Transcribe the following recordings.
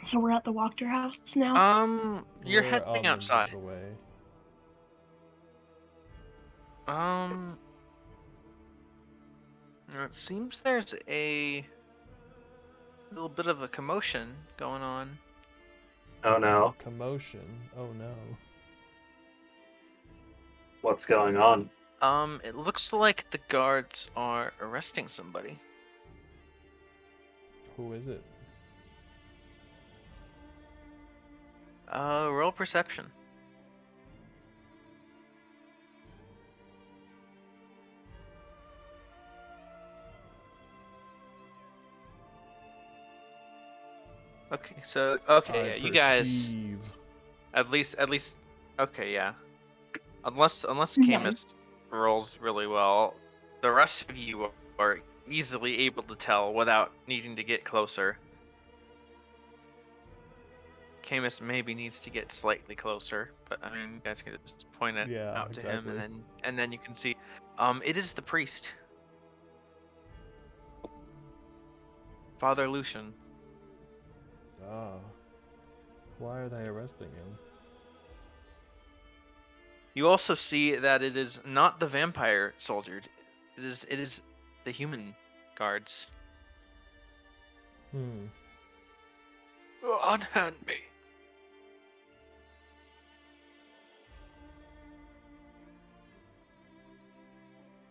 So we're at the Wachterhaus now? You're We're heading on outside. the way. It seems there's a little bit of a commotion going on. Oh no. Commotion. Oh no. What's going on? It looks like the guards are arresting somebody. Who is it? Roll perception. Okay, so I you guys perceive. at least okay, yeah. Unless No. Camus rolls really well, the rest of you are easily able to tell without needing to get closer. Camus maybe needs to get slightly closer, but I mean, you guys can just point it out to him, and then you can see. It is the priest, Father Lucian. Ah. Why are they arresting him? You also see that it is not the vampire soldiers. It is the human guards. Unhand me.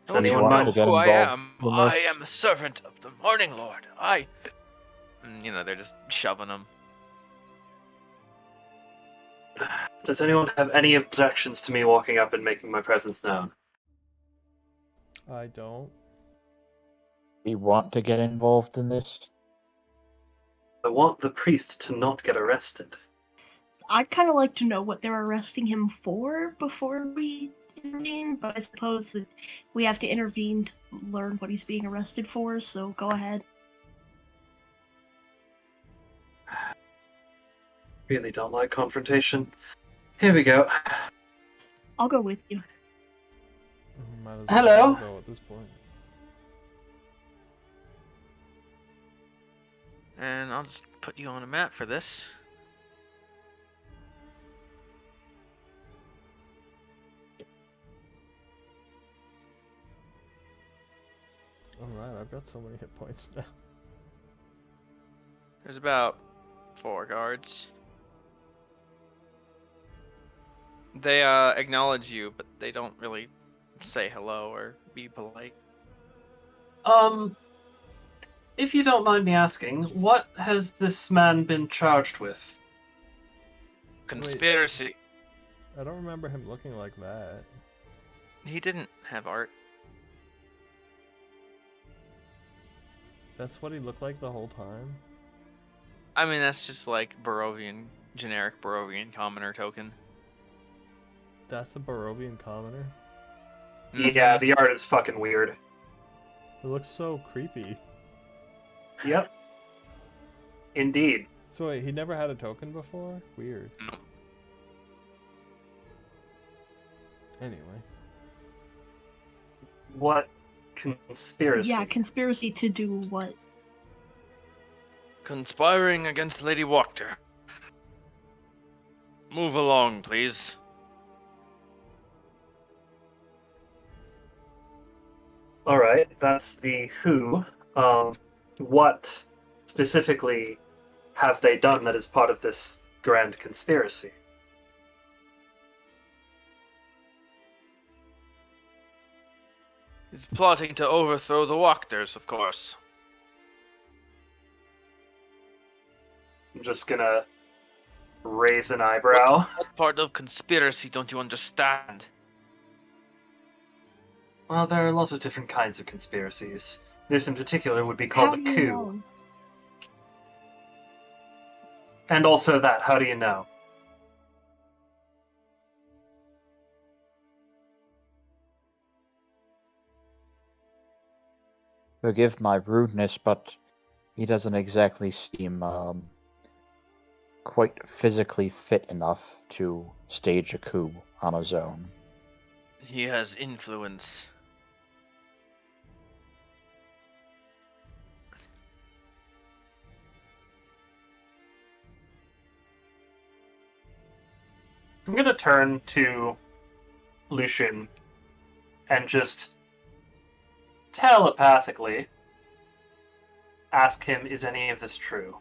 Does anyone know know who I am? I am a servant of the Morning Lord. And, they're just shoving him. Does anyone have any objections to me walking up and making my presence known? I don't. We want to get involved in this? I want the priest to not get arrested. I'd kind of like to know what they're arresting him for before we intervene, but I suppose that we have to intervene to learn what he's being arrested for, so go ahead. Really don't like confrontation. Here we go. I'll go with you. Might as well Hello? go at this point. And I'll just put you on a map for this. Alright, I've got so many hit points now. There's about 4 guards. They acknowledge you, but they don't really say hello or be polite. If you don't mind me asking, what has this man been charged with? Conspiracy. I don't remember him looking like that. He didn't have art. That's what he looked like the whole time? I mean, that's just like generic Barovian commoner token. That's a Barovian commoner? Yeah, the art is fucking weird. It looks so creepy. Yep. Indeed. So wait, he never had a token before? Weird. No. Anyway. What conspiracy? Yeah, conspiracy to do what? Conspiring against Lady Wachter. Move along, please. Alright, that's the who. What specifically have they done that is part of this grand conspiracy? He's plotting to overthrow the Wachters, of course. I'm just gonna raise an eyebrow. What part of conspiracy don't you understand? Well, there are a lot of different kinds of conspiracies. This in particular would be called a coup. Know? And also that, how do you know? Forgive my rudeness, but he doesn't exactly seem quite physically fit enough to stage a coup on his own. He has influence. I'm going to turn to Lucian and just telepathically ask him, is any of this true?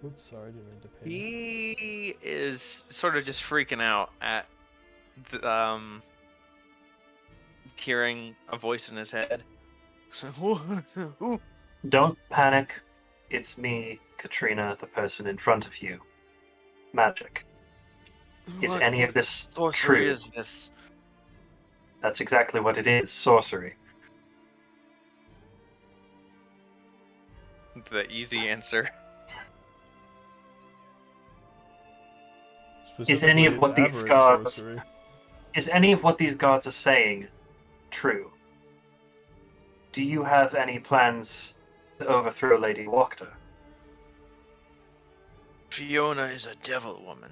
Oops, sorry, didn't mean to pay. He is sort of just freaking out at the, hearing a voice in his head. Don't panic. It's me, Katrina, the person in front of you. Magic. Is any of this sorcery true? Is this? That's exactly what it is, sorcery. The easy answer. Is any of what these gods sorcery. Is any of what these gods are saying true? Do you have any plans to overthrow Lady Wachter? Fiona is a devil woman.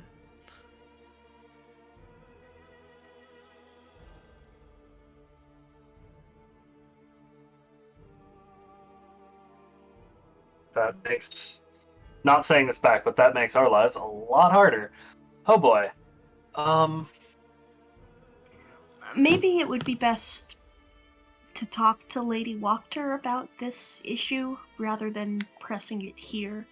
That makes, not saying this back, but that makes our lives a lot harder. Oh boy. Maybe it would be best to talk to Lady Wachter about this issue rather than pressing it here.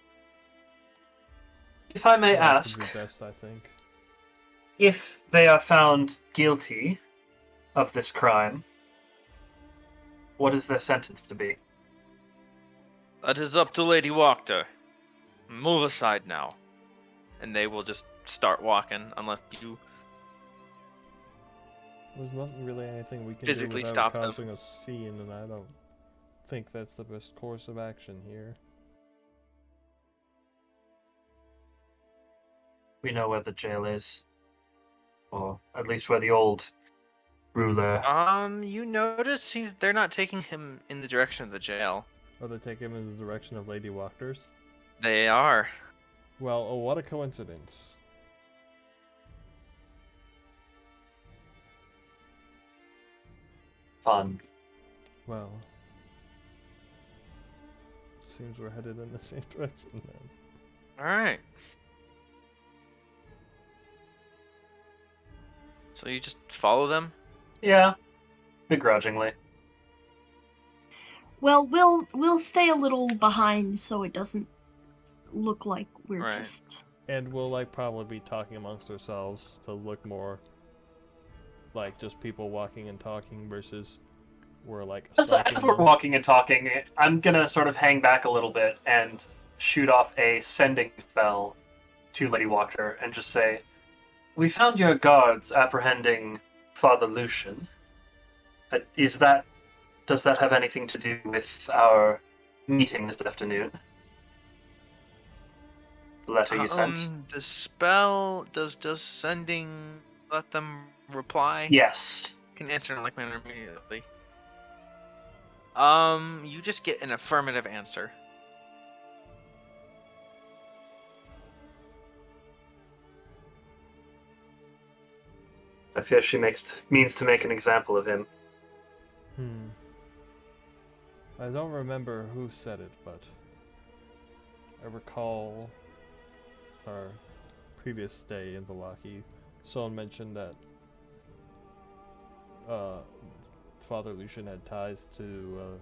If I may That ask, would be best, I think. if they are found guilty of this crime, what is their sentence to be? That is up to Lady Wachter. Move aside now. And they will just start walking unless you There's not really anything we can physically do stop without them. causing a scene, and I don't think that's the best course of action here. We know where the jail is. Or at least where the old ruler... You notice they're not taking him in the direction of the jail. Oh, they take him in the direction of Lady Wachter's? They are. Well, oh, what a coincidence. Fun. Well, seems we're headed in the same direction then. Alright. So you just follow them? Yeah. Begrudgingly. Well, we'll stay a little behind so it doesn't look like we're Right. just... And we'll, like, probably be talking amongst ourselves to look more like just people walking and talking versus we're, like, As stalking we're them. walking and talking, I'm gonna sort of hang back a little bit and shoot off a sending spell to Lady Wachter and just say, we found your guards apprehending Father Lucian. Does that have anything to do with our meeting this afternoon? The letter you sent? The spell does sending let them reply? Yes. Can answer in like manner immediately. You just get an affirmative answer. I fear she means to make an example of him. I don't remember who said it, but I recall our previous stay in Valaki. Someone mentioned that Father Lucian had ties to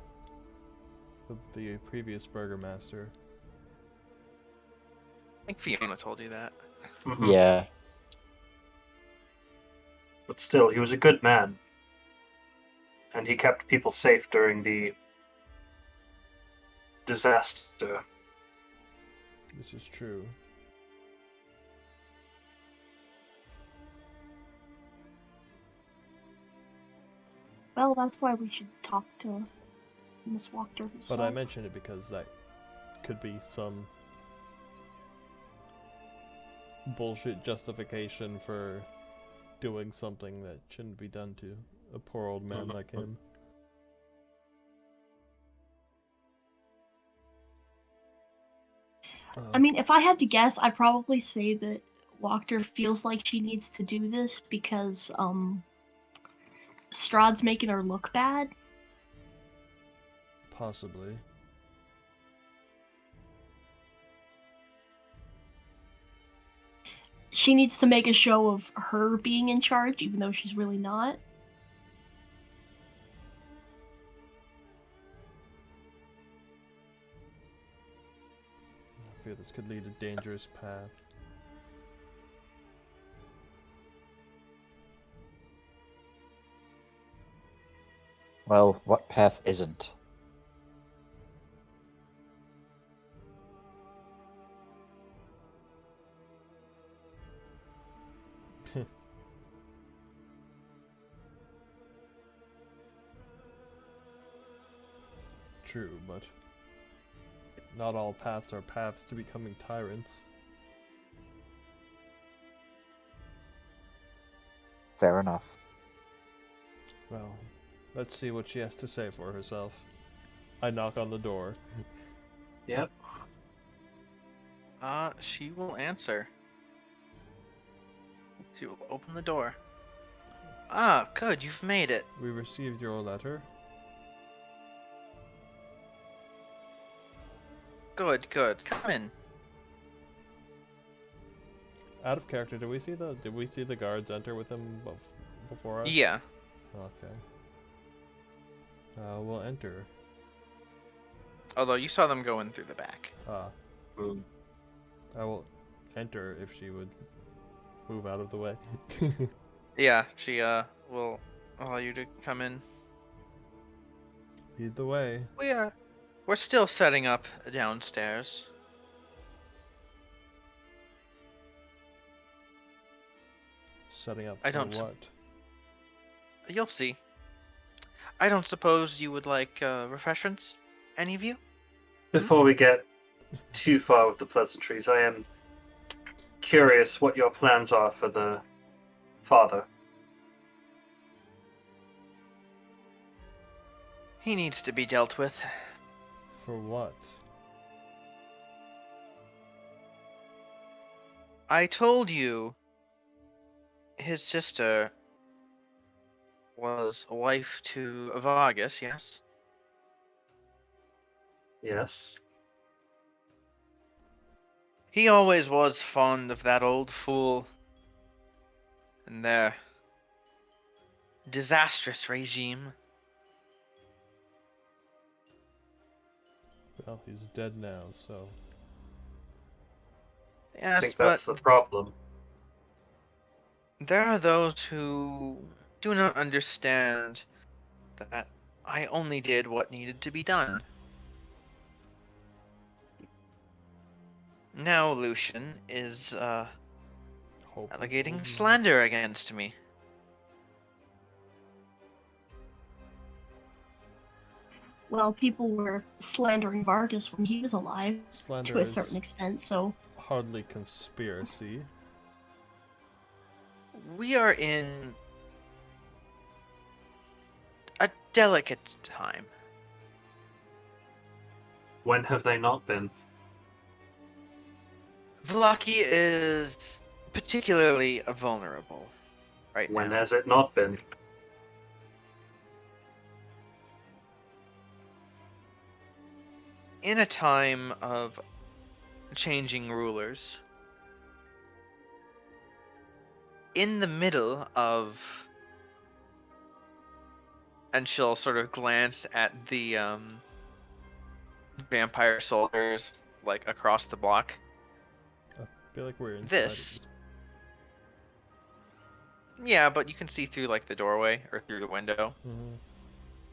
the previous burgomaster. I think Fiona told you that. Mm-hmm. Yeah. But still, he was a good man. And he kept people safe during the disaster. This is true. Well, that's why we should talk to Miss Wachter herself. But I mention it because that could be some bullshit justification for doing something that shouldn't be done to a poor old man like him. I mean, if I had to guess, I'd probably say that Wachter feels like she needs to do this because, Strahd's making her look bad. Possibly. She needs to make a show of her being in charge, even though she's really not. I fear this could lead a dangerous path. Well, what path isn't? True, but not all paths are paths to becoming tyrants. Fair enough. Well, let's see what she has to say for herself. I knock on the door. Yep. She will answer. She will open the door. Ah, good, you've made it. We received your letter. Good, good. Come in. Out of character, did we see the guards enter with him before us? Yeah. Okay. We'll enter. Although you saw them go in through the back. Boom. I will enter if she would move out of the way. Yeah, she will allow you to come in. Lead the way. We're still setting up downstairs. Setting up I for don't- what? You'll see. I don't suppose you would like refreshments? Any of you? Before we get too far with the pleasantries, I am curious what your plans are for the father. He needs to be dealt with. For what? I told you his sister was a wife to Vargas, yes? Yes. He always was fond of that old fool and their disastrous regime. Well, he's dead now, so... Yes, I think but that's the problem. there are those who do not understand that I only did what needed to be done. Now Lucian is Hopeless alleging old man. slander against me. Well, people were slandering Vargas when he was alive, Slander to a is certain extent, so... hardly conspiracy. We are in a delicate time. When have they not been? Vallaki is particularly vulnerable right When now. has it not been? In a time of changing rulers, in the middle of, and she'll sort of glance at the vampire soldiers like across the block. I feel like we're inside. This. Yeah, but you can see through like the doorway or through the window, Mhm.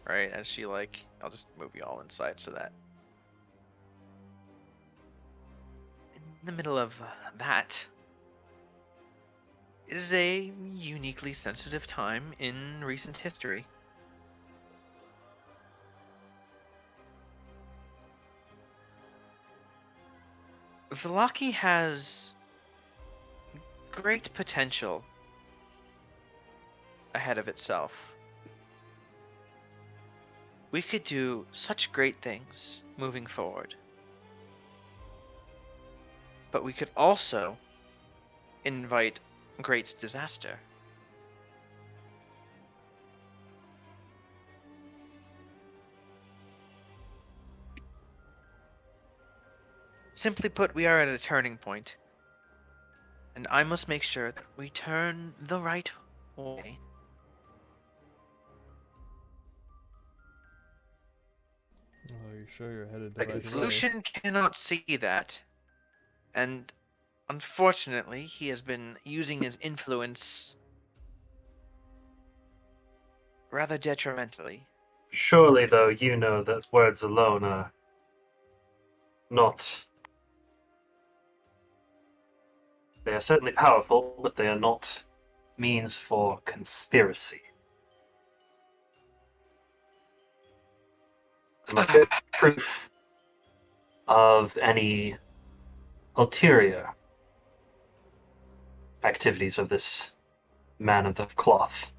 right? As she like, I'll just move you all inside so that in the middle of that is a uniquely sensitive time in recent history. Vallaki has great potential ahead of itself. We could do such great things moving forward. But we could also invite great disaster. Simply put, we are at a turning point, and I must make sure that we turn the right way. Are you sure you're headed the I can right see- way? Lucian cannot see that, and unfortunately, he has been using his influence rather detrimentally. Surely, though, you know that words alone are not. They are certainly powerful, but they are not means for conspiracy. I must get proof of any ulterior activities of this man of the cloth.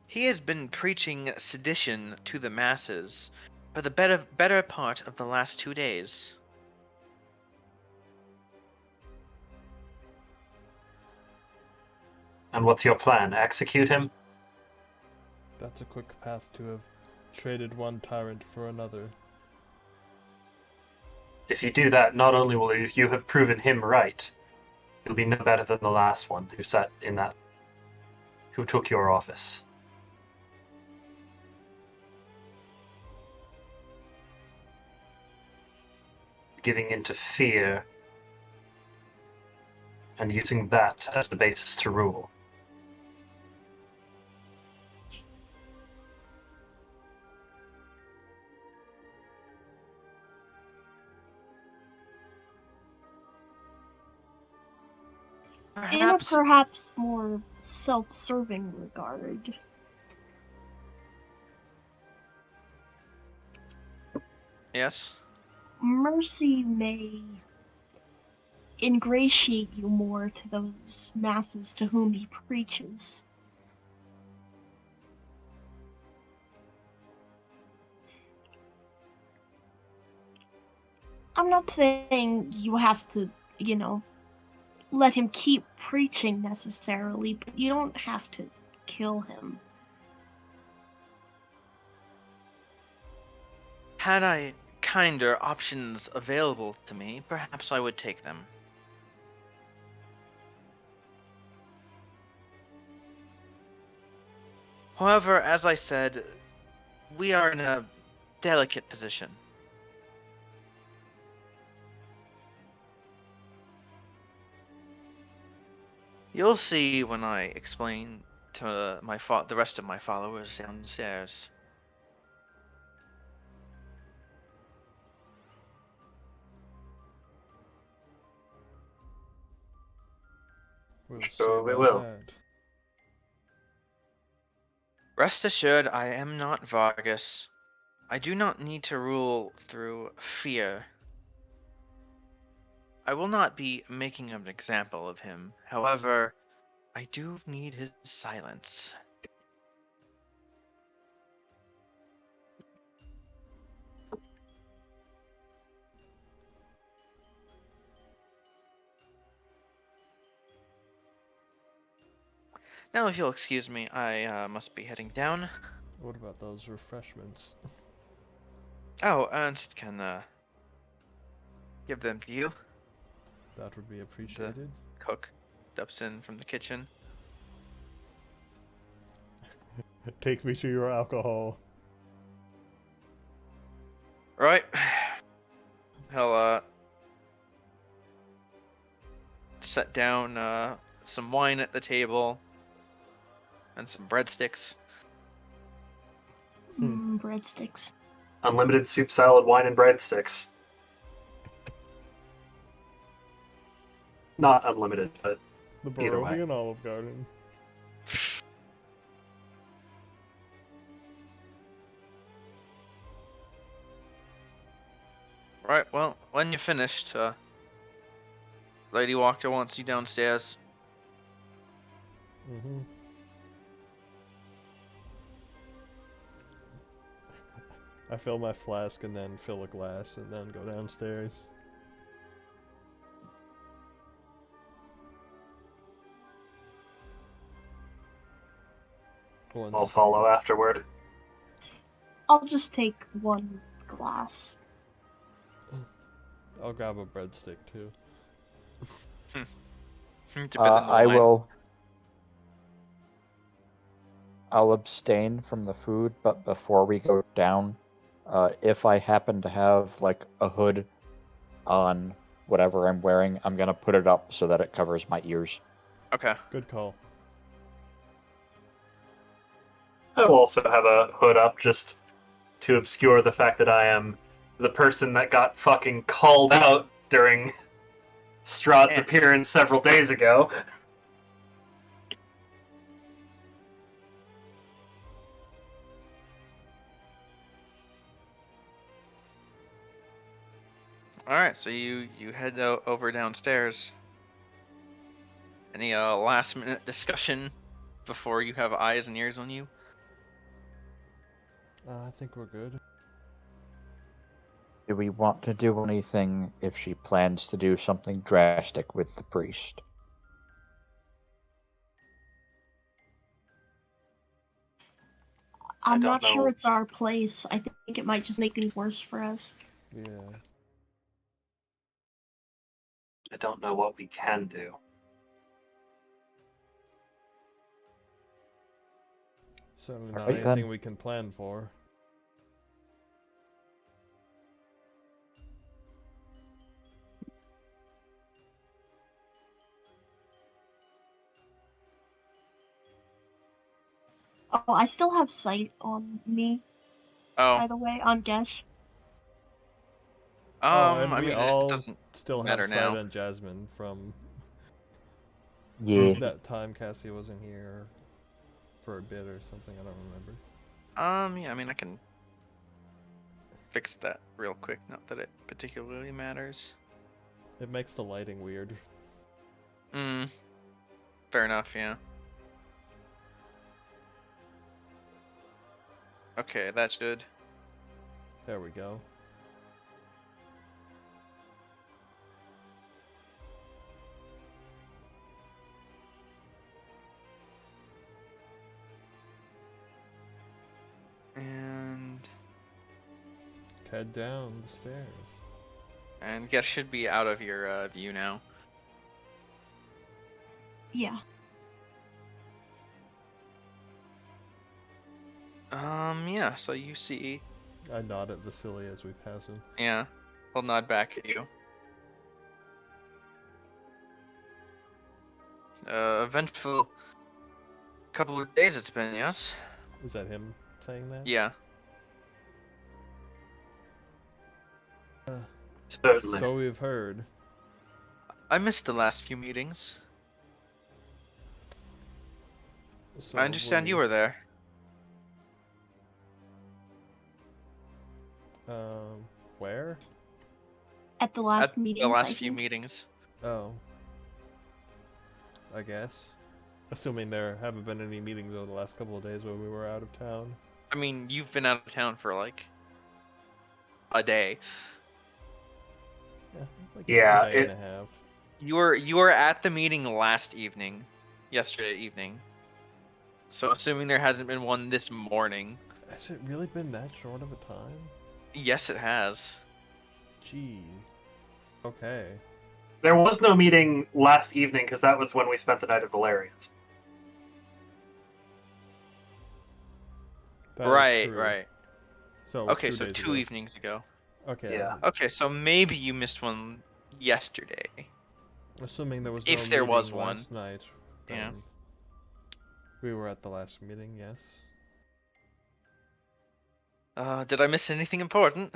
He has been preaching sedition to the masses for the better part of the last 2 days. And what's your plan? Execute him? That's a quick path to have traded one tyrant for another. If you do that, not only will you have proven him right, you'll be no better than the last one who sat in that, who took your office. Giving into fear and using that as the basis to rule. In a perhaps more self-serving regard, Yes? mercy may ingratiate you more to those masses to whom he preaches. I'm not saying you have to, let him keep preaching necessarily, but you don't have to kill him. Had I kinder options available to me, perhaps I would take them. However, as I said, we are in a delicate position. You'll see when I explain to the rest of my followers downstairs. We'll Sure see we about will. that. Rest assured, I am not Vargas. I do not need to rule through fear. I will not be making an example of him. However, I do need his silence. Now, if you'll excuse me, I must be heading down. What about those refreshments? Oh, Ernst can give them to you. That would be appreciated. Cook steps in from the kitchen. Take me to your alcohol. Right. He'll set down some wine at the table and some breadsticks. Breadsticks. Unlimited soup, salad, wine, and breadsticks. Not unlimited, but The either way. Barovian Olive Garden. Right, well, when you're finished, Lady Wachter wants you downstairs. Mm-hmm. I fill my flask and then fill a glass and then go downstairs. I'll follow afterward. I'll just take one glass. I'll grab a breadstick too. I'll abstain from the food, but before we go down, if I happen to have like a hood on whatever I'm wearing, I'm gonna put it up so that it covers my ears. Okay. Good call. I will also have a hood up just to obscure the fact that I am the person that got fucking called out during Strahd's appearance several days ago. Alright, so you head over downstairs. Any last minute discussion before you have eyes and ears on you? I think we're good. Do we want to do anything if she plans to do something drastic with the priest? I'm not sure it's our place. I think it might just make things worse for us. Yeah. I don't know what we can do. Certainly not anything we can plan for. Oh, I still have sight on me. Oh. By the way, on Gesh. And I we mean, all it doesn't still matter have now. sight on Jasmine from that time Cassie wasn't here for a bit or something. I don't remember. Yeah, I mean, I can fix that real quick. Not that it particularly matters. It makes the lighting weird. Fair enough, yeah. Okay, that's good. There we go. And head down the stairs. And Gesh should be out of your view now. Yeah. Yeah, so you see... I nod at Vasily as we pass him. Yeah, I'll nod back at you. Eventful couple of days it's been, yes? Is that him saying that? Yeah. Certainly. So we've heard. I missed the last few meetings. So I understand you were there. Where? At the last meeting. The last few meetings. Oh. I guess. Assuming there haven't been any meetings over the last couple of days when we were out of town. I mean, you've been out of town for like a day. Yeah, it's like a day and a half. You were at the meeting last evening, yesterday evening. So assuming there hasn't been one this morning. Has it really been that short of a time? Yes, it has. Gee. Okay. There was no meeting last evening because that was when we spent the night at Valerian's. Right. So okay, so 2 evenings ago. Okay. Yeah. Okay, so maybe you missed one yesterday. Assuming there was no if there meeting was one last night. Yeah. We were at the last meeting, yes. Did I miss anything important?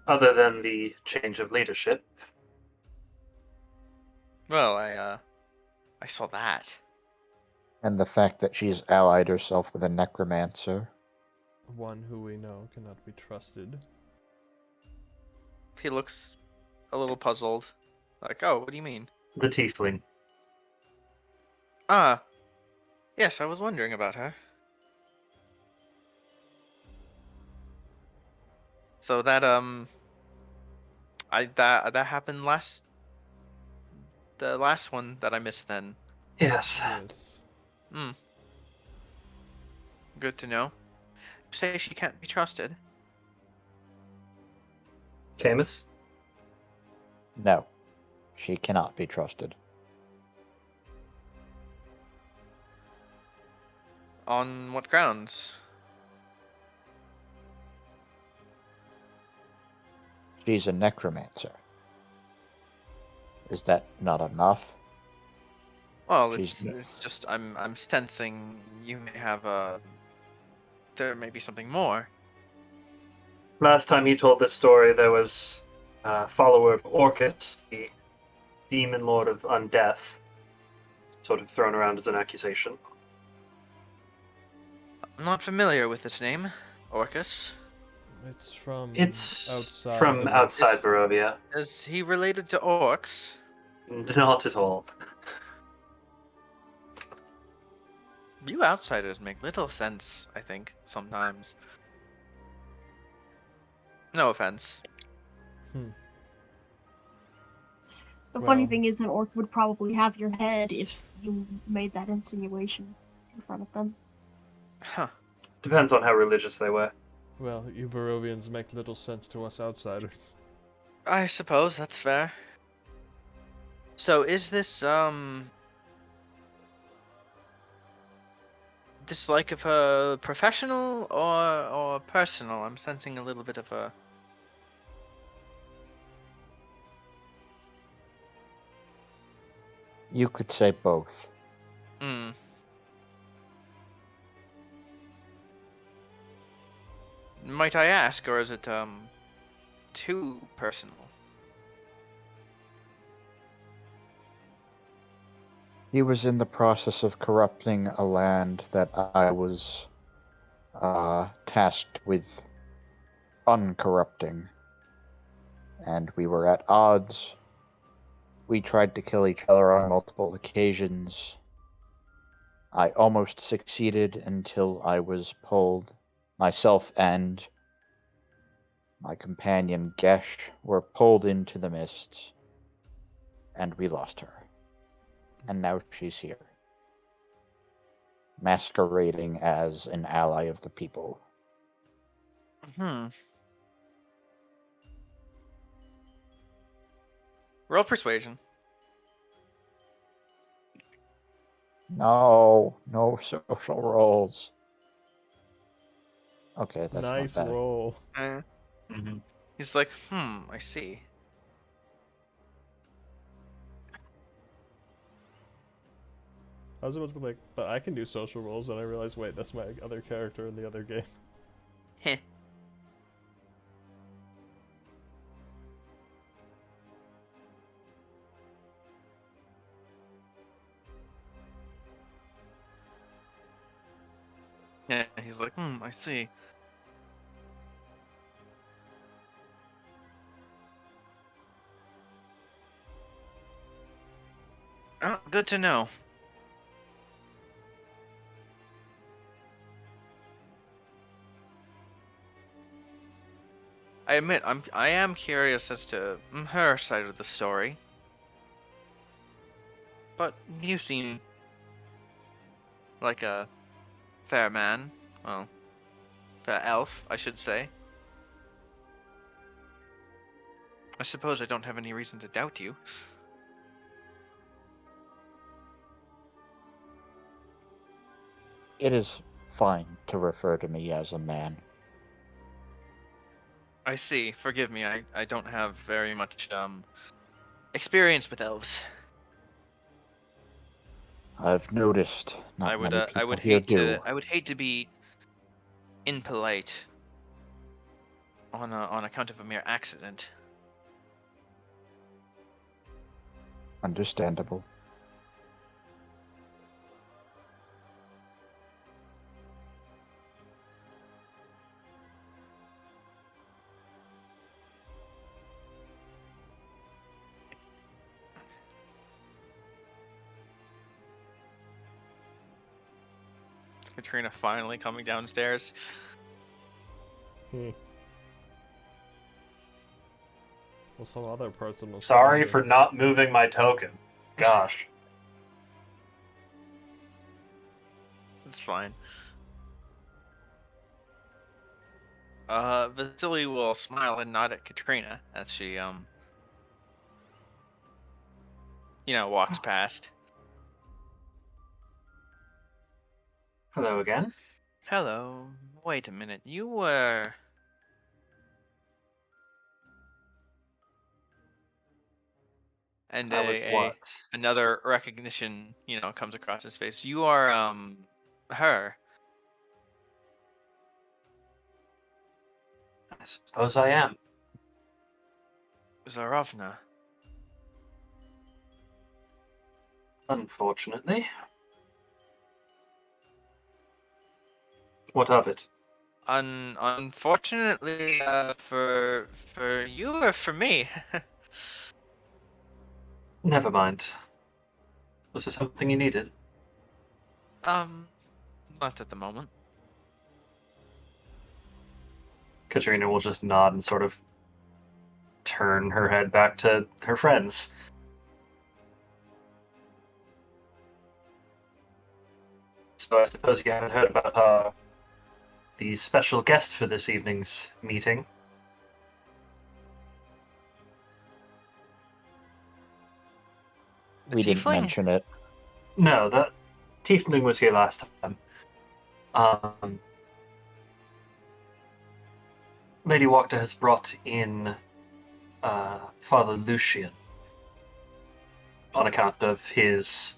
Other than the change of leadership. Well, I saw that. And the fact that she's allied herself with a necromancer. One who we know cannot be trusted. He looks a little puzzled. Like, oh, what do you mean? The tiefling. Yes, I was wondering about her. So that that happened the last one that I missed then. Yes. Yes. Hmm. Good to know. Say she can't be trusted. Camus? No, she cannot be trusted. On what grounds? She's a necromancer. Is that not enough? Well, She's it's just I'm sensing you may have there may be something more. Last time he told this story, there was a follower of Orcus, the demon lord of undeath, sort of thrown around as an accusation. I'm not familiar with this name, Orcus. It's from It's outside. from the outside mist. Barovia. Is he related to orcs? Not at all. You outsiders make little sense, I think, sometimes. No offense. The funny Well- thing is, an orc would probably have your head if you made that insinuation in front of them. Huh. Depends on how religious they were. Well, you Barovians make little sense to us outsiders. I suppose that's fair. So is this dislike of her professional or personal? I'm sensing a little bit of a You could say both. hmm. Might I ask, or is it too personal? He was in the process of corrupting a land that I was tasked with uncorrupting. And we were at odds. We tried to kill each other on multiple occasions. I almost succeeded until I was pulled. Myself and my companion Gesh were pulled into the mists, and we lost her. And now she's here, masquerading as an ally of the people. Hmm. Roll persuasion. No social roles. Okay, that's Nice not bad. roll. Mm-hmm. He's like, I see. I was about to be like, but I can do social roles, and I realized, wait, that's my other character in the other game. Heh. Yeah, he's like, I see. Oh, good to know. I admit, I am curious as to her side of the story. But you seem like a fair man. Well, fair elf, I should say. I suppose I don't have any reason to doubt you. It is fine to refer to me as a man. I see. Forgive me. I don't have very much experience with elves. I've noticed not many people I would here hate do. I would hate to be impolite on account of a mere accident. Understandable. Katrina finally coming downstairs. Well, some other person was. Sorry for not moving my token. Gosh. It's fine. Vasily will smile and nod at Katrina as she, walks past. Hello again. Hello. Wait a minute. You were... And I was what? another recognition, comes across his face. You are, her. I suppose I am. Zarovna. Unfortunately. What of it? Unfortunately, for you or for me? Never mind. Was there something you needed? Not at the moment. Katrina will just nod and sort of turn her head back to her friends. So I suppose you haven't heard about the special guest for this evening's meeting. We didn't Tiefling? mention it. No, that Tiefling was here last time. Lady Wachta has brought in Father Lucian on account of his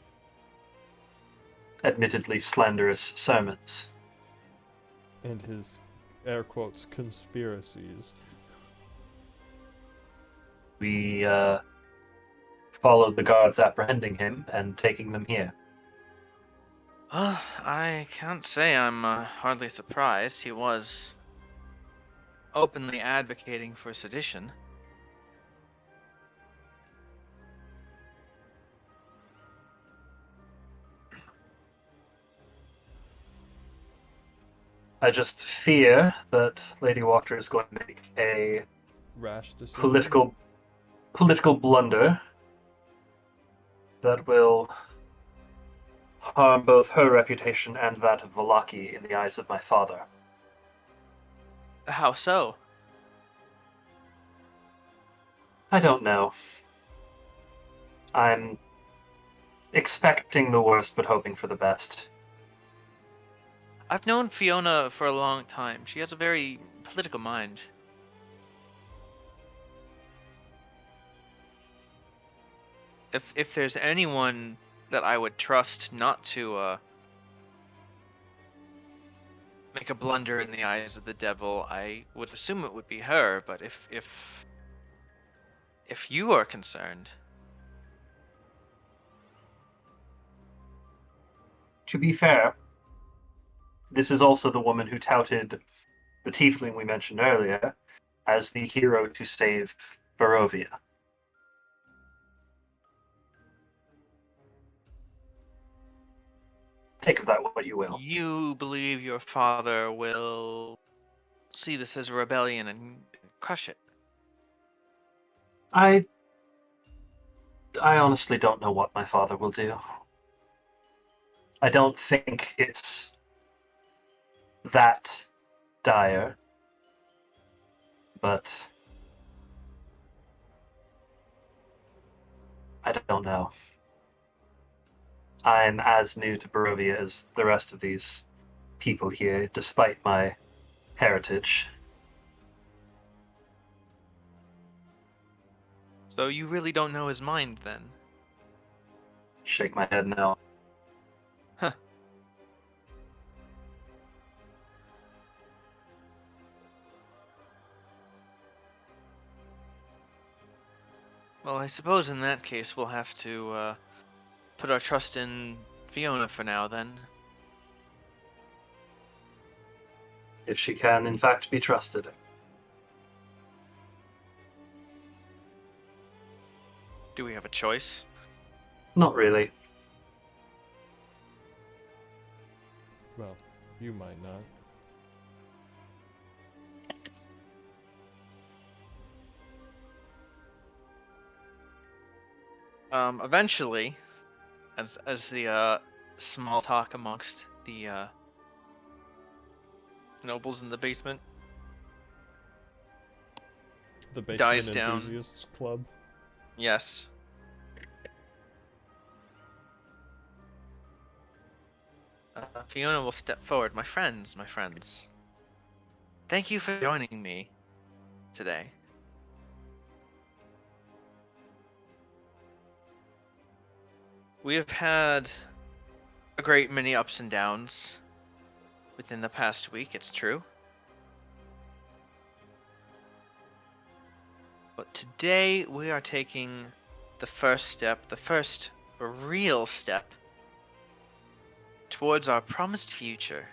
admittedly slanderous sermons. And his, air quotes, conspiracies. We followed the guards apprehending him and taking them here. I can't say I'm hardly surprised. He was openly advocating for sedition. I just fear that Lady Wachta is going to make a Rash decision. political blunder that will harm both her reputation and that of Vallaki in the eyes of my father. How so? I don't know. I'm expecting the worst but hoping for the best. I've known Fiona for a long time. She has a very political mind. If there's anyone that I would trust not to make a blunder in the eyes of the devil, I would assume it would be her. But if you are concerned, To be fair, this is also the woman who touted the tiefling we mentioned earlier as the hero to save Barovia. Take of that what you will. you believe your father will see this as a rebellion and crush it. I honestly don't know what my father will do. I don't think it's that dire, but I don't know. I'm as new to Barovia as the rest of these people here, despite my heritage. So you really don't know his mind then? Shake my head no. Huh. Well, I suppose in that case we'll have to put our trust in Fiona for now then. If she can, in fact, be trusted. Do we have a choice? Not really. Well, you might not. Eventually, as the small talk amongst the nobles in the basement The basement dies down. enthusiasts club. Yes. Fiona will step forward. My friends. Thank you for joining me today. We have had a great many ups and downs within the past week, it's true. But today we are taking the first step, the first real step towards our promised future.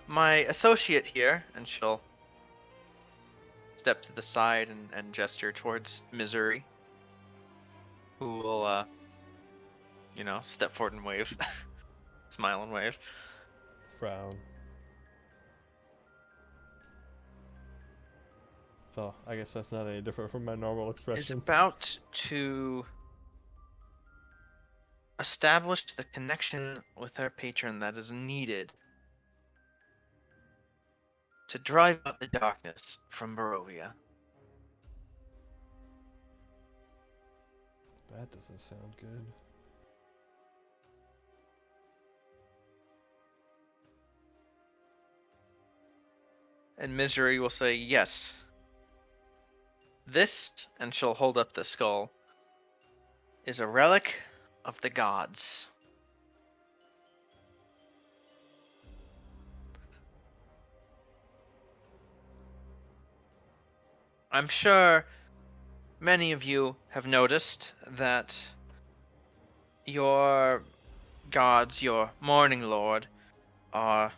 My associate here, and she'll step to the side and gesture towards Misery, who will, step forward and wave. Smile and wave. Frown. So, I guess that's not any different from my normal Is expression. about to establish the connection with our patron that is needed to drive out the darkness from Barovia. That doesn't sound good. And Misery will say, yes. This, and she'll hold up the skull, is a relic of the gods. I'm sure many of you have noticed that your gods, your Morning Lord, are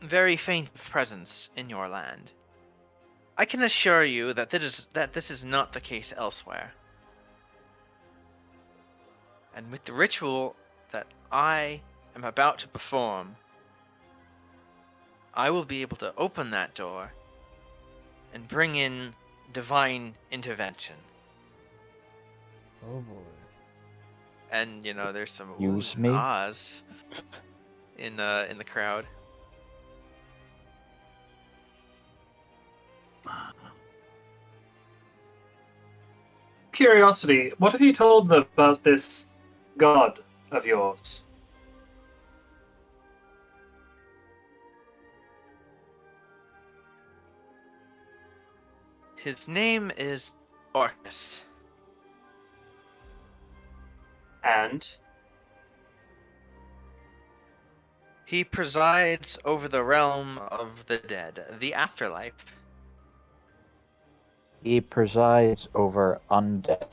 very faint of presence in your land. I can assure you that this is not the case elsewhere. And with the ritual that I am about to perform, I will be able to open that door and bring in divine intervention. Oh boy. And there's some Use oohs me? and ahs in the crowd. Curiosity, what have you told them about this god of yours? His name is Orcus. And He presides over the realm of the dead, the afterlife. He presides over undeath.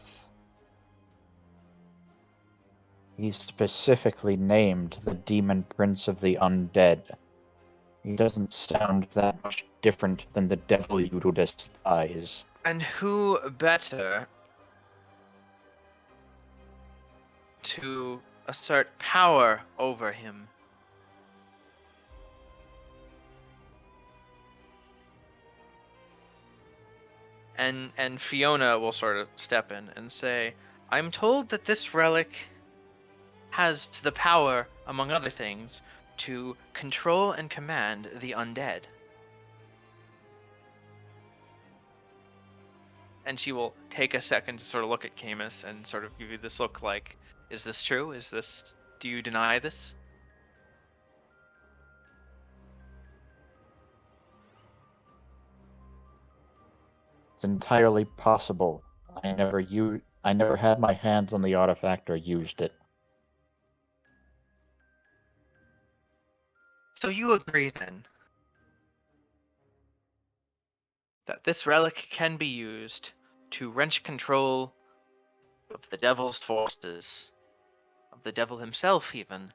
He specifically named the demon prince of the undead. He doesn't sound that much different than the devil you do despise. And who better to assert power over him and Fiona will sort of step in and say, I'm told that this relic has the power, among other things, to control and command the undead. And she will take a second to sort of look at Camus and sort of give you this look like, is this true? Do you deny this? It's entirely possible. I never had my hands on the artifact or used it. So you agree then that this relic can be used to wrench control of the devil's forces, of the devil himself even.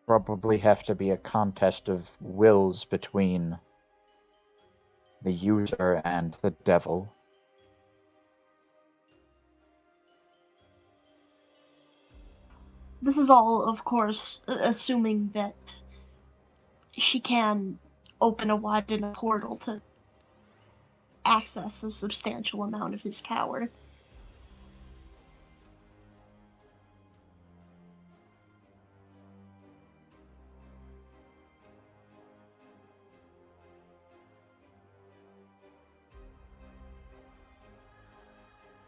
Probably have to be a contest of wills between the user and the devil. This is all, of course, assuming that she can open a wide enough portal to access a substantial amount of his power.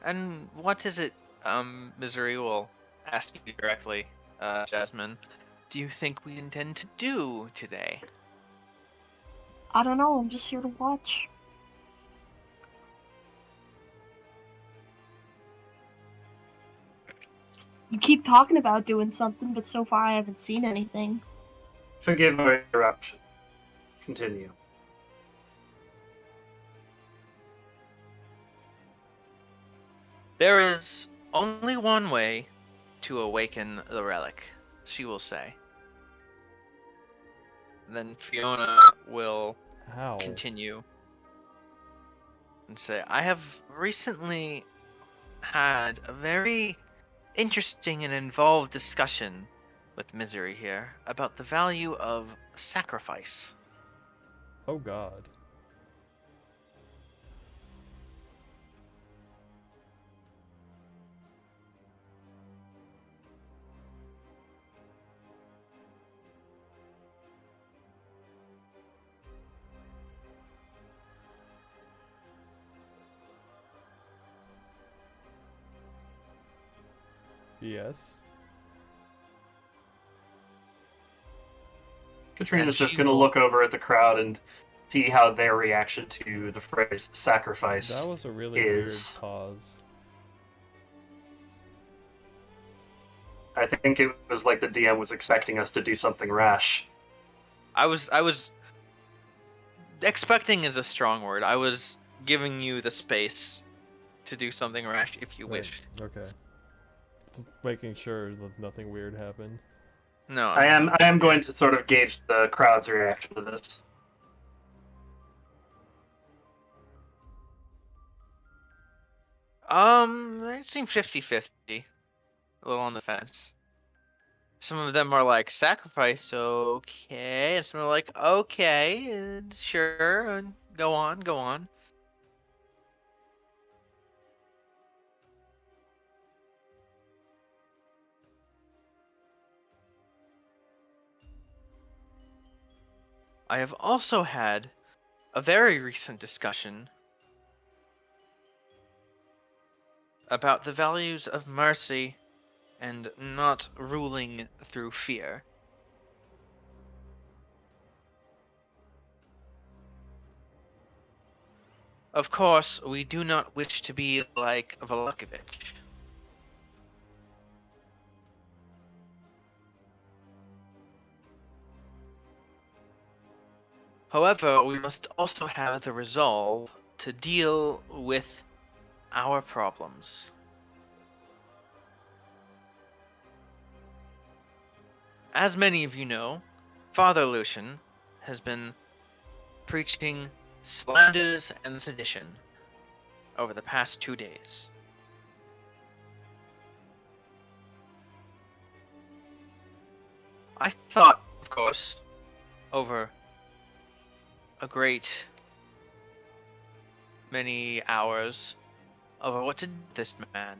And what is it, Misery will ask you directly, Jasmine, do you think we intend to do today? I don't know, I'm just here to watch. You keep talking about doing something, but so far I haven't seen anything. Forgive our interruption. Continue. There is only one way to awaken the relic, she will say. Then Fiona will How? continue and say, I have recently had a very interesting and involved discussion with Misery here about the value of sacrifice. Oh God. Yes. Katrina's And just she going to will- look over at the crowd and see how their reaction to the phrase sacrifice That was a really is. weird pause. I think it was like the DM was expecting us to do something rash. I was expecting is a strong word. I was giving you the space to do something rash if you Right, wished. Okay. Just making sure that nothing weird happened. No, I am going to sort of gauge the crowd's reaction to this. It seemed 50-50. A little on the fence. Some of them are like, sacrifice, okay. And some are like, okay, and sure, and go on, go on. I have also had a very recent discussion about the values of mercy and not ruling through fear. Of course, we do not wish to be like Velukovich. However, we must also have the resolve to deal with our problems. As many of you know, Father Lucian has been preaching slanders and sedition over the past 2 days. I thought, of course, over a great many hours over what to do with this man.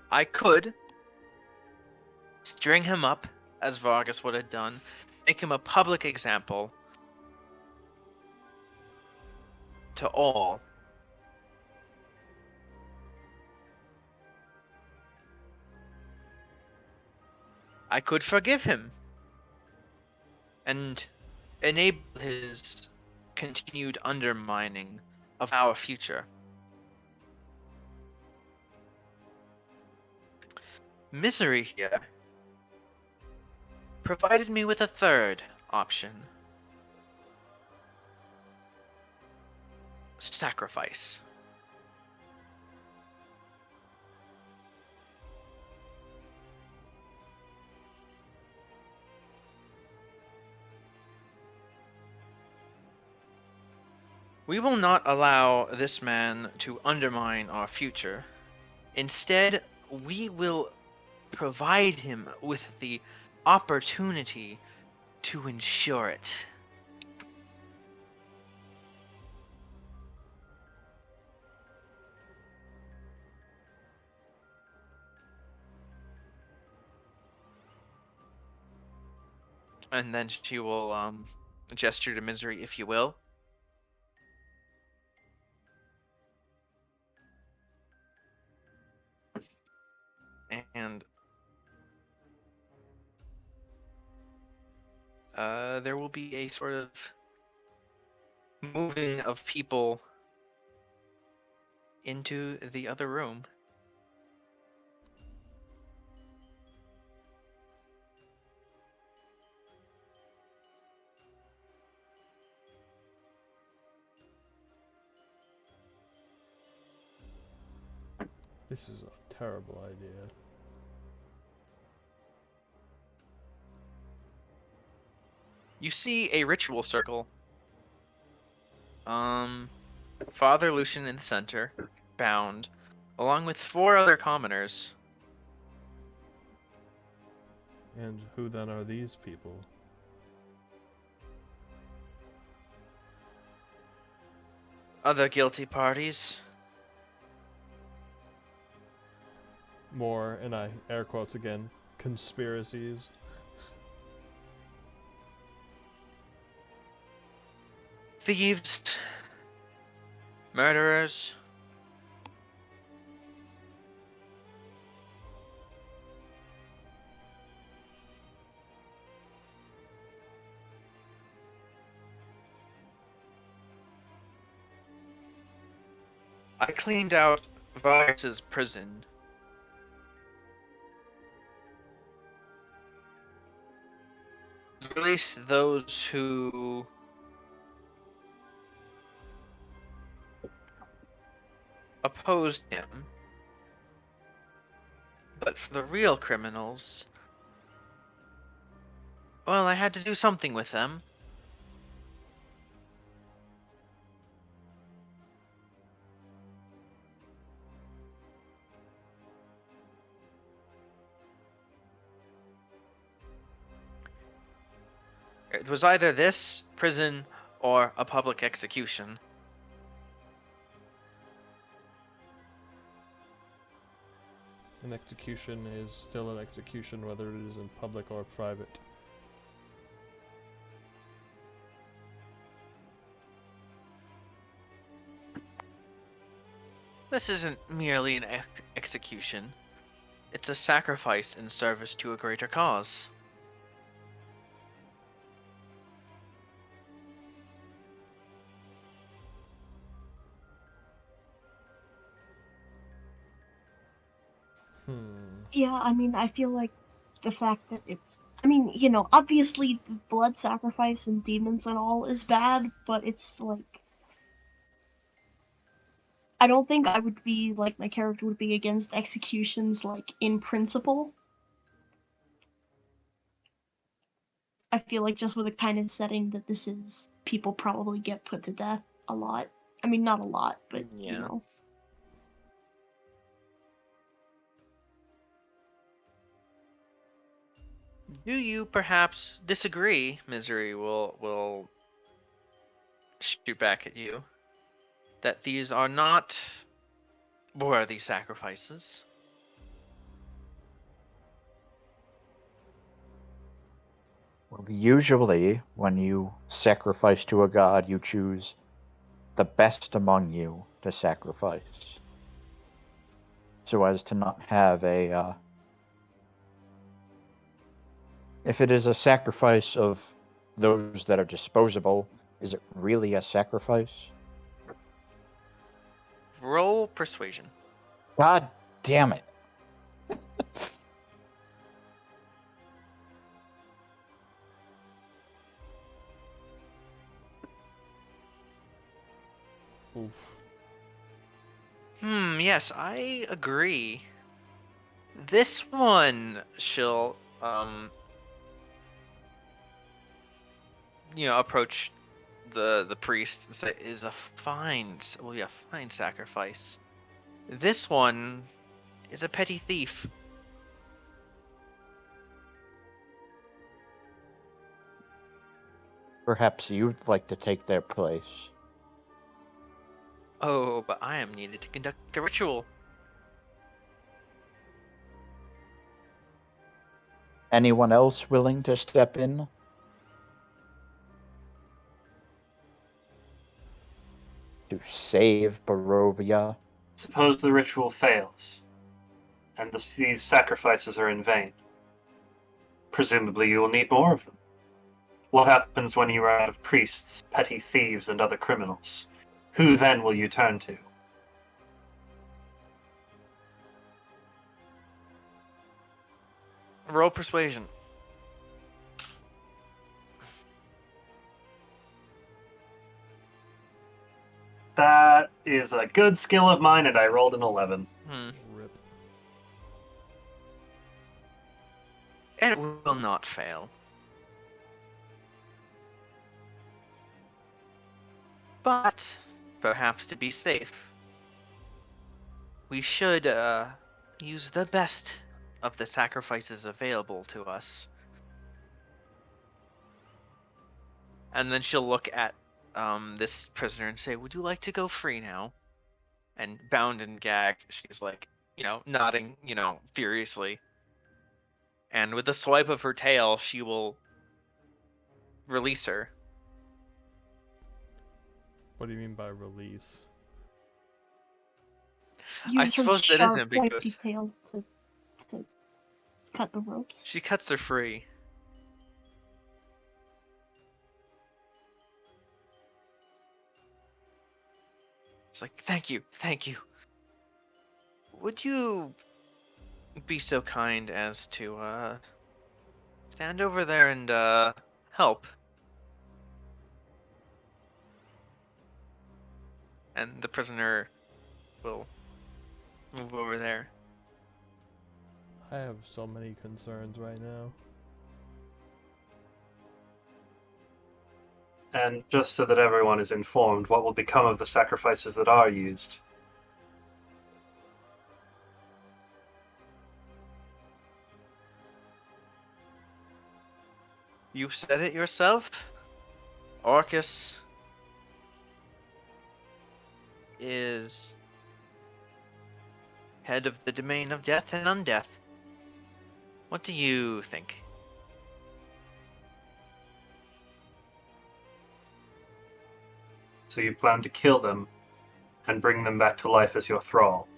I could string him up, as Vargas would have done, make him a public example to all. I could forgive him and enable his continued undermining of our future. Misery here provided me with a third option. Sacrifice. We will not allow this man to undermine our future. Instead, we will provide him with the opportunity to ensure it. And then she will gesture to Misery, if you will. And there will be a sort of moving of people into the other room. This is a terrible idea. You see a ritual circle. Father Lucian in the center, bound, along with 4 other commoners. And who then are these people? Other guilty parties. More, and I air quotes again, conspiracies. Thieves. Murderers. I cleaned out Varus's prison. Released those who opposed him. But for the real criminals, well, I had to do something with them. It was either this, prison, or a public execution. An execution is still an execution, whether it is in public or private. This isn't merely an execution. It's a sacrifice in service to a greater cause. Yeah, I mean, I feel like the fact that it's. I mean, obviously, the blood sacrifice and demons and all is bad, but it's like. I don't think I would be, like, my character would be against executions, like, in principle. I feel like just with the kind of setting that this is, people probably get put to death a lot. I mean, not a lot, but, Yeah. Do you perhaps disagree? Misery will shoot back at you. That these are not worthy sacrifices. Well, usually, when you sacrifice to a god, you choose the best among you to sacrifice, so as to not have a. If it is a sacrifice of those that are disposable, is it really a sacrifice? Roll persuasion. God damn it. Oof. Yes, I agree. This one, she'll, approach the priest and say, "Is a fine sacrifice. This one is a petty thief." Perhaps you'd like to take their place. Oh, but I am needed to conduct the ritual. Anyone else willing to step in? To save Barovia? Suppose the ritual fails, and these sacrifices are in vain. Presumably you will need more of them. What happens when you are out of priests, petty thieves, and other criminals? Who then will you turn to? Roll persuasion. That is a good skill of mine, and I rolled an 11. Rip. It will not fail. But perhaps to be safe, we should use the best of the sacrifices available to us. And then she'll look at this prisoner and say, "Would you like to go free now?" And bound and gagged, she's like, nodding, furiously. And with a swipe of her tail, she will release her. What do you mean by release? I Use her suppose that is sharp, pointy ambiguous. tail to cut the ropes. She cuts her free. It's like, thank you. Would you be so kind as to stand over there and help? And the prisoner will move over there. I have so many concerns right now. And just so that everyone is informed, what will become of the sacrifices that are used? You said it yourself. Orcus is head of the domain of death and undeath. What do you think? So you plan to kill them and bring them back to life as your thrall,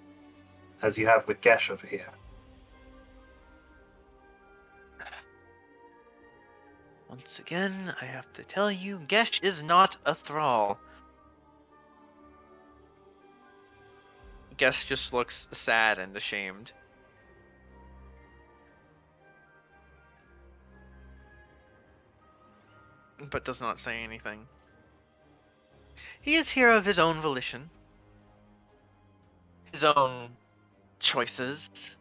as you have with Gesh over here. Once again, I have to tell you, Gesh is not a thrall. Gesh just looks sad and ashamed. But does not say anything. He is here of his own volition. His own choices.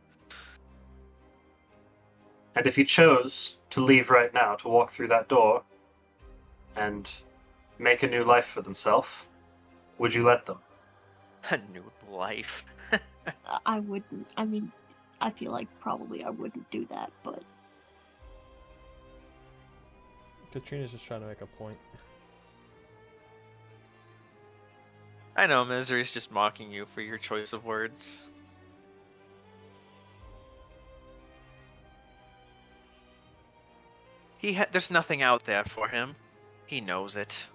And if he chose to leave right now, to walk through that door and make a new life for themselves, would you let them? A new life. I wouldn't. I mean, I feel like probably I wouldn't do that, but Katrina's just trying to make a point. I know, Misery's just mocking you for your choice of words. There's nothing out there for him. He knows it.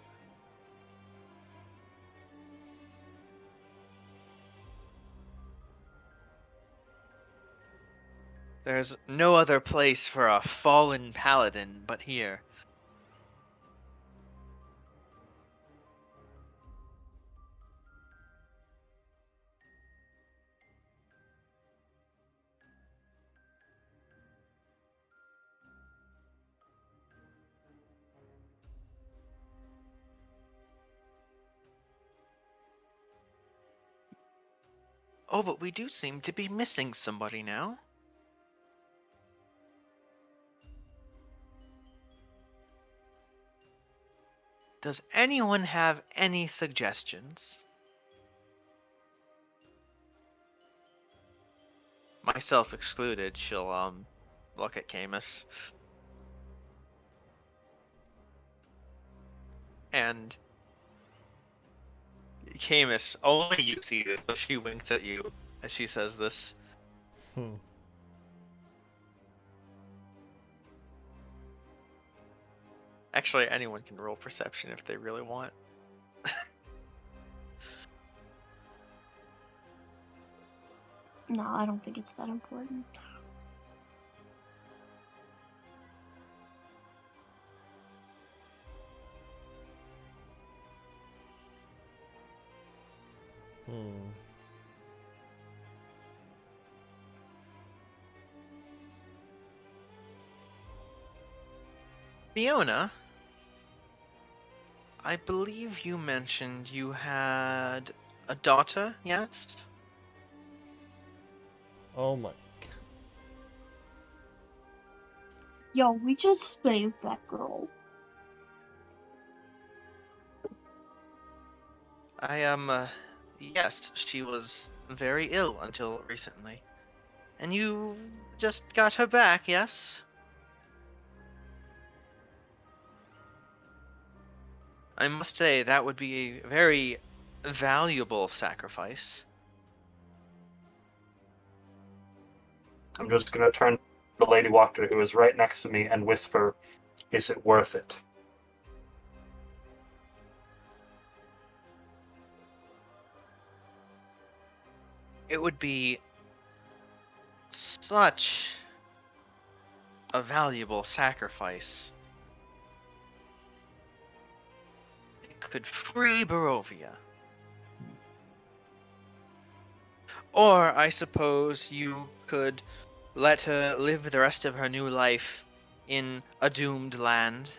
There's no other place for a fallen paladin but here. Oh, but we do seem to be missing somebody now. Does anyone have any suggestions? Myself excluded, she'll look at Camus. And Camus, only you see it, but she winks at you as she says this. Actually, anyone can roll perception if they really want. No, I don't think it's that important. Fiona, I believe you mentioned you had a daughter, yes? Oh my. Yo, we just saved that girl. Yes, she was very ill until recently. And you just got her back, yes? I must say, that would be a very valuable sacrifice. I'm just going to turn to the Lady Wachter, who is right next to me, and whisper, "Is it worth it?" It would be such a valuable sacrifice. It could free Barovia. Or, I suppose, you could let her live the rest of her new life in a doomed land.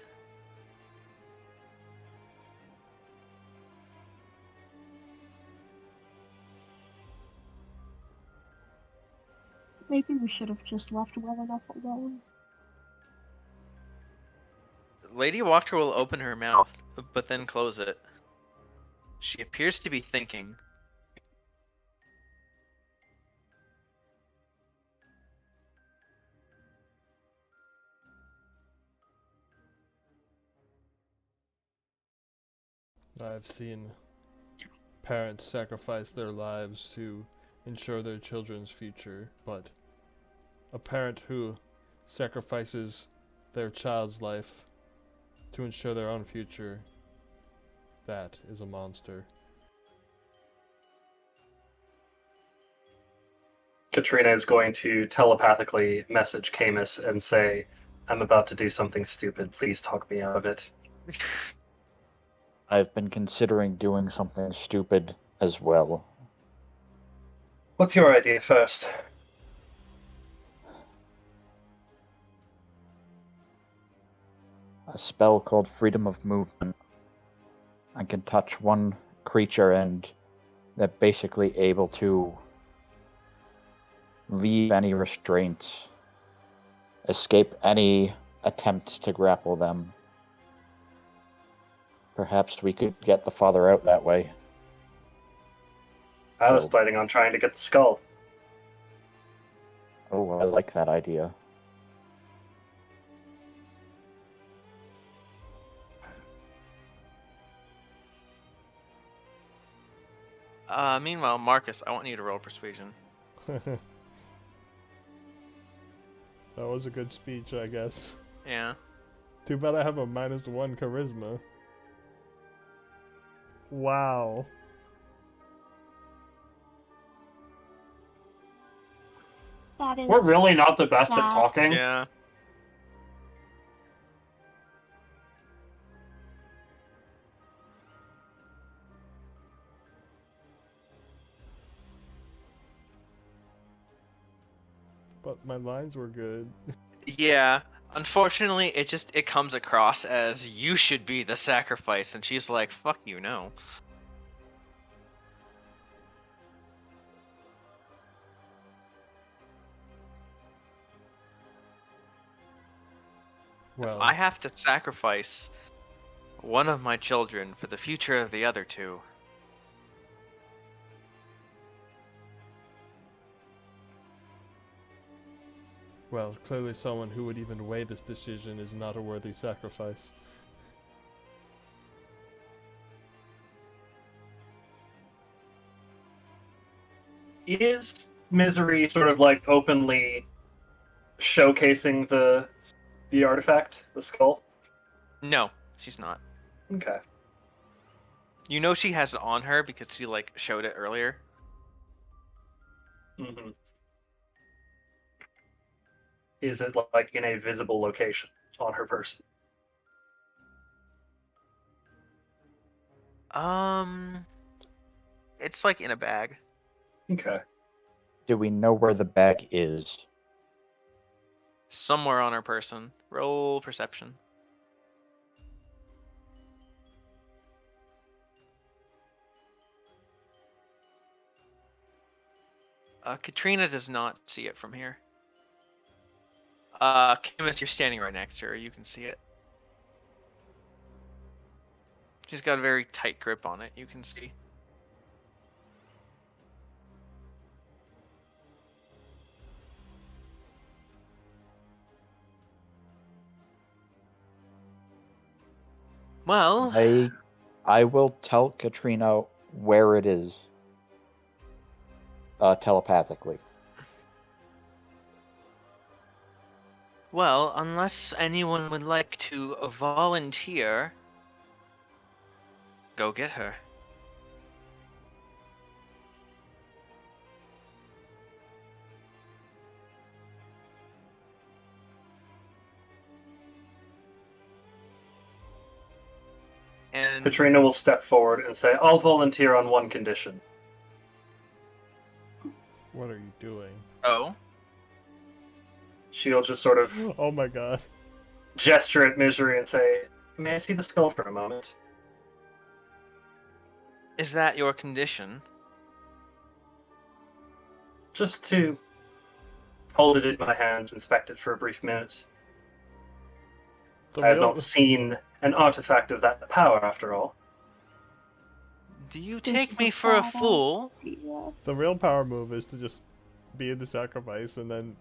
Maybe we should have just left well enough alone. Lady Wachter will open her mouth, but then close it. She appears to be thinking. I've seen parents sacrifice their lives to ensure their children's future, but a parent who sacrifices their child's life to ensure their own future, that is a monster. Katrina is going to telepathically message Camus and say, "I'm about to do something stupid. Please talk me out of it." I've been considering doing something stupid as well. What's your idea first? A spell called Freedom of Movement. I can touch one creature and they're basically able to leave any restraints, escape any attempts to grapple them. Perhaps we could get the father out that way. I was Oh. planning on trying to get the skull. Oh, I like that idea. Meanwhile, Marcus, I want you to roll persuasion. That was a good speech, I guess. Yeah. Too bad I have a -1 charisma. Wow. That is. We're really not the best at sad. talking. Yeah. But my lines were good. Yeah. Unfortunately, it comes across as you should be the sacrifice, and she's like, "Fuck you, no." Well, If I have to sacrifice one of my children for the future of the other two. Well, clearly someone who would even weigh this decision is not a worthy sacrifice. Is Misery sort of like openly showcasing the artifact, the skull? No, she's not. Okay. You know she has it on her because she like showed it earlier. Mm-hmm. Is it like in a visible location on her person? It's like in a bag. Okay. Do we know where the bag is? Somewhere on her person. Roll perception. Katrina does not see it from here. Camus, you're standing right next to her. You can see it. She's got a very tight grip on it. You can see. Well, I will tell Katrina where it is. Telepathically. well, unless anyone would like to volunteer, go get her. And Katrina will step forward and say, I'll volunteer on one condition. What are you doing? oh, She'll just sort of Oh my god. gesture at Misery and say, may I see the skull for a moment? is that your condition? Just to hold it in my hands, inspect it for a brief minute. The I have real, not seen an artifact of that power, after all. Do you This take is me a for a bad fool? idea. the real power move is to just be in the sacrifice and then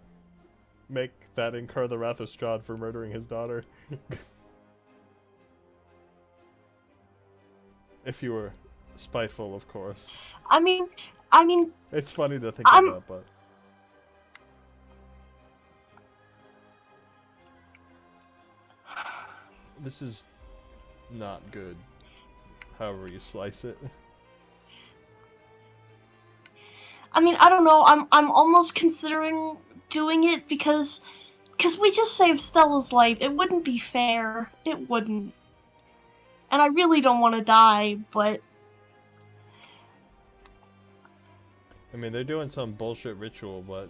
make that incur the wrath of Strahd for murdering his daughter. If you were spiteful, of course. I mean, It's funny to think I'm- of that, but... This is not good, however you slice it. I don't know. I'm almost considering doing it because we just saved Stella's life. It wouldn't be fair. It wouldn't. And I really don't want to die, but I mean, they're doing some bullshit ritual, but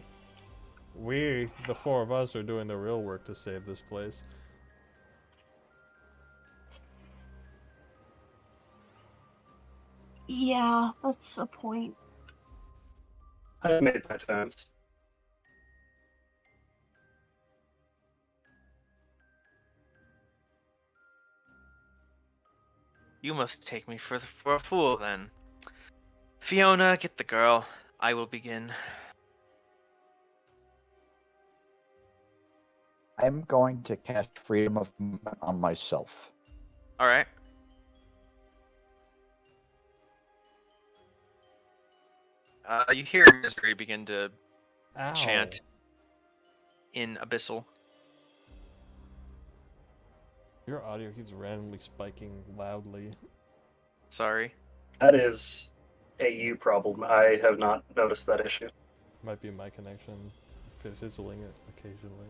we, the four of us, are doing the real work to save this place. yeah, that's a point. I made my terms. You must take me for a fool, then. Fiona, get the girl. I will begin. I'm going to cast Freedom of Movement on myself. Alright. You hear Misery begin to Ow. chant in Abyssal. Your audio keeps randomly spiking loudly. Sorry. That is a you problem. I have not noticed that issue. Might be my connection, fizzling it occasionally.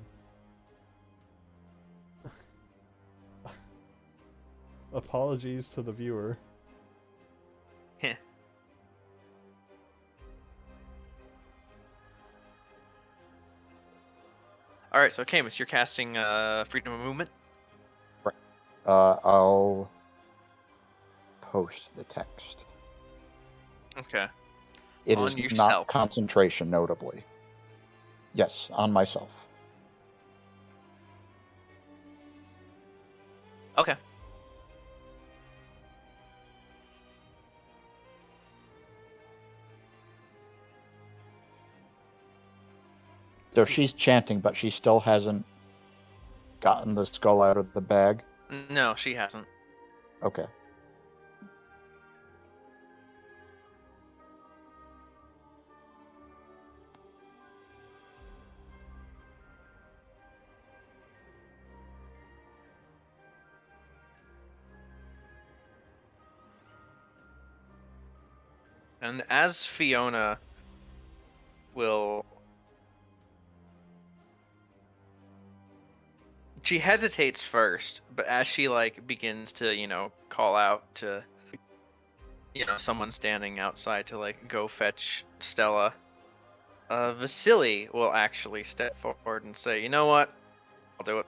Apologies to the viewer. Heh. Alright, so Camus, you're casting Freedom of Movement. I'll post the text. Okay. It On is yourself. not concentration, notably. Yes, on myself. Okay. So she's chanting, but she still hasn't gotten the skull out of the bag? No, she hasn't. Okay. And as Fiona will... She hesitates first, but as she, like, begins to, you know, call out to, you know, someone standing outside to, like, go fetch Stella, Vasily will actually step forward and say, you know what? I'll do it.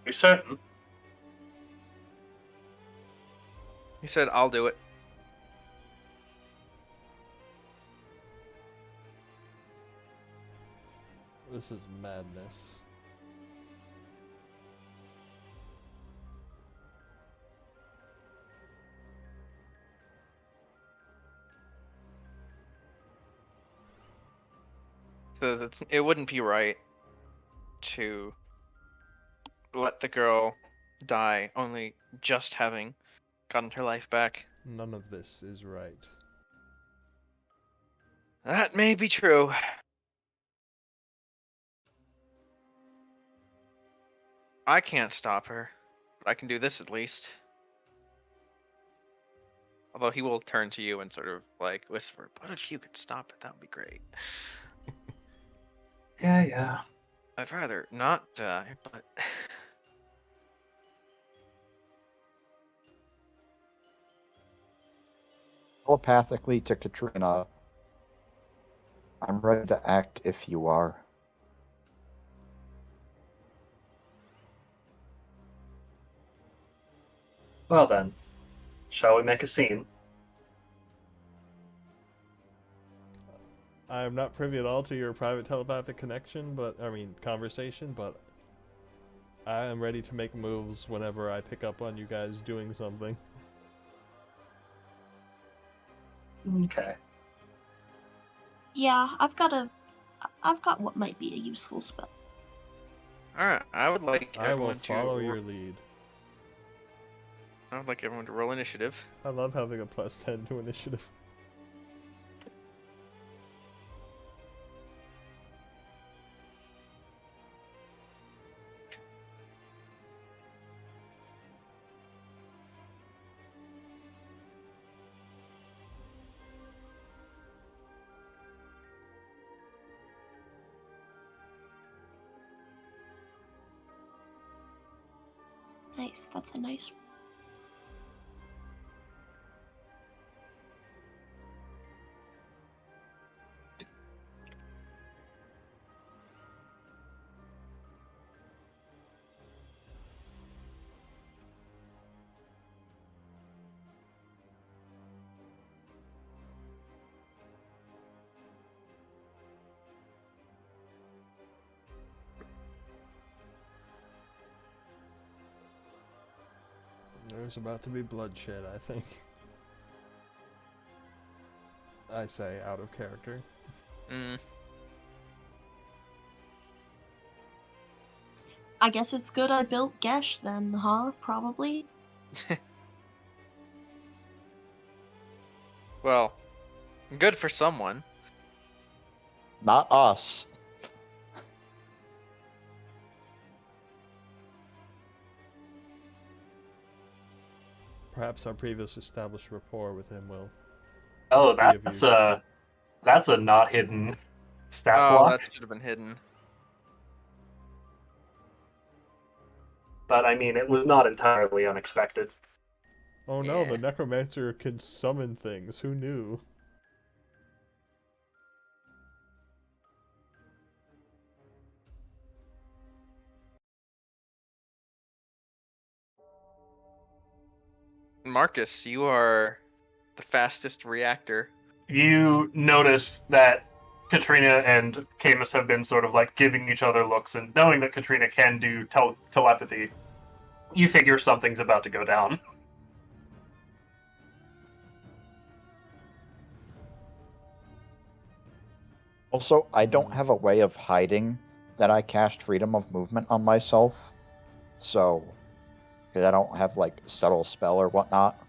You certain? He said, I'll do it. This is madness. So it wouldn't be right to let the girl die only just having gotten her life back. None of this is right. That may be true. I can't stop her, but I can do this at least. Although he will turn to you and sort of like whisper, "But if you could stop it, that would be great." Yeah. I'd rather not die, but Telepathically to Katrina, I'm ready to act if you are. Well then, shall we make a scene? I am not privy at all to your private telepathic conversation, but I am ready to make moves whenever I pick up on you guys doing something. Okay. Yeah, I've got what might be a useful spell. alright, I would like I will everyone follow to your lead. I would like everyone to roll initiative. I love having a plus 10 to initiative. Nice, that's a nice. There's about to be bloodshed, I think. I say, out of character. I guess it's good I built Gesh then, huh? Probably. Well, good for someone. Not us. Perhaps our previous established rapport with him will... Oh, Be of use. that's a not hidden stat Oh, block. that should have been hidden. But I mean, it was not entirely unexpected. Oh no, Yeah. the necromancer can summon things. Who knew? Marcus, you are the fastest reactor. You notice that Katrina and Camus have been sort of like giving each other looks, and knowing that Katrina can do telepathy, you figure something's about to go down. Also, I don't have a way of hiding that I cast freedom of movement on myself, so because I don't have like subtle spell or whatnot.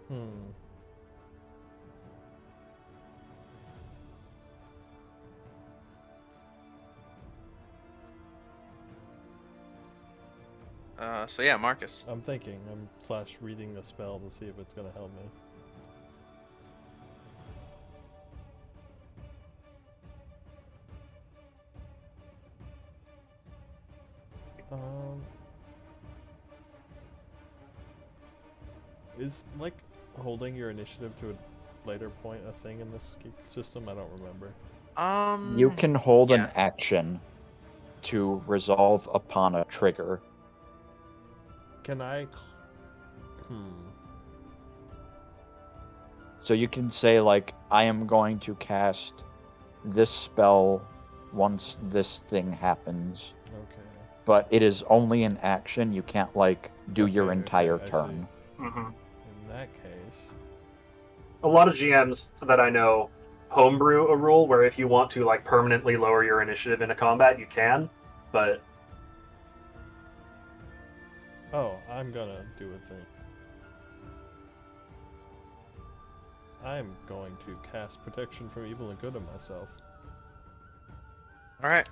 Hmm. So yeah, Marcus. I'm thinking. I'm reading the spell to see if it's gonna help me. Is like holding your initiative to a later point a thing in this system? I don't remember. You can hold yeah. an action to resolve upon a trigger. Can I? So you can say like, I am going to cast this spell once this thing happens. Okay. But it is only an action. You can't like do Okay, your entire I see. turn. Mm-hmm. In that case, A lot of GMs that I know homebrew a rule where if you want to like permanently lower your initiative in a combat, you can, but oh, I'm gonna do a thing. I'm going to cast Protection from Evil and Good on myself. All right.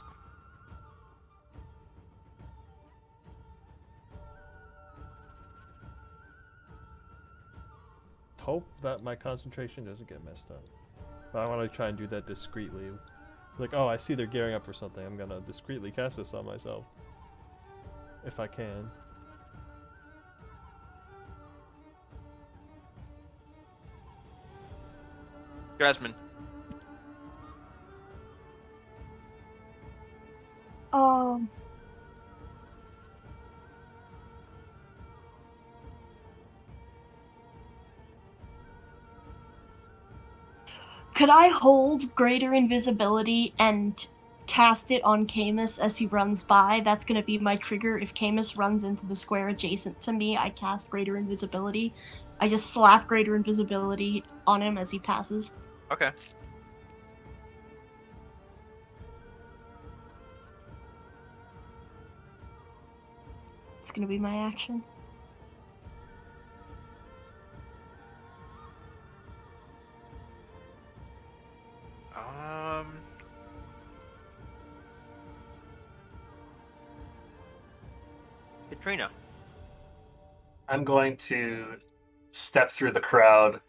Hope that my concentration doesn't get messed up. But I want to try and do that discreetly. Like, oh, I see they're gearing up for something. I'm gonna discreetly cast this on myself. If I can. Jasmine. Could I hold greater invisibility and cast it on Camus as he runs by? That's gonna be my trigger. If Camus runs into the square adjacent to me, I cast greater invisibility. I just slap greater invisibility on him as he passes. Okay. It's gonna be my action. Katrina. I'm going to step through the crowd,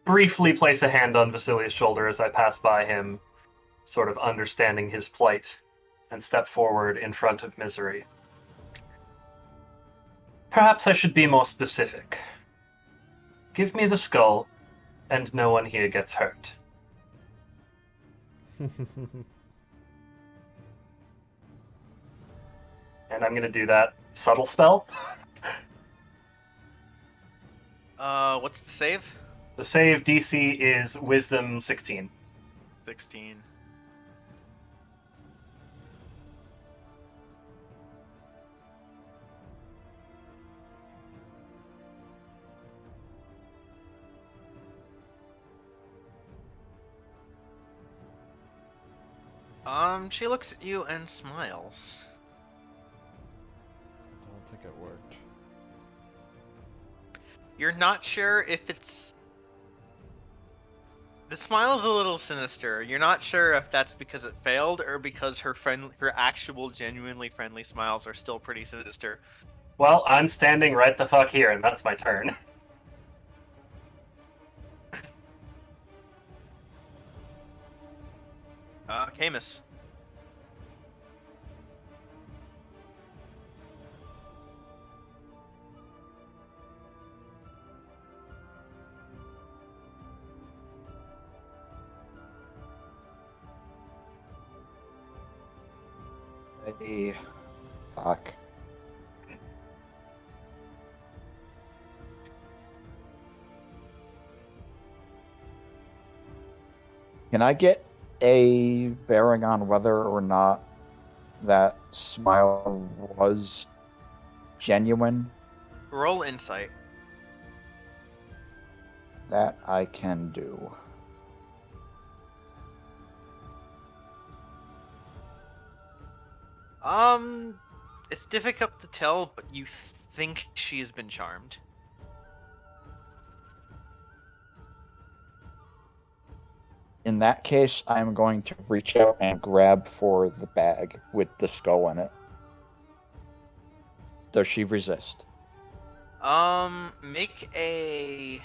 briefly place a hand on Vasili's shoulder as I pass by him, sort of understanding his plight, and step forward in front of Misery. Perhaps I should be more specific. Give me the skull, and no one here gets hurt. And I'm going to do that subtle spell. What's the save? The save DC is Wisdom 16. 16. She looks at you and smiles. I don't think it worked. You're not sure if it's... The smile's a little sinister. You're not sure if that's because it failed or because her actual genuinely friendly smiles are still pretty sinister. Well, I'm standing right the fuck here, and that's my turn. Camus. Fuck. Can I get a bearing on whether or not that smile was genuine? Roll insight. That I can do. It's difficult to tell, but you think she has been charmed. In that case, I'm going to reach out and grab for the bag with the skull in it. Does she resist? Make a...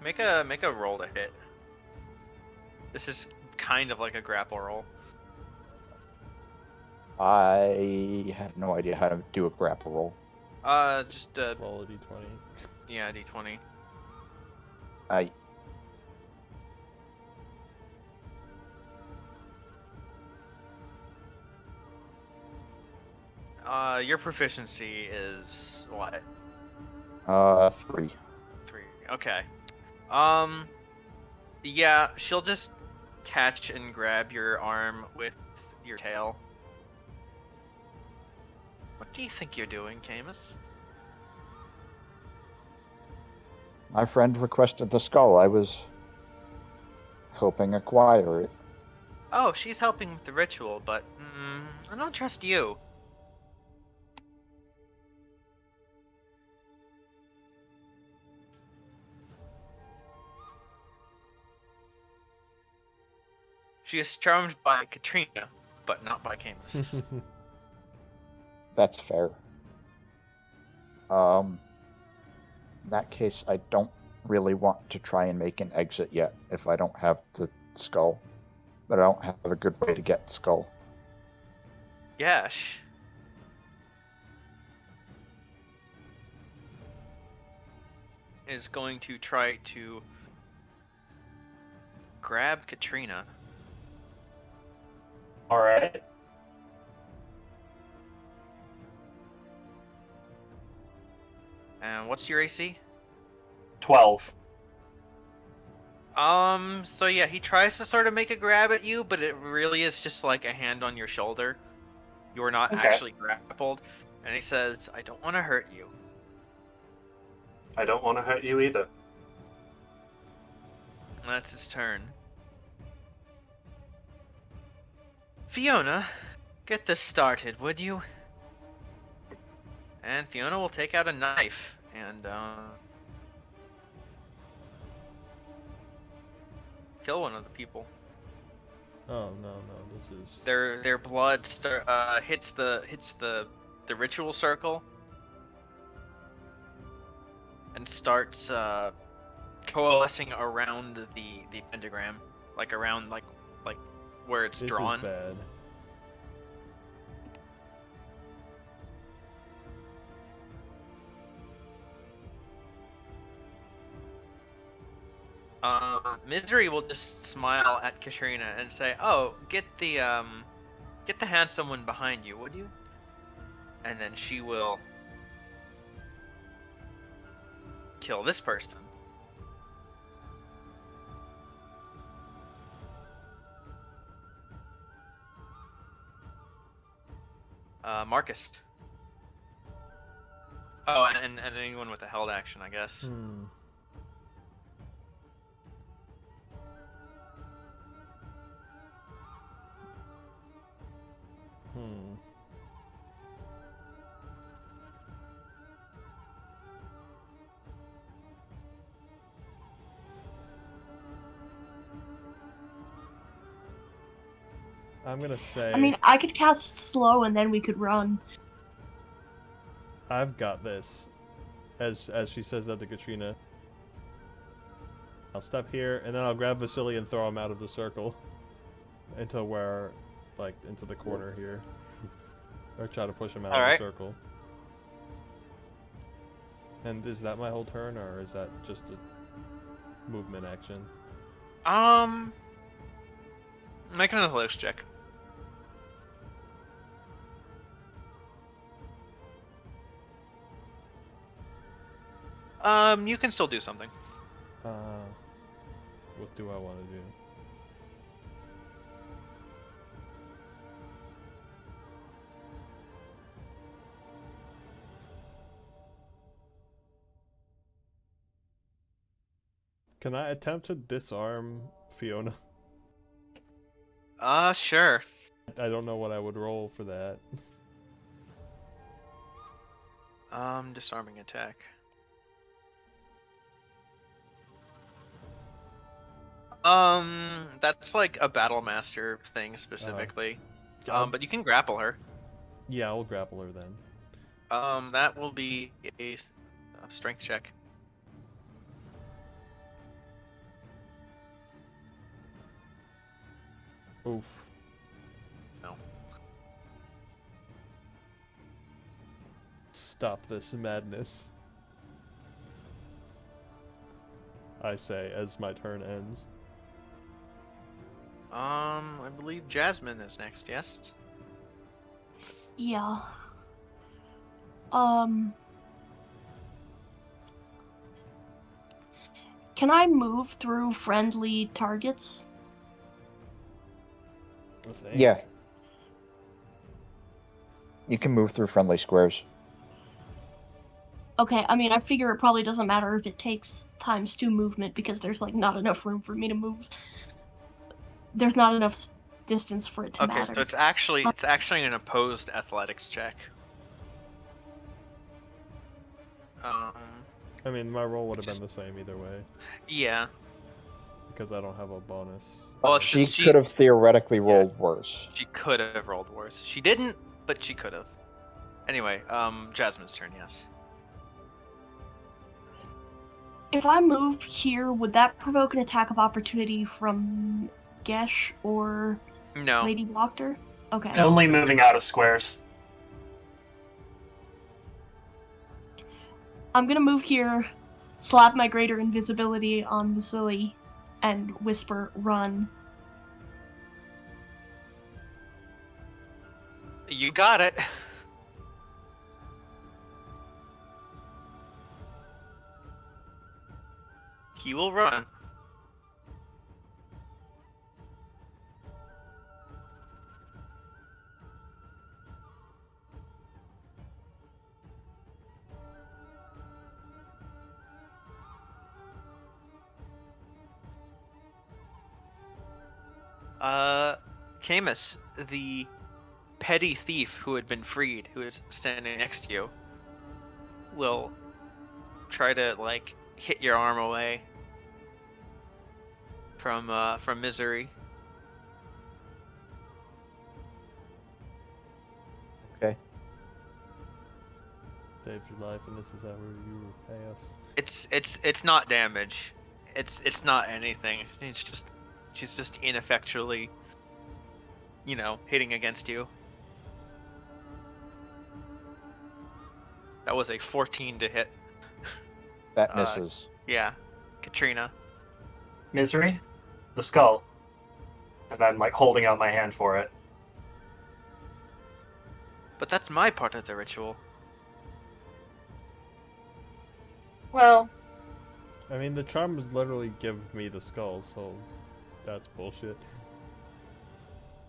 Make a roll to hit. This is kind of like a grapple roll. I have no idea how to do a grapple roll. Just Roll a d20. yeah, d20. I Your proficiency is what? 3. 3. Okay. Yeah, she'll just catch and grab your arm with your tail. What do you think you're doing, Camus? My friend requested the skull. I was helping acquire it. Oh, she's helping with the ritual, but I don't trust you. She is charmed by Katrina, but not by Camus. That's fair. In that case, I don't really want to try and make an exit yet if I don't have the skull. But I don't have a good way to get the skull. Yash. Is going to try to grab Katrina. Alright. And what's your AC? 12. So yeah, he tries to sort of make a grab at you, but it really is just like a hand on your shoulder. You are not Okay. actually grappled. And he says, I don't want to hurt you. I don't want to hurt you either. And that's his turn. Fiona, get this started, would you? And Fiona will take out a knife and kill one of the people. Oh no, this is Their blood hits the ritual circle and starts coalescing around the pentagram, like around like where it's this drawn. is bad. Misery will just smile at Katrina and say, "Oh, get the handsome one behind you, would you?" And then she will kill this person. Marcus. Oh, and anyone with a held action, I guess. I'm gonna say I mean, I could cast slow and then we could run. I've got this. As she says that to Katrina. I'll step here and then I'll grab Vasily and throw him out of the circle. Into where, like, into the corner here. Or try to push him out of the circle. And is that my whole turn, or is that just a movement action? Make an athletics check. You can still do something. What do I want to do? Can I attempt to disarm Fiona? Sure. I don't know what I would roll for that. Disarming attack. That's like a battle master thing specifically. But you can grapple her. Yeah, I'll grapple her then. That will be a strength check. Oof. No. Stop this madness, I say as my turn ends. I believe Jasmine is next, yes? Yeah. Can I move through friendly targets? I think. Yeah. You can move through friendly squares. Okay, I mean, I figure it probably doesn't matter if it takes ×2 movement because there's like not enough room for me to move. There's not enough distance for it to Okay, matter. so it's actually an opposed athletics check. I mean, my roll would have been the same either way Yeah. because I don't have a bonus. Well, it's She just could have theoretically rolled worse. She could have rolled worse. She didn't, but she could have. Anyway, Jasmine's turn, yes. If I move here, would that provoke an attack of opportunity from Gesh or No. Lady Wachter? Okay. Only moving out of squares. I'm gonna move here, slap my greater invisibility on Vasily, and whisper, "Run." You got it. He will run. Camus, the petty thief who had been freed, who is standing next to you, will try to like hit your arm away from Misery. Okay. Saved your life, and this is how you repay us. It's not damage. It's not anything. She's just ineffectually, hitting against you. That was a 14 to hit. That misses. Yeah, Katrina. Misery? The skull. And I'm like holding out my hand for it. But that's my part of the ritual. Well, I mean, the charm was literally give me the skull, so that's bullshit.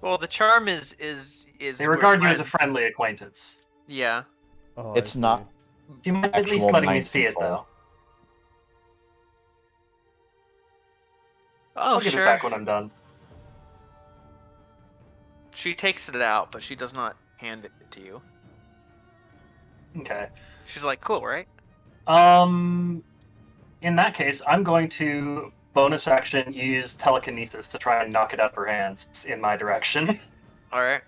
Well, the charm is. they regard you we're as a friendly acquaintance. Yeah. Oh, It's I not see. Do you mind at least actual letting me mind see it, control. though? Oh, I'll give sure. it back when I'm done. She takes it out, but she does not hand it to you. Okay. She's like, cool, right? In that case, I'm going to bonus action use telekinesis to try and knock it out of her hands in my direction. Alright.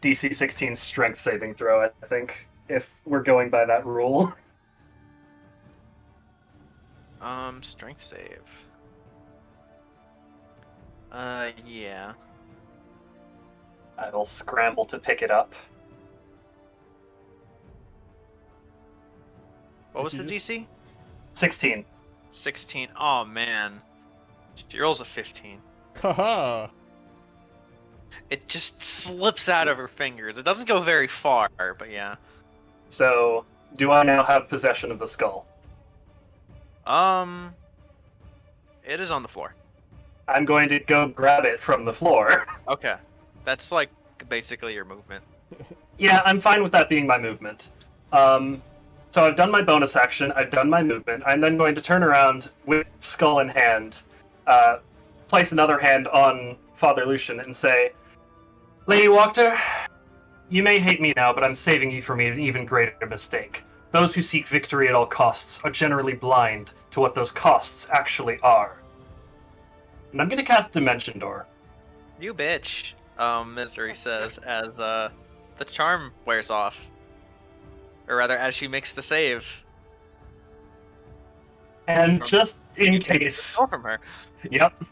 DC 16 strength saving throw, I think, if we're going by that rule. Strength save. Yeah. I will scramble to pick it up. What was Did the you DC? 16. 16. Oh man. She rolls a 15. Haha! It just slips out of her fingers. It doesn't go very far, but yeah. So, do I now have possession of the skull? It is on the floor. I'm going to go grab it from the floor. Okay. That's like basically your movement. Yeah, I'm fine with that being my movement. So I've done my bonus action, I've done my movement. I'm then going to turn around with skull in hand, place another hand on Father Lucian and say, Lady Wachter, you may hate me now, but I'm saving you from an even greater mistake. Those who seek victory at all costs are generally blind to what those costs actually are. And I'm going to cast Dimension Door. You bitch, Misery says as the charm wears off. Or rather, as she makes the save. And just in case. Go from her. Yep.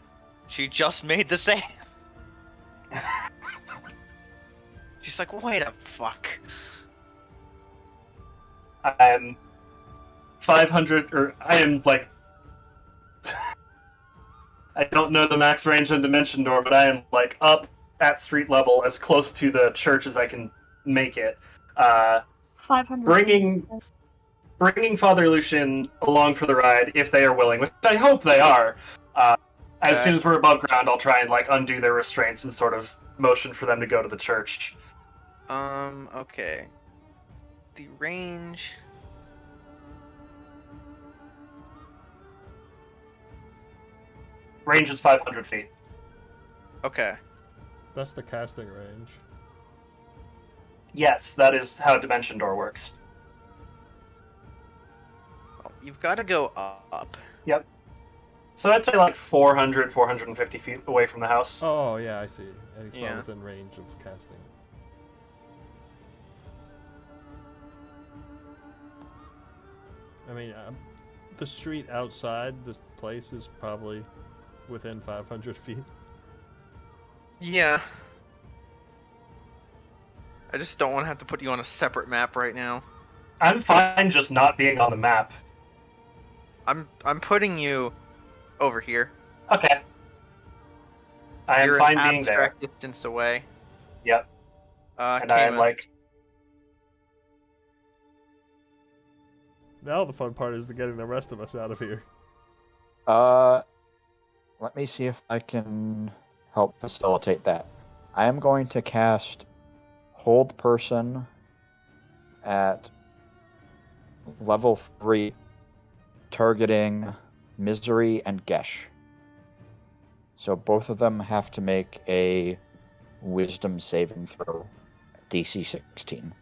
She just made the save. She's like, wait a fuck. I am 500, or I am like. I don't know the max range on Dimension Door, but I am like up at street level, as close to the church as I can make it. 500. Bringing Father Lucian along for the ride if they are willing, which I hope they are. As soon as we're above ground, I'll try and like undo their restraints and sort of motion for them to go to the church. Okay. The range. Range is 500 feet. Okay. That's the casting range. Yes, that is how Dimension Door works. Well, you've got to go up. Yep. So I'd say like 400, 450 feet away from the house. Oh, yeah, I see. And he's Yeah. not within range of casting. I mean, the street outside the place is probably within 500 feet. Yeah. I just don't want to have to put you on a separate map right now. I'm fine just not being on the map. I'm putting you over here. Okay. I am You're fine an being there. abstract distance away. Yep. And I am Cayman. like, Now the fun part is getting the rest of us out of here. Let me see if I can help facilitate that. I am going to cast Hold Person at level 3, targeting Misery and Gesh. So both of them have to make a Wisdom saving throw, DC 16.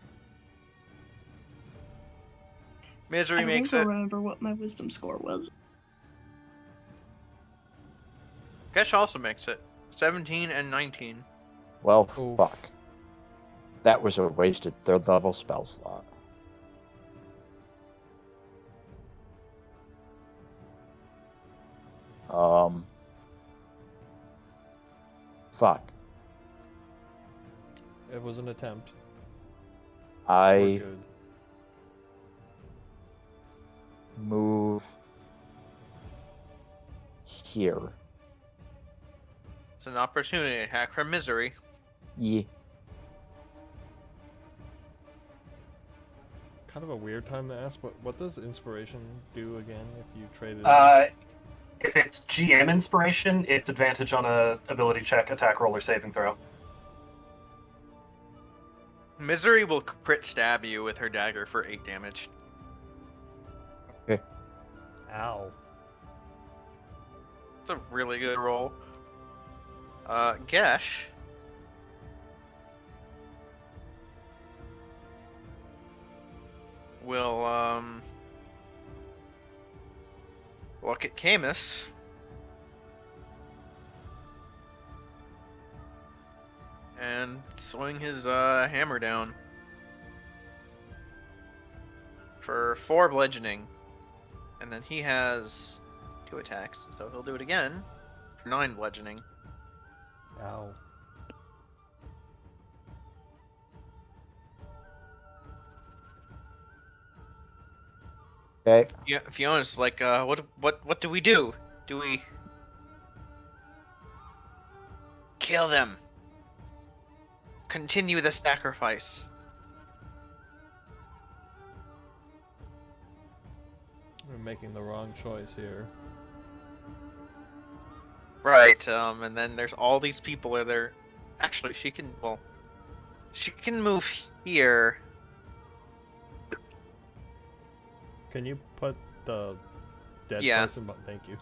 Misery I makes don't it. remember what my wisdom score was. Gesh also makes it. 17 and 19. Well, Oof. fuck. That was a wasted 3rd level spell slot. Fuck. It was an attempt. We're I good. move here. It's an opportunity attack from Misery. Yeah. Kind of a weird time to ask, but what does inspiration do again if you trade it? if it's GM inspiration, it's advantage on a ability check, attack roll, or saving throw. Misery will crit stab you with her dagger for 8 damage. Ow. It's a really good roll. Gesh. Will, look at Camus. And swing his, hammer down. For 4 bludgeoning. And then he has 2 attacks, so he'll do it again for 9 bludgeoning. Ow. Okay. Yeah, Fiona's like, what do we do? Do we kill them? Continue the sacrifice. We're making the wrong choice here. Right, and then there's all these people are there. Actually, she can move here. Can you put the dead Yeah. person? But thank you.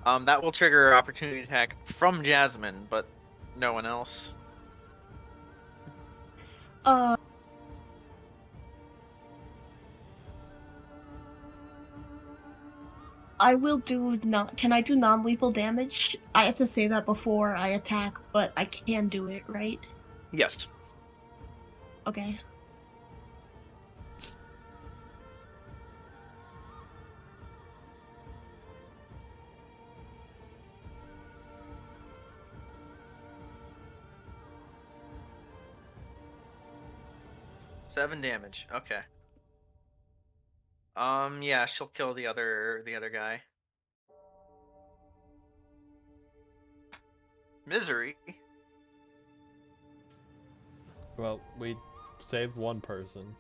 That will trigger an opportunity attack from Jasmine, but no one else. I will do not. Can I do non-lethal damage? I have to say that before I attack, but I can do it, right? Yes. Okay. Seven damage. Okay. Yeah, she'll kill the other guy. Misery. Well, we saved one person.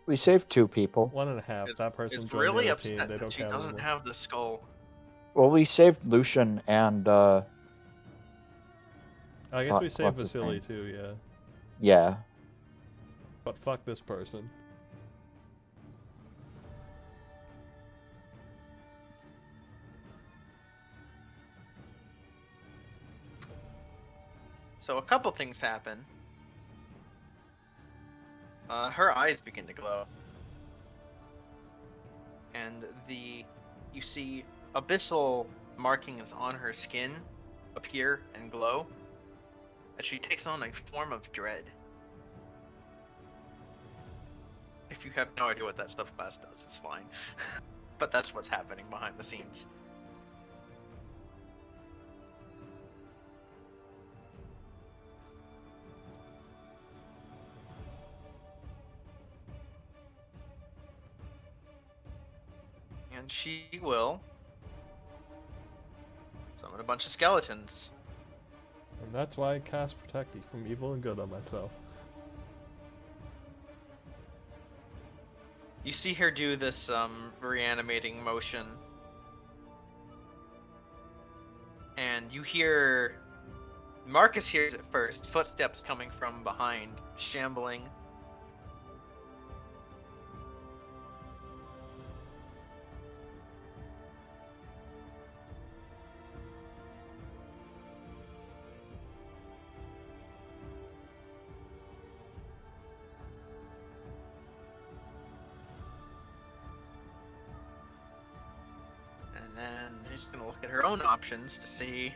We saved 2 people. 1.5. That person Is joined really the other team. upset They that don't she count doesn't anymore. have the skull. Well, we saved Lucian and I guess fuck, we saved what's his Vasily name? too, yeah. Yeah. But fuck this person. So a couple things happen. Her eyes begin to glow. And you see abyssal markings on her skin appear and glow as she takes on a form of dread. If you have no idea what that stuff class does, it's fine. But that's what's happening behind the scenes. And she will summon a bunch of skeletons. And that's why I cast Protect You from Evil and Good on myself. You see her do this reanimating motion. And you hear Marcus hears it first, footsteps coming from behind, shambling. And then she's gonna look at her own options to see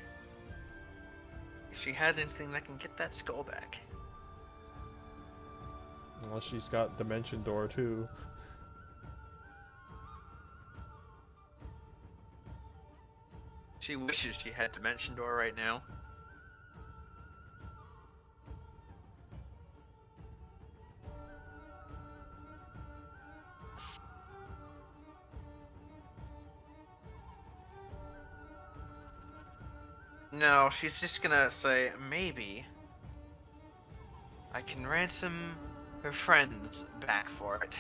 if she has anything that can get that skull back. Unless she's got Dimension Door too. She wishes she had Dimension Door right now. No, she's just gonna say, maybe I can ransom her friends back for it.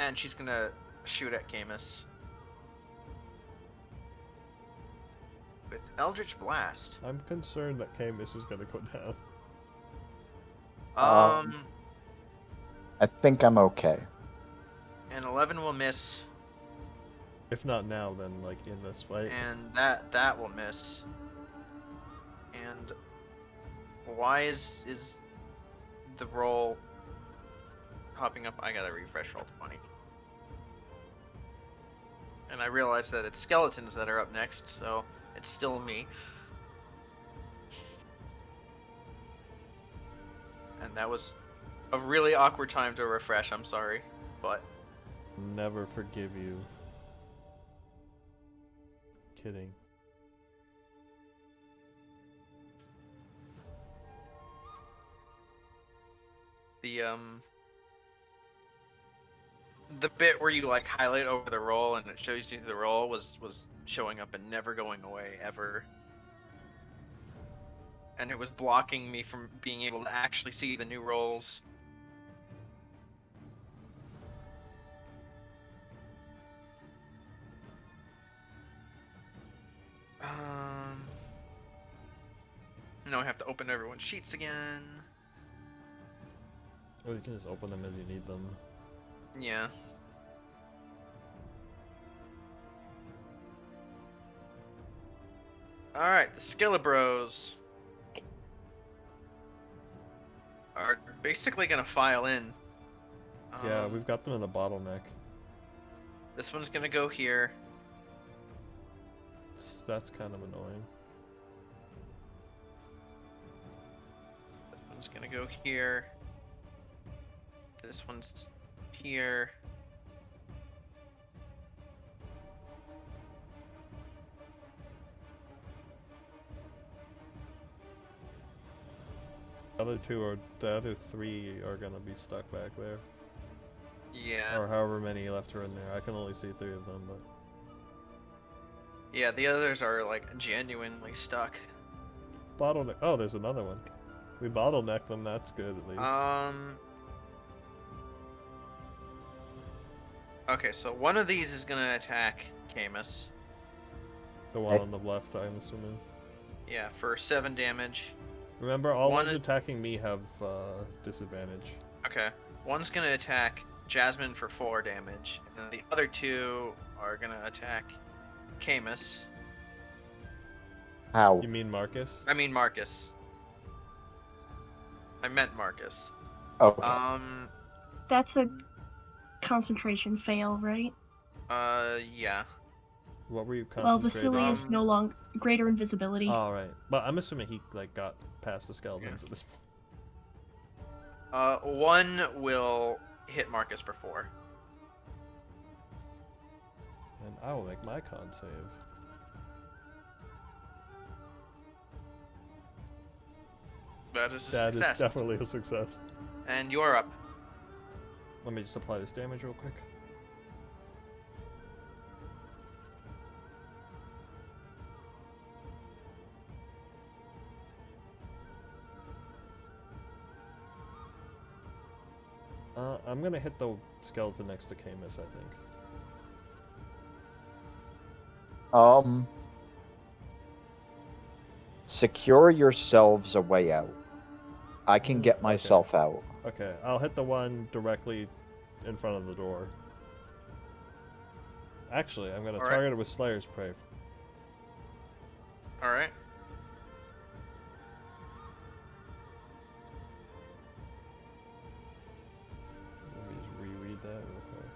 And she's gonna shoot at Camus with Eldritch Blast. I'm concerned that Camus is gonna go down. I think I'm okay. And 11 will miss, If not now, then like in this fight. and that will miss. And why is the roll popping up? I gotta refresh roll 20. And I realize that it's skeletons that are up next, so it's still me. And that was a really awkward time to refresh, I'm sorry. But Never forgive you. Kidding. the bit where you like highlight over the roll and it shows you the roll was showing up and never going away ever. And it was blocking me from being able to actually see the new rolls. Now I have to open everyone's sheets again. Or you can just open them as you need them. Yeah. Alright, the Skillabros are basically gonna file in. Yeah, we've got them in the bottleneck. This one's gonna go here. That's kind of annoying. This one's gonna go here. This one's here. The other three are gonna be stuck back there. Yeah. Or however many left are in there. I can only see 3 of them, but... Yeah, the others are like genuinely stuck. Bottleneck. Oh, there's another one. We bottlenecked them, that's good at least. Okay, so one of these is gonna attack Camus. The one on the left, I'm assuming. Yeah, for 7 damage. Remember, all One ones attacking me have disadvantage. Okay. One's gonna attack Jasmine for 4 damage, and the other 2 are gonna attack Camus. How? You mean Marcus? I mean Marcus. I meant Marcus. Okay. That's a concentration fail, right? Yeah. What were you Well, concentrating Vasily is no longer greater invisibility. Oh, right. But I'm assuming he, like, got past the skeletons at this point. One will hit Marcus for 4. And I will make my con save. That is a That is success. definitely a success. And you're up. Let me just apply this damage real quick. I'm gonna hit the skeleton next to Camus, I think. Secure yourselves a way out. I can get myself out. Okay, I'll hit the one directly in front of the door. Actually, I'm gonna target it with Slayer's Prey. Alright. Let me just reread that real quick.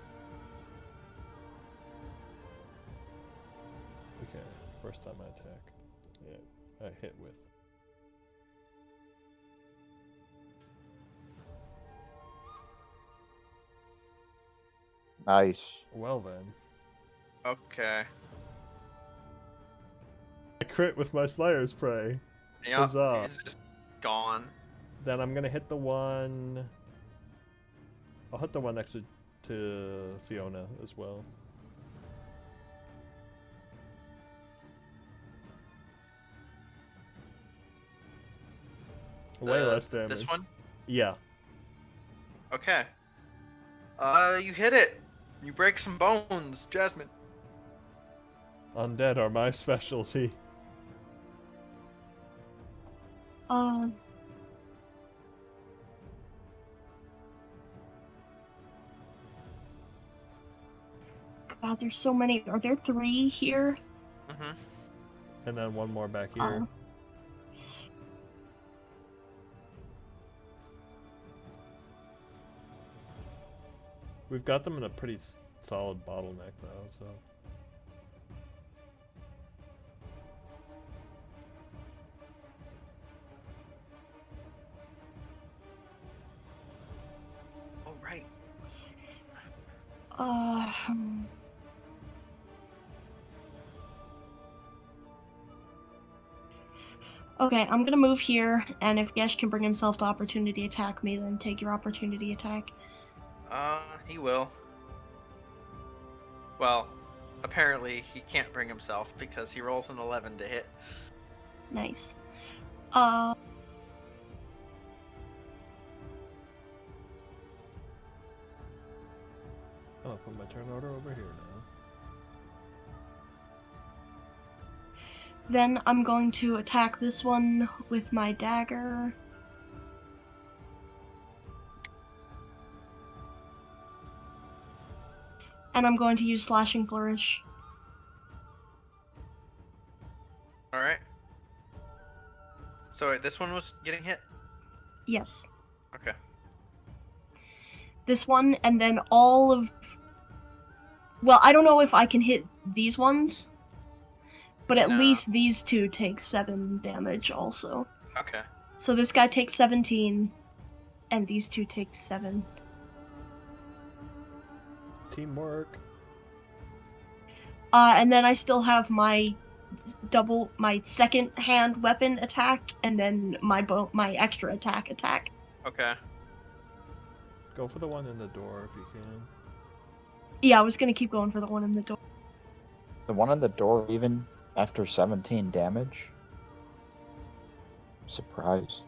Okay, first time I attacked. Yeah, I hit with. Nice. Well then. Okay. I crit with my Slayer's Prey. Yeah, Huzzah. it's just gone. Then I'm gonna hit the one. I'll hit the one next to Fiona as well. Way less damage. This one? Yeah. Okay. You hit it. You break some bones, Jasmine. Undead are my specialty. God, there's so many. Are there 3 here? Mm-hmm. And then one more back here. We've got them in a pretty solid bottleneck though, so. All right. Okay, I'm gonna move here, and if Gesh can bring himself to opportunity attack me, then take your opportunity attack. He will. Well, apparently he can't bring himself because he rolls an 11 to hit. Nice. I'll put my turn order over here now. Then I'm going to attack this one with my dagger. And I'm going to use Slashing Flourish. Alright. So this one was getting hit? Yes. Okay. This one, and then all of... Well, I don't know if I can hit these ones, but at No. least these two take 7 damage also. Okay. So this guy takes 17, and these two take 7. Teamwork. And then I still have my second hand weapon attack, and then my extra attack. Okay. Go for the one in the door if you can. Yeah, I was gonna keep going for the one in the door. The one in the door, even after 17 damage? Surprised.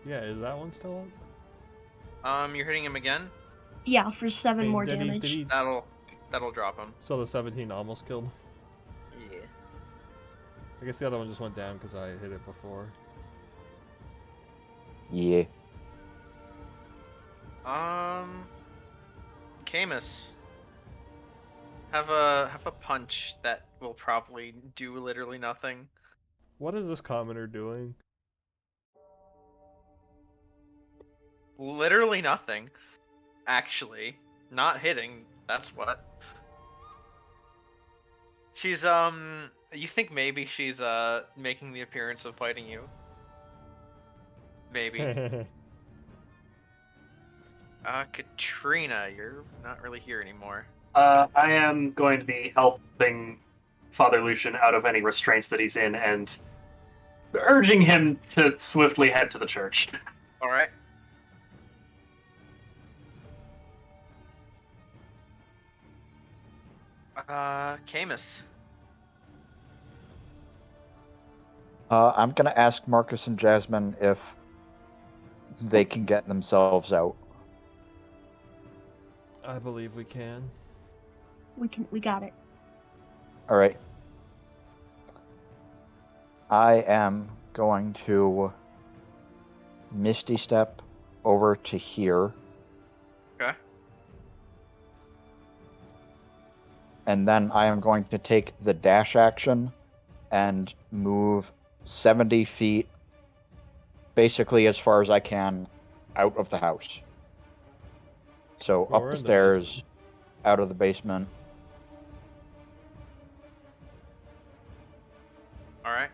Yeah, is that one still up? You're hitting him again? Yeah, for 7 Hey, more did he- damage. did he- That'll drop him. So the 17 almost killed. Yeah. I guess the other one just went down because I hit it before. Yeah. Camus. Have a punch that will probably do literally nothing. What is this commoner doing? Literally nothing. Actually. Not hitting, that's what. She's you think maybe she's making the appearance of fighting you? Maybe. Katrina, you're not really here anymore. I am going to be helping Father Lucian out of any restraints that he's in and urging him to swiftly head to the church. Alright. Camus. I'm gonna ask Marcus and Jasmine if they can get themselves out. I believe we can. We got it. Alright. I am going to Misty Step over to here. Okay. And then I am going to take the dash action and move 70 feet, basically as far as I can, out of the house. So Well, up we're the in the stairs, basement. out of the basement. Alright.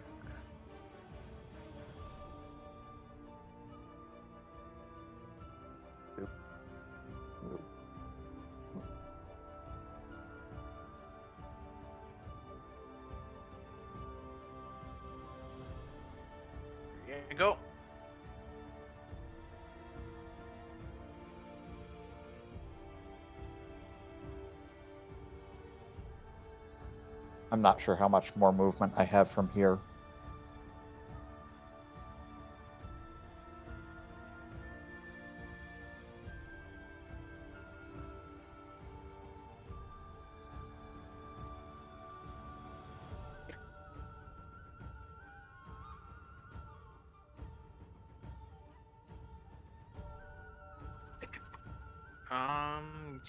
Here you go. I'm not sure how much more movement I have from here.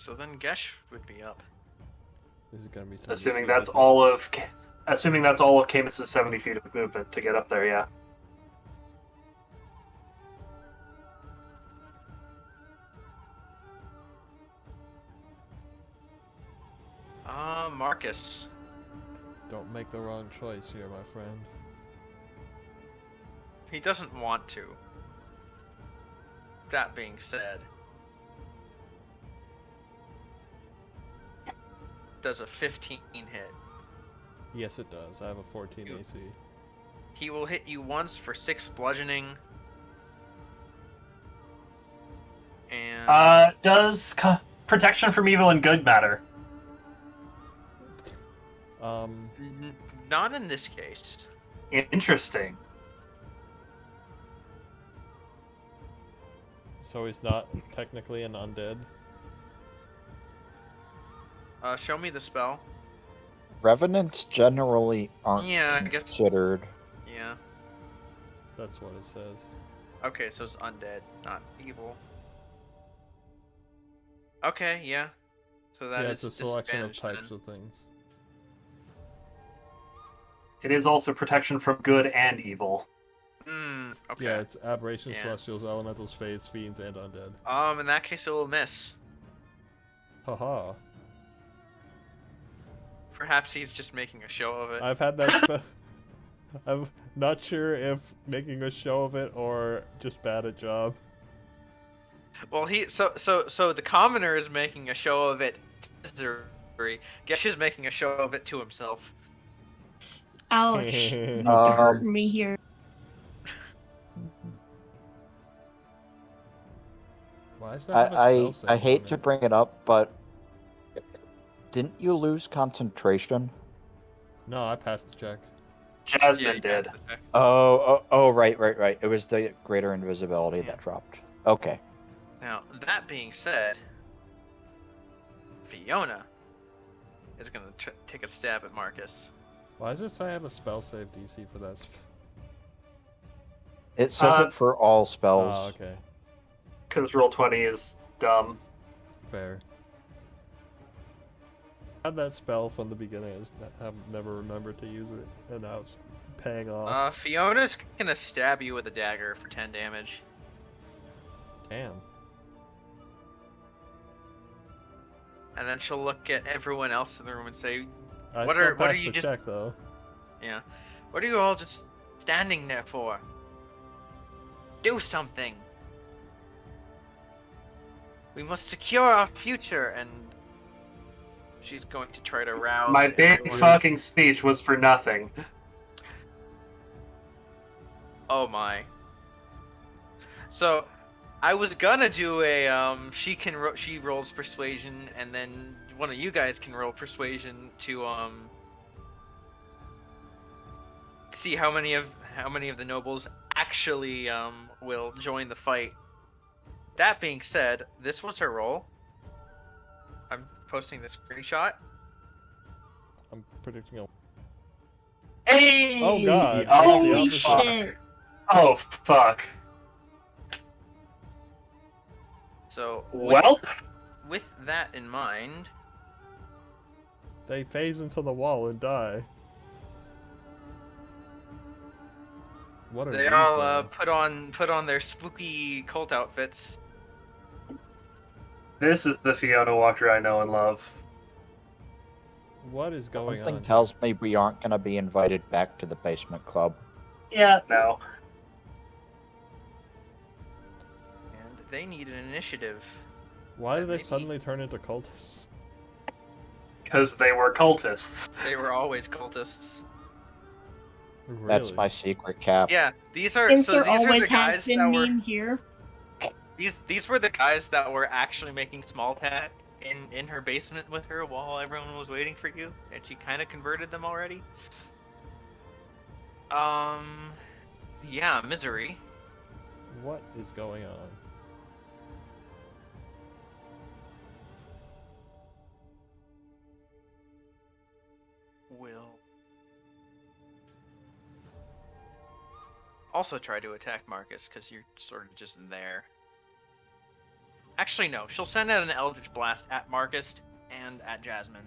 So then Gesh would be up. Is it gonna be some Assuming risky that's business? all of Camus's 70 feet of movement to get up there, yeah. Marcus. Don't make the wrong choice here, my friend. He doesn't want to. That being said, does a 15 hit. Yes, it does. I have a 14 AC. He will hit you once for 6 bludgeoning. And Does protection from evil and good matter? not in this case. Interesting. So he's not technically an undead? Show me the spell. Revenants generally aren't Yeah, I guess- considered. Yeah. That's what it says. Okay, so it's undead, not evil. Okay, yeah. So that Yeah, is it's a selection of disadvantage types then. of things. It is also protection from good and evil. Okay. Yeah, it's aberrations, Yeah. celestials, elementals, fates, fiends, and undead. In that case, it will miss. Haha. Perhaps he's just making a show of it. I've had that spell. I'm not sure if making a show of it or just bad at job. Well, so the commoner is making a show of it to Missouri. Gesh is making a show of it to himself. Ouch. You're hurting me here. Why is that? I hate to bring it up, but didn't you lose concentration? No, I passed the check. Jasmine you did. passed the check. Oh, right. It was the greater invisibility that dropped. Okay. Now, that being said, Fiona is going to take a stab at Marcus. Why does it say I have a spell save DC for that? It says it for all spells. Oh, okay. Because Roll20 is dumb. Fair. I had that spell from the beginning. I've never remembered to use it, and now it's paying off. Fiona's going to stab you with a dagger for 10 damage. Damn. And then she'll look at everyone else in the room and say, I What still are passed you the just- check though? yeah, what are you all just standing there for? Do something! We must secure our future, and she's going to try to rouse My big everyone. fucking speech was for nothing. Oh my. So, I was gonna do a, she rolls persuasion, and then one of you guys can roll persuasion to, see how many of the nobles actually, will join the fight. That being said, this was her roll. I'm posting the screenshot. I'm predicting a. Hey! Oh god! Oh, it's the Holy opposite. fuck. shit. Oh, fuck. So, Welp. with that in mind, They phase into the wall and die. What are they these all then? put on their spooky cult outfits. This is the Fiona Walker I know and love. What is going Something on? tells me we aren't going to be invited back to the basement club. Yeah, no. And they need an initiative. Why did they maybe- suddenly turn into cultists? Because they were cultists. They were always cultists. Really? That's my secret cap. Yeah, these are Since so there these were always the has guys been that were meme here. these were the guys that were actually making small talk in her basement with her while everyone was waiting for you, and she kind of converted them already. Yeah, misery. What is going on? Will also try to attack Marcus because you're sort of just there. Actually, no. She'll send out an Eldritch Blast at Marcus and at Jasmine.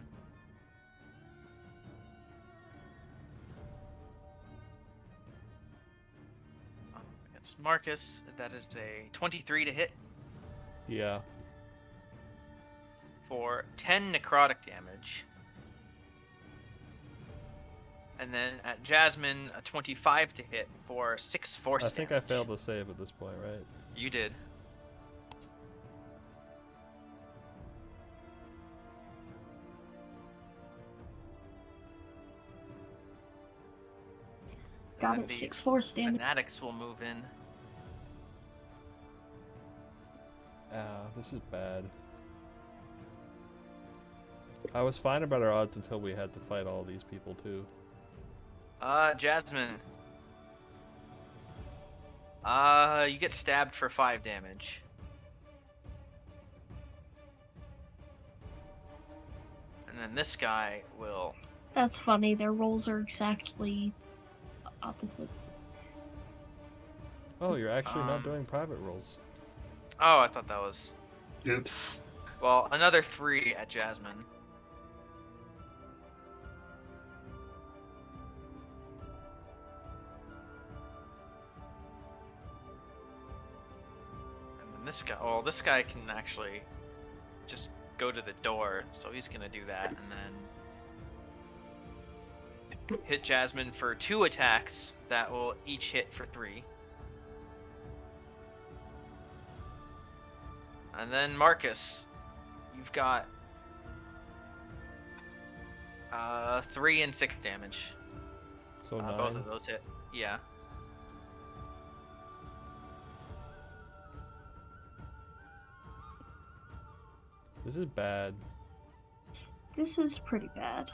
Against Marcus, that is a 23 to hit Yeah. for 10 necrotic damage. And then at Jasmine, a 25 to hit for 6 force I think damage. I failed to save at this point, right? You did. Got then it. the 6 force damage. fanatics will move in. This is bad. I was fine about our odds until we had to fight all these people too. Jasmine. You get stabbed for 5 damage. And then this guy will... That's funny. Their rolls are exactly opposite. Oh, you're actually not doing private rolls. Oh, I thought that was... Oops. Well, another 3 at Jasmine. And then this guy... Well, this guy can actually just go to the door, so he's gonna do that, and then hit Jasmine for 2 attacks that will each hit for 3. And then Marcus, you've got 3 and 6 damage. So 9. Both of those hit. Yeah. This is bad. This is pretty bad.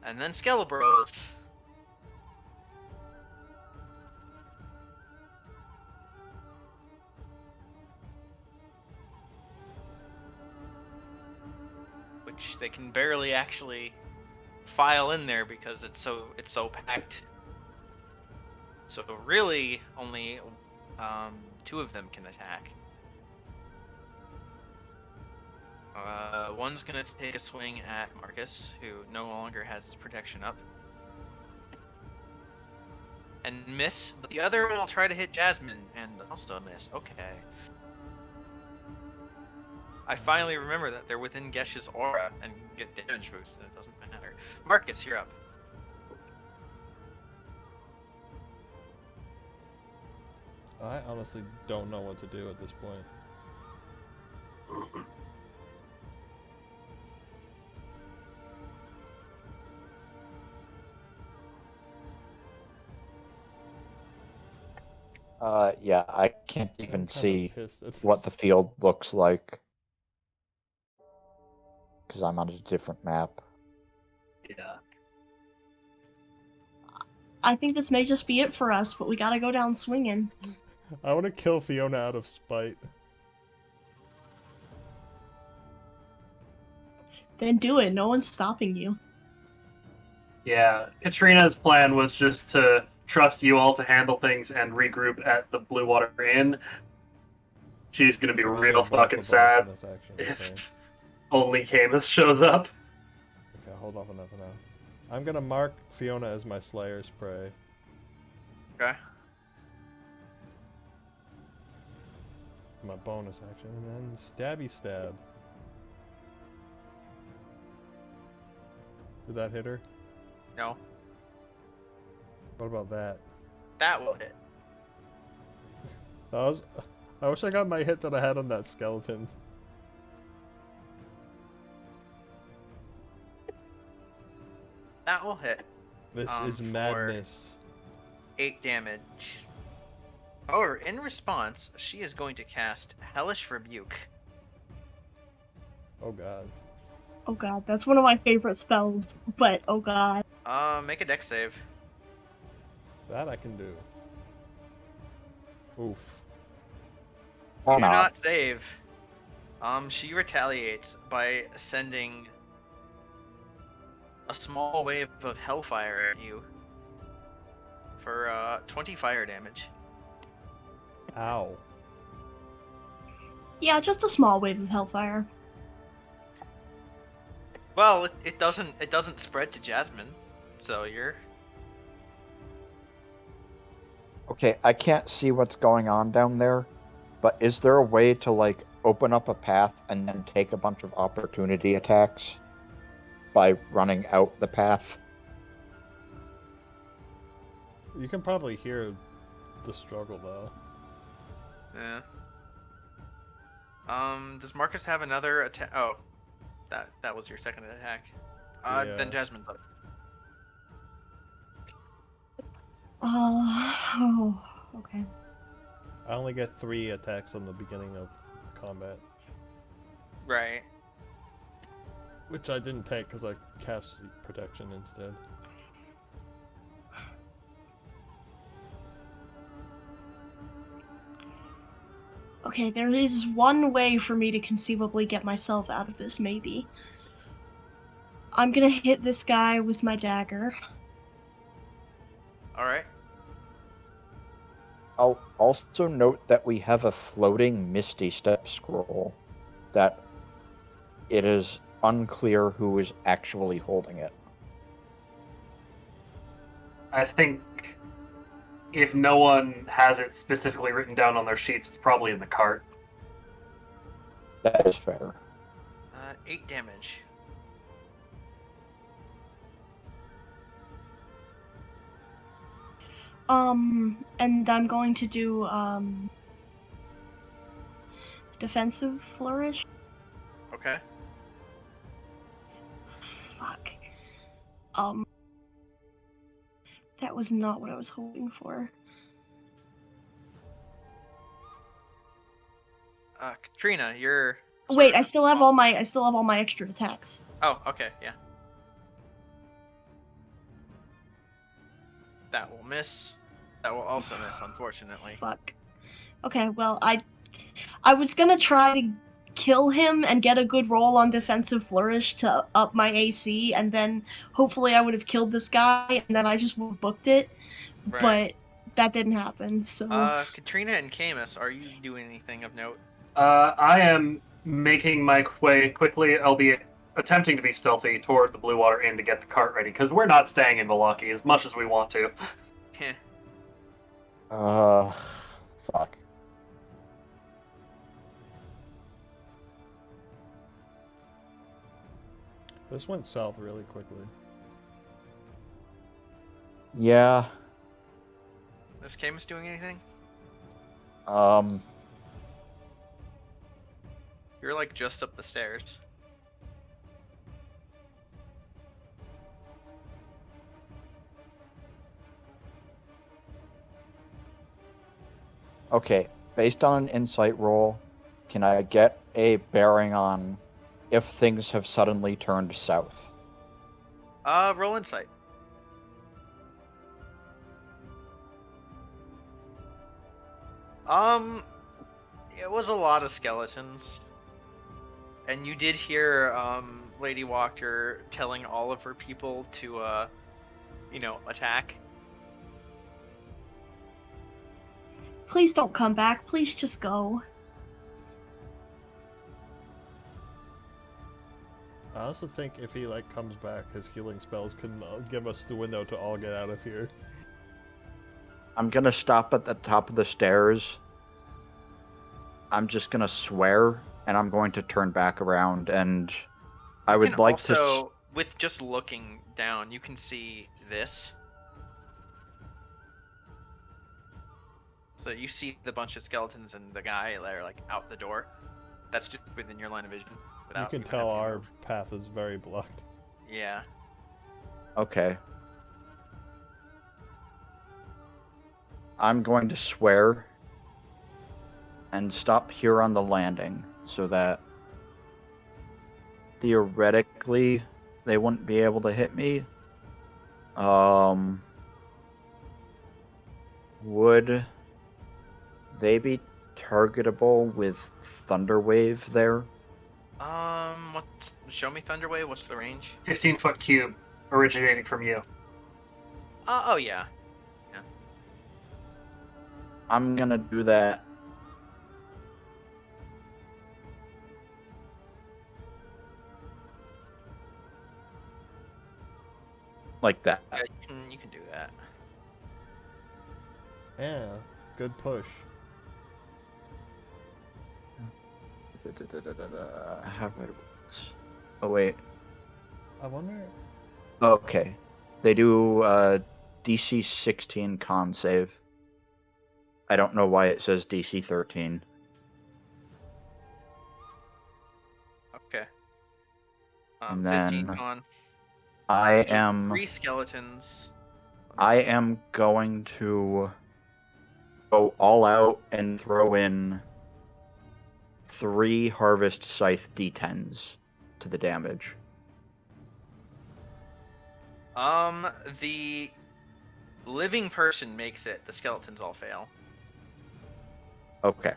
And then Skelebros. Which they can barely actually file in there because it's so packed. So really only 2 of them can attack. One's gonna take a swing at Marcus, who no longer has his protection up. And miss, but the other one will try to hit Jasmine, and also miss. Okay. I finally remember that they're within Gesh's aura and get damage boost, and it doesn't matter. Marcus, you're up. I honestly don't know what to do at this point. Yeah, I can't I'm even kind of see pissed at what this. the field looks like because I'm on a different map. Yeah. I think this may just be it for us, but we gotta go down swinging. I want to kill Fiona out of spite. Then do it. No one's stopping you. Yeah. Katrina's plan was just to trust you all to handle things and regroup at the Blue Water Inn. She's gonna be There's real a fucking rifle sad bonus in this action, okay. if only Camus shows up. Okay, hold off on that for now. I'm gonna mark Fiona as my Slayer's prey. Okay. My bonus action, and then stabby stab. Did that hit her? No. What about that? That will hit. I wish I got my hit that I had on that skeleton. That will hit. This is for madness. 8 damage. However, in response, she is going to cast Hellish Rebuke. Oh god. Oh god, that's one of my favorite spells, but oh god. Make a dex save. That I can do. Oof. Or Do not. not save. She retaliates by sending a small wave of hellfire at you for 20 fire damage. Ow. Yeah, just a small wave of hellfire. Well, it doesn't spread to Jasmine, so you're... Okay, I can't see what's going on down there, but is there a way to, like, open up a path and then take a bunch of opportunity attacks by running out the path? You can probably hear the struggle though. Yeah. Does Marcus have another attack? Oh, that was your second attack. Yeah. Then Jasmine's up. Oh, okay. I only get 3 attacks on the beginning of combat, Right. which I didn't take because I cast protection instead. Okay, there is one way for me to conceivably get myself out of this, maybe. I'm gonna hit this guy with my dagger. All right. I'll also note that we have a floating Misty Step scroll that it is unclear who is actually holding it. I think if no one has it specifically written down on their sheets, it's probably in the cart. That is fair. 8 damage. And I'm going to do, defensive flourish. Okay. Fuck. That was not what I was hoping for. Katrina, you're. Wait, I still have all my extra attacks. Oh, okay, yeah. That will miss. That will also miss, unfortunately. Fuck. Okay, well, I was gonna try to kill him and get a good roll on defensive flourish to up my AC, and then hopefully I would have killed this guy, and then I just would have booked it. Right. But that didn't happen, so... Katrina and Camus, are you doing anything of note? I am making my way quickly, albeit attempting to be stealthy, toward the Blue Water Inn to get the cart ready, because we're not staying in Milwaukee as much as we want to. Heh. Fuck. This went south really quickly. Yeah. Is Camus doing anything? You're like just up the stairs. Okay, based on an insight roll, can I get a bearing on if things have suddenly turned south? Roll insight. It was a lot of skeletons. And you did hear, Lady Wachter telling all of her people to, attack. Please don't come back, please just go. I also think if he comes back, his healing spells can give us the window to all get out of here. I'm gonna stop at the top of the stairs. I'm just gonna swear, and I'm going to turn back around, and I would like to... Also, with just looking down, you can see this. So you see the bunch of skeletons and the guy that are out the door. That's just within your line of vision. You can tell our path is very blocked. Yeah. Okay. I'm going to swear and stop here on the landing so that theoretically they wouldn't be able to hit me. Would they be targetable with Thunderwave there? Show me Thunderwave. What's the range? 15-foot cube originating from you. Oh yeah. I'm gonna do that. Like that. Yeah, you can do that. Yeah, good push. How about it? Oh wait. I wonder... Okay. They do DC 16 con save. I don't know why it says DC 13. And 15 then con. I So am 3 skeletons. I am going to go all out and throw in 3 Harvest Scythe D10s to the damage. The living person makes it. The skeletons all fail. Okay.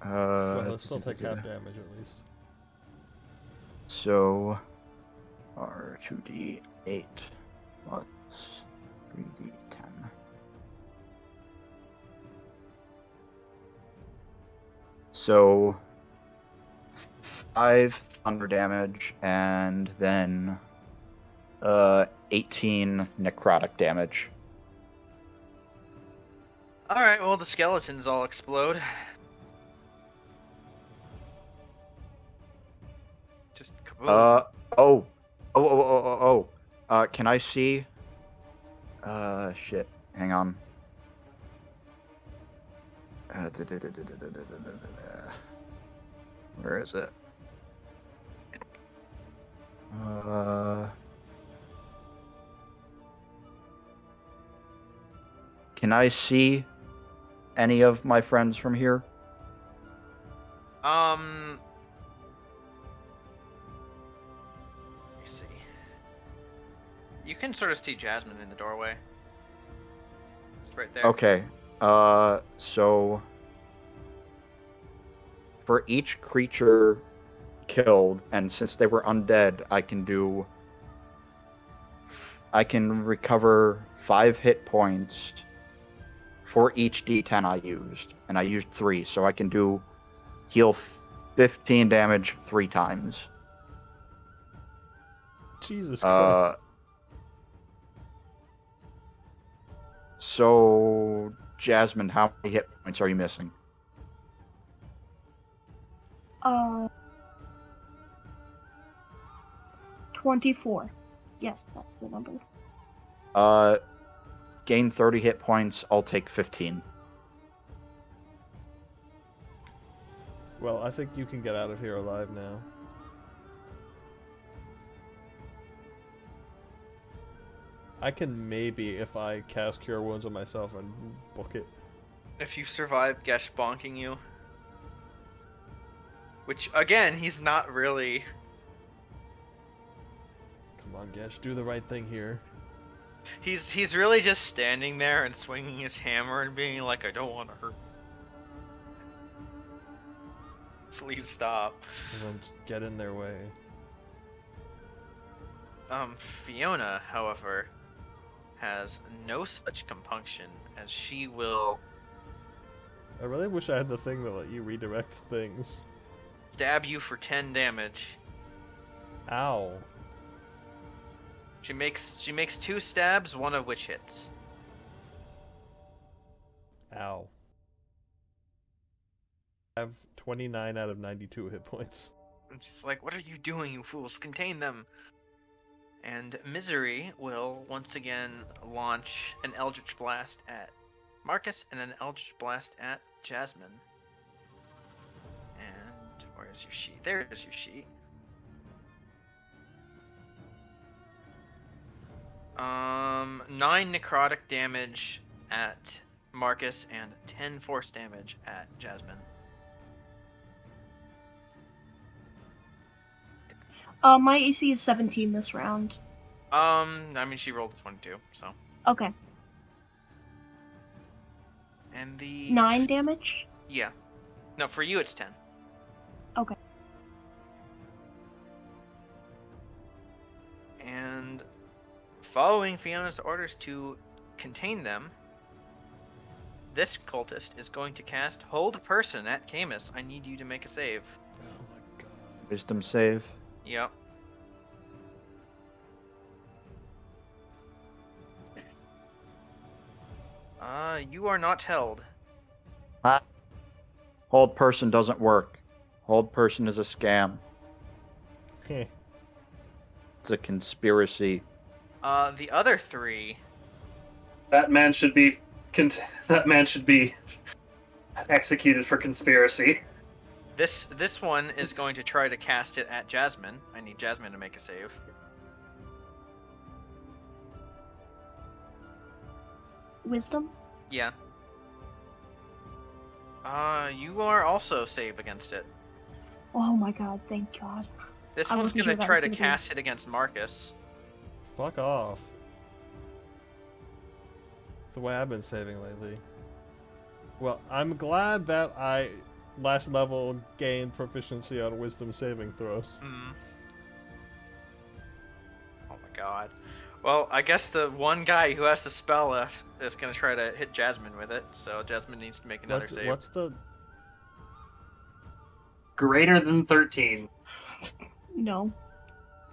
Well, he'll still take half damage at least. So, R2D8 plus 3D10. So, 5 thunder damage and then 18 necrotic damage. Alright, well, the skeletons all explode. Just kaboom. Can I see? Shit. Hang on. Where is it? Can I see any of my friends from here? Let me see. You can sort of see Jasmine in the doorway. It's right there. Okay. So for each creature killed, and since they were undead, I can recover 5 hit points for each D10 I used, and I used 3, so I can heal 15 damage 3 times. Jesus Christ. So, Jasmine, how many hit points are you missing? 24. Yes, that's the number. Gain 30 hit points, I'll take 15. Well, I think you can get out of here alive now. I can maybe, if I cast Cure Wounds on myself and book it. If you survive Gesh bonking you. Which, again, he's not really... Come on, Gesh, do the right thing here. He's really just standing there and swinging his hammer and being like, I don't want to hurt. Please stop. Don't get in their way. Fiona, however, has no such compunction, as she will I really wish I had the thing that let you redirect things. stab you for 10 damage. Ow. She makes 2 stabs, one of which hits. Ow. I have 29 out of 92 hit points. And she's like, what are you doing, you fools? Contain them! And Misery will once again launch an Eldritch Blast at Marcus and an Eldritch Blast at Jasmine. And where's your sheet? There's your sheet. 9 necrotic damage at Marcus and 10 force damage at Jasmine. My AC is 17 this round. I mean, she rolled a 22, so. Okay. And the 9 damage? Yeah. No, for you it's 10. Okay. And following Fiona's orders to contain them, this cultist is going to cast Hold Person at Camus. I need you to make a save. Oh my god. Wisdom save. Yep. You are not held. Hold person doesn't work. Hold person is a scam. Heh. It's a conspiracy. The other 3. That man should be executed for conspiracy. This one is going to try to cast it at Jasmine. I need Jasmine to make a save. Wisdom? Yeah. You are also safe against it. Oh my god, thank god. This I one's wasn't gonna sure that try was to gonna be- cast it against Marcus. Fuck off. It's the way I've been saving lately. Well, I'm glad that I last level gained proficiency on wisdom saving throws. Hmm. Oh my god. Well, I guess the one guy who has the spell left is gonna try to hit Jasmine with it, so Jasmine needs to make another save. What's the... Greater than 13. No.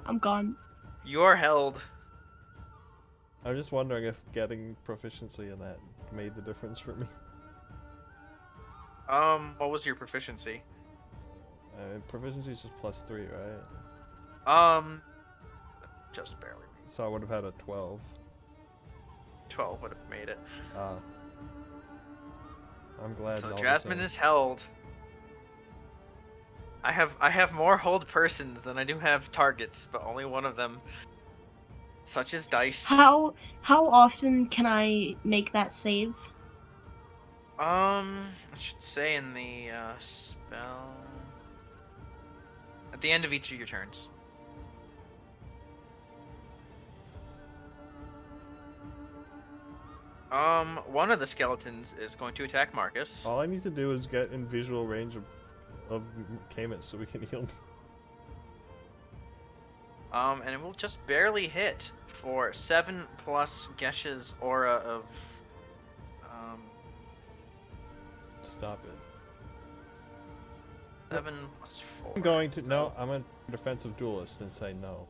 I'm gone. You are held. I'm just wondering if getting proficiency in that made the difference for me. What was your proficiency? Proficiency is just +3, right? Just barely. So I would have had a 12. 12 would have made it. I'm glad. So all the Jasmine same. is held. I have more hold persons than I do have targets, but only one of them. Such as dice. How often can I make that save? I should say in the spell. At the end of each of your turns. One of the skeletons is going to attack Marcus. All I need to do is get in visual range of Kamet so we can heal. And it will just barely hit for 7 plus Gesh's aura of. Stop it. 7 plus 4. I'm going to... No, I'm a defensive duelist and say no.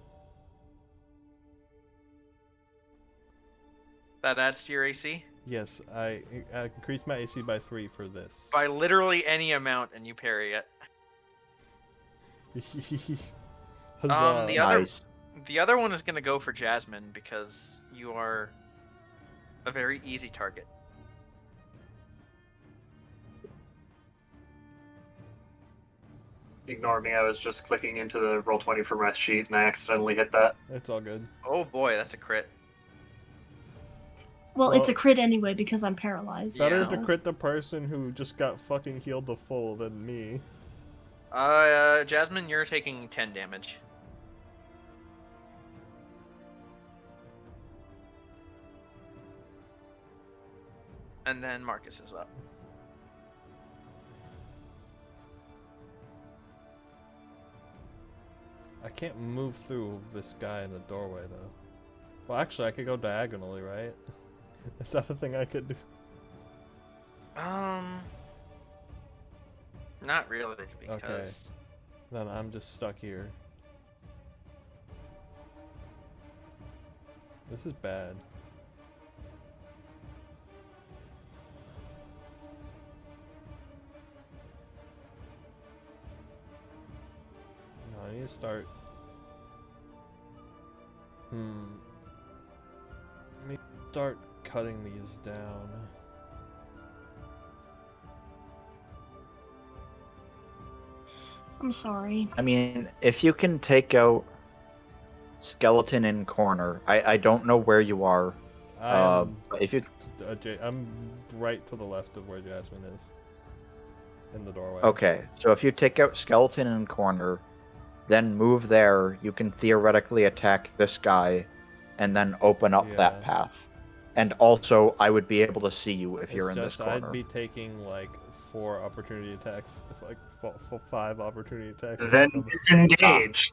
That adds to your AC? Yes, I increased my AC by 3 for this. By literally any amount, and you parry it. Huzzah. Nice. The other one is gonna go for Jasmine because you are a very easy target. Ignore me, I was just clicking into the Roll20 from Rest sheet and I accidentally hit that. It's all good. Oh boy, that's a crit. Well, Well- it's a crit anyway because I'm paralyzed. Better Yeah. so- to crit the person who just got fucking healed to full than me. Jasmine, you're taking 10 damage. And then Marcus is up. I can't move through this guy in the doorway though. Well, actually, I could go diagonally, right? Is that a thing I could do? Not really, because Then I'm just stuck here. This is bad. No, I need to start. Let me start cutting these down. I'm sorry. I mean, if you can take out skeleton in corner, I don't know where you are. I'm, If you I'm right to the left of where Jasmine is. In the doorway. okay, so if you take out skeleton in corner, then move there, you can theoretically attack this guy, and then open up that Yeah. path. And also, I would be able to see you if you're It's in just this corner. I'd be taking like 4 opportunity attacks, like 5 opportunity attacks. Then disengage.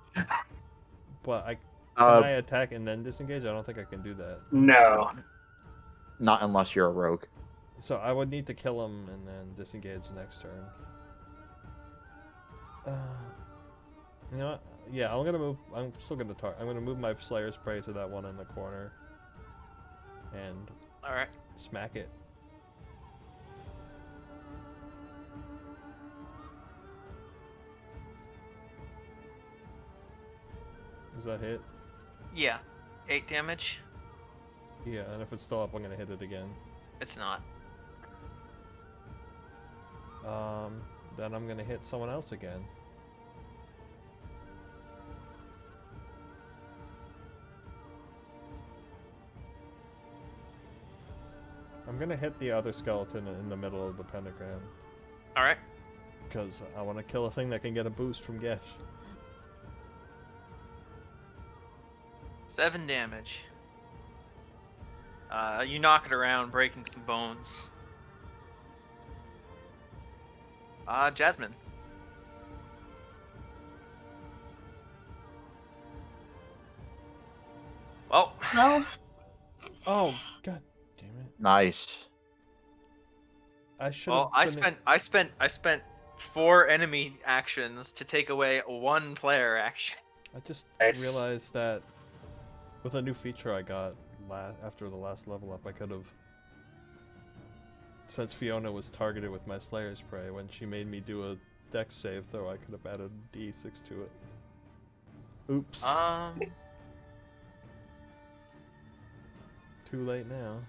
But can Uh, I attack and then disengage? I don't think I can do that. No. Not unless you're a rogue. So I would need to kill him and then disengage next turn. You know what? Yeah, I'm gonna move. I'm still gonna I'm gonna move my Slayer's Prey to that one in the corner, and alright. smack it. Does that hit? Yeah. 8 damage? Yeah, and if it's still up, I'm gonna hit it again. It's not. Then I'm gonna hit someone else again. I'm gonna hit the other skeleton in the middle of the pentagram. Alright. Because I want to kill a thing that can get a boost from Gesh. 7 damage. You knock it around, breaking some bones. Jasmine. Well. Well, Oh, god damn it. Nice. I should Well, have I spent 4 enemy actions to take away 1 player action. I just Nice. realized that with a new feature I got after the last level up, I could have, since Fiona was targeted with my Slayer's Prey, when she made me do a dex save throw, I could have added D6 to it. Oops. Too late now.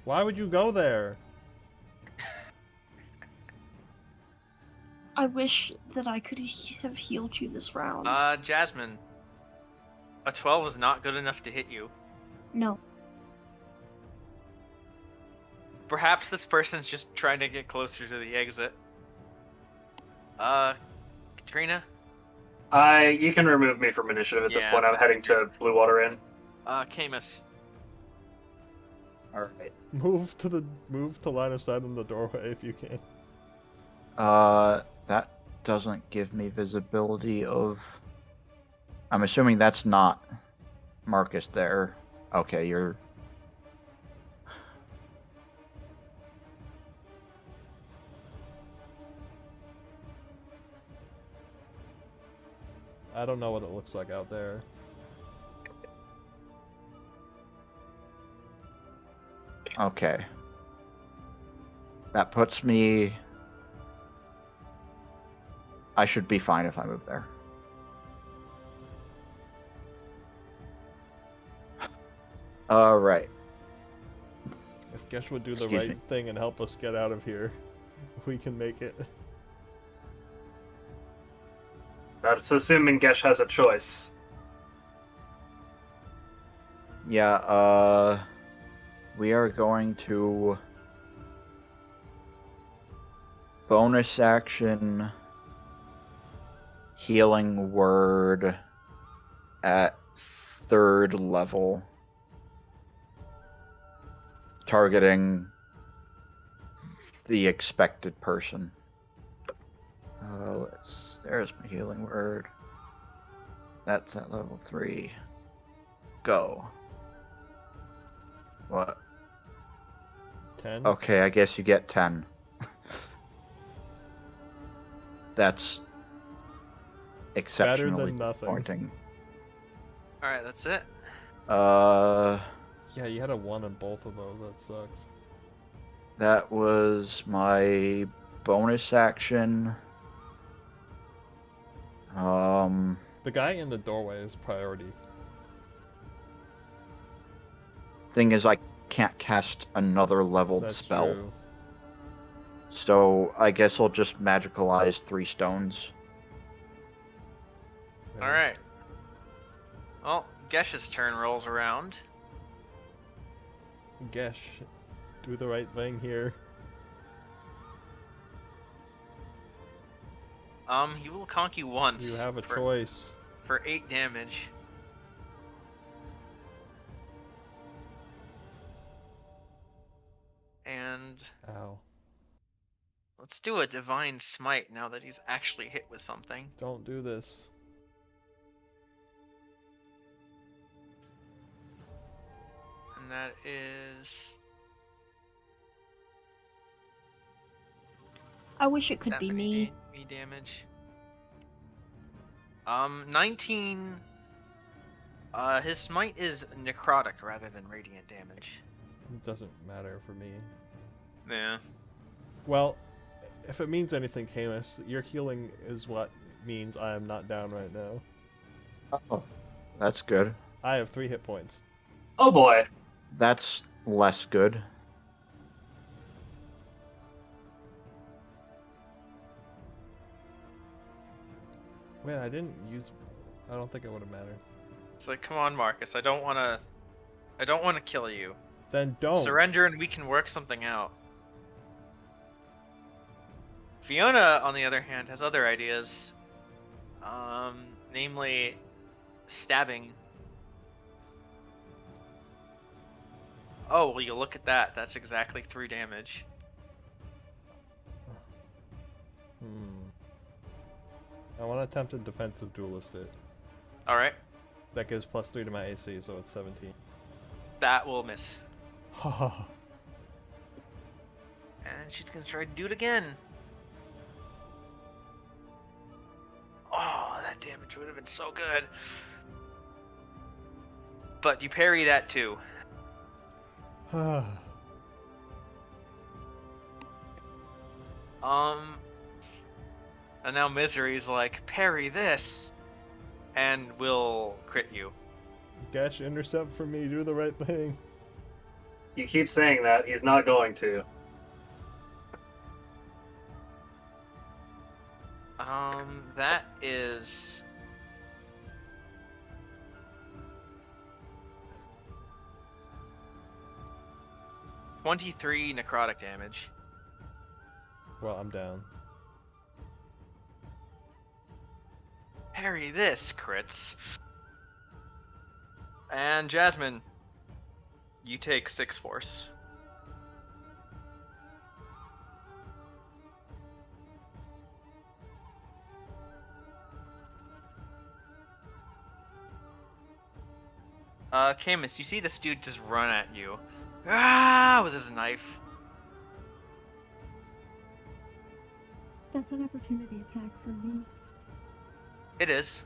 Why would you go there? I wish that I could have healed you this round. Jasmine. A 12 was not good enough to hit you. No. Perhaps this person's just trying to get closer to the exit. Katrina? You can remove me from initiative at this Yeah. point. I'm heading to Blue Water Inn. Camus. Alright. Move to line of sight in the doorway if you can. That doesn't give me visibility of... I'm assuming that's not Marcus there. Okay, you're... I don't know what it looks like out there. Okay. That puts me... I should be fine if I move there. Alright. If Gesh would do the Excuse right me. thing and help us get out of here, we can make it. That's assuming Gesh has a choice. Yeah, we are going to bonus action healing word at 3rd level, targeting the expected person. There's my healing word. That's at level 3. Go. What? 10? Okay, I guess you get 10. That's exceptionally nothing. disappointing. Alright, that's it. Yeah, you had a 1 on both of those. That sucks. That was my bonus action. The guy in the doorway is priority. Thing is, I can't cast another leveled That's spell. true. So I guess I'll just magicalize 3 stones. Yeah. Alright. Well, Gesh's turn rolls around. Gesh, do the right thing here. He will conk you once. You have a for, choice. For 8 damage. And Ow. let's do a divine smite now that he's actually hit with something. Don't do this. And that is I wish it could that be many me. me damage. 19. His smite is necrotic rather than radiant damage. It doesn't matter for me. Yeah. Well, if it means anything, Camus, your healing is what means I am not down right now. Oh, that's good. I have 3 hit points. Oh boy. That's less good. Wait, I didn't use. I don't think it would have mattered. It's like, come on, Marcus. I don't wanna kill you. Then don't. Surrender and we can work something out. Fiona, on the other hand, has other ideas. Namely, stabbing. Oh, well, you look at that. That's exactly 3 damage. I want to attempt a defensive duelist it. Alright, That gives +3 to my AC, so it's 17. that will miss. Haha. And she's gonna try to do it again. Oh, that damage would have been so good. But you parry that too. And now Misery's like, parry this, and will crit you. Gash, intercept for me. Do the right thing. You keep saying that. He's not going to. That is 23 necrotic damage. Well, I'm down. Parry this, crits. And Jasmine, you take 6 force. Camus, you see this dude just run at you. With his knife. That's an opportunity attack for me. It is.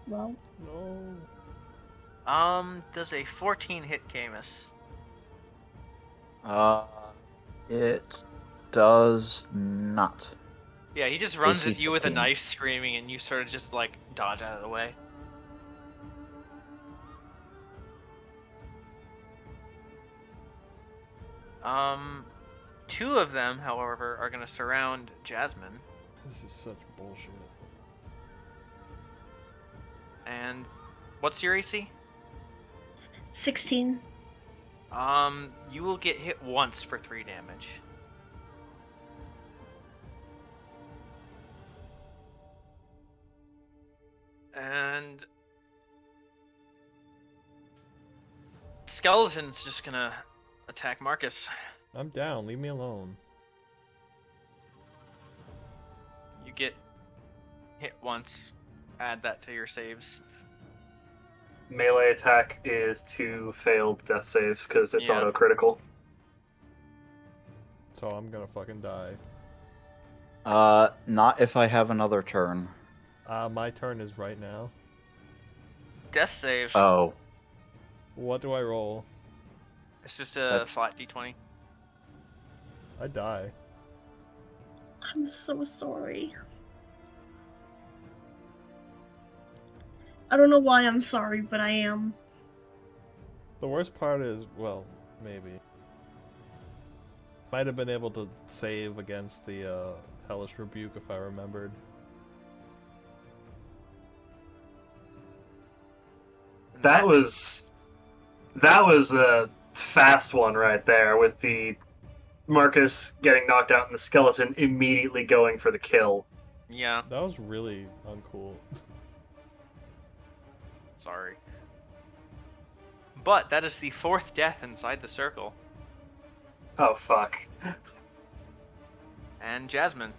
Well, No. Does a 14 hit Camus? It does not. Yeah, he just runs AC at you with a 15. knife screaming and you sort of just like dodge out of the way. Two of them, however, are gonna surround Jasmine. This is such bullshit. And what's your AC? 16. You will get hit once for 3 damage. And Skeleton's just gonna attack Marcus. I'm down. Leave me alone. You get hit once. Add that to your saves. Melee attack is 2 failed death saves because it's Yeah. auto-critical. So I'm gonna fucking die. Not if I have another turn. My turn is right now. Death save. Oh, What do I roll? It's just a That's- flat d20. I die. I'm so sorry. I don't know why I'm sorry, but I am. The worst part is, well, maybe. Might have been able to save against the Hellish Rebuke if I remembered. And That was a fast one right there, with the Marcus getting knocked out and the skeleton immediately going for the kill. Yeah, That was really uncool. sorry. But that is the 4th death inside the circle. Oh fuck. And Jasmine.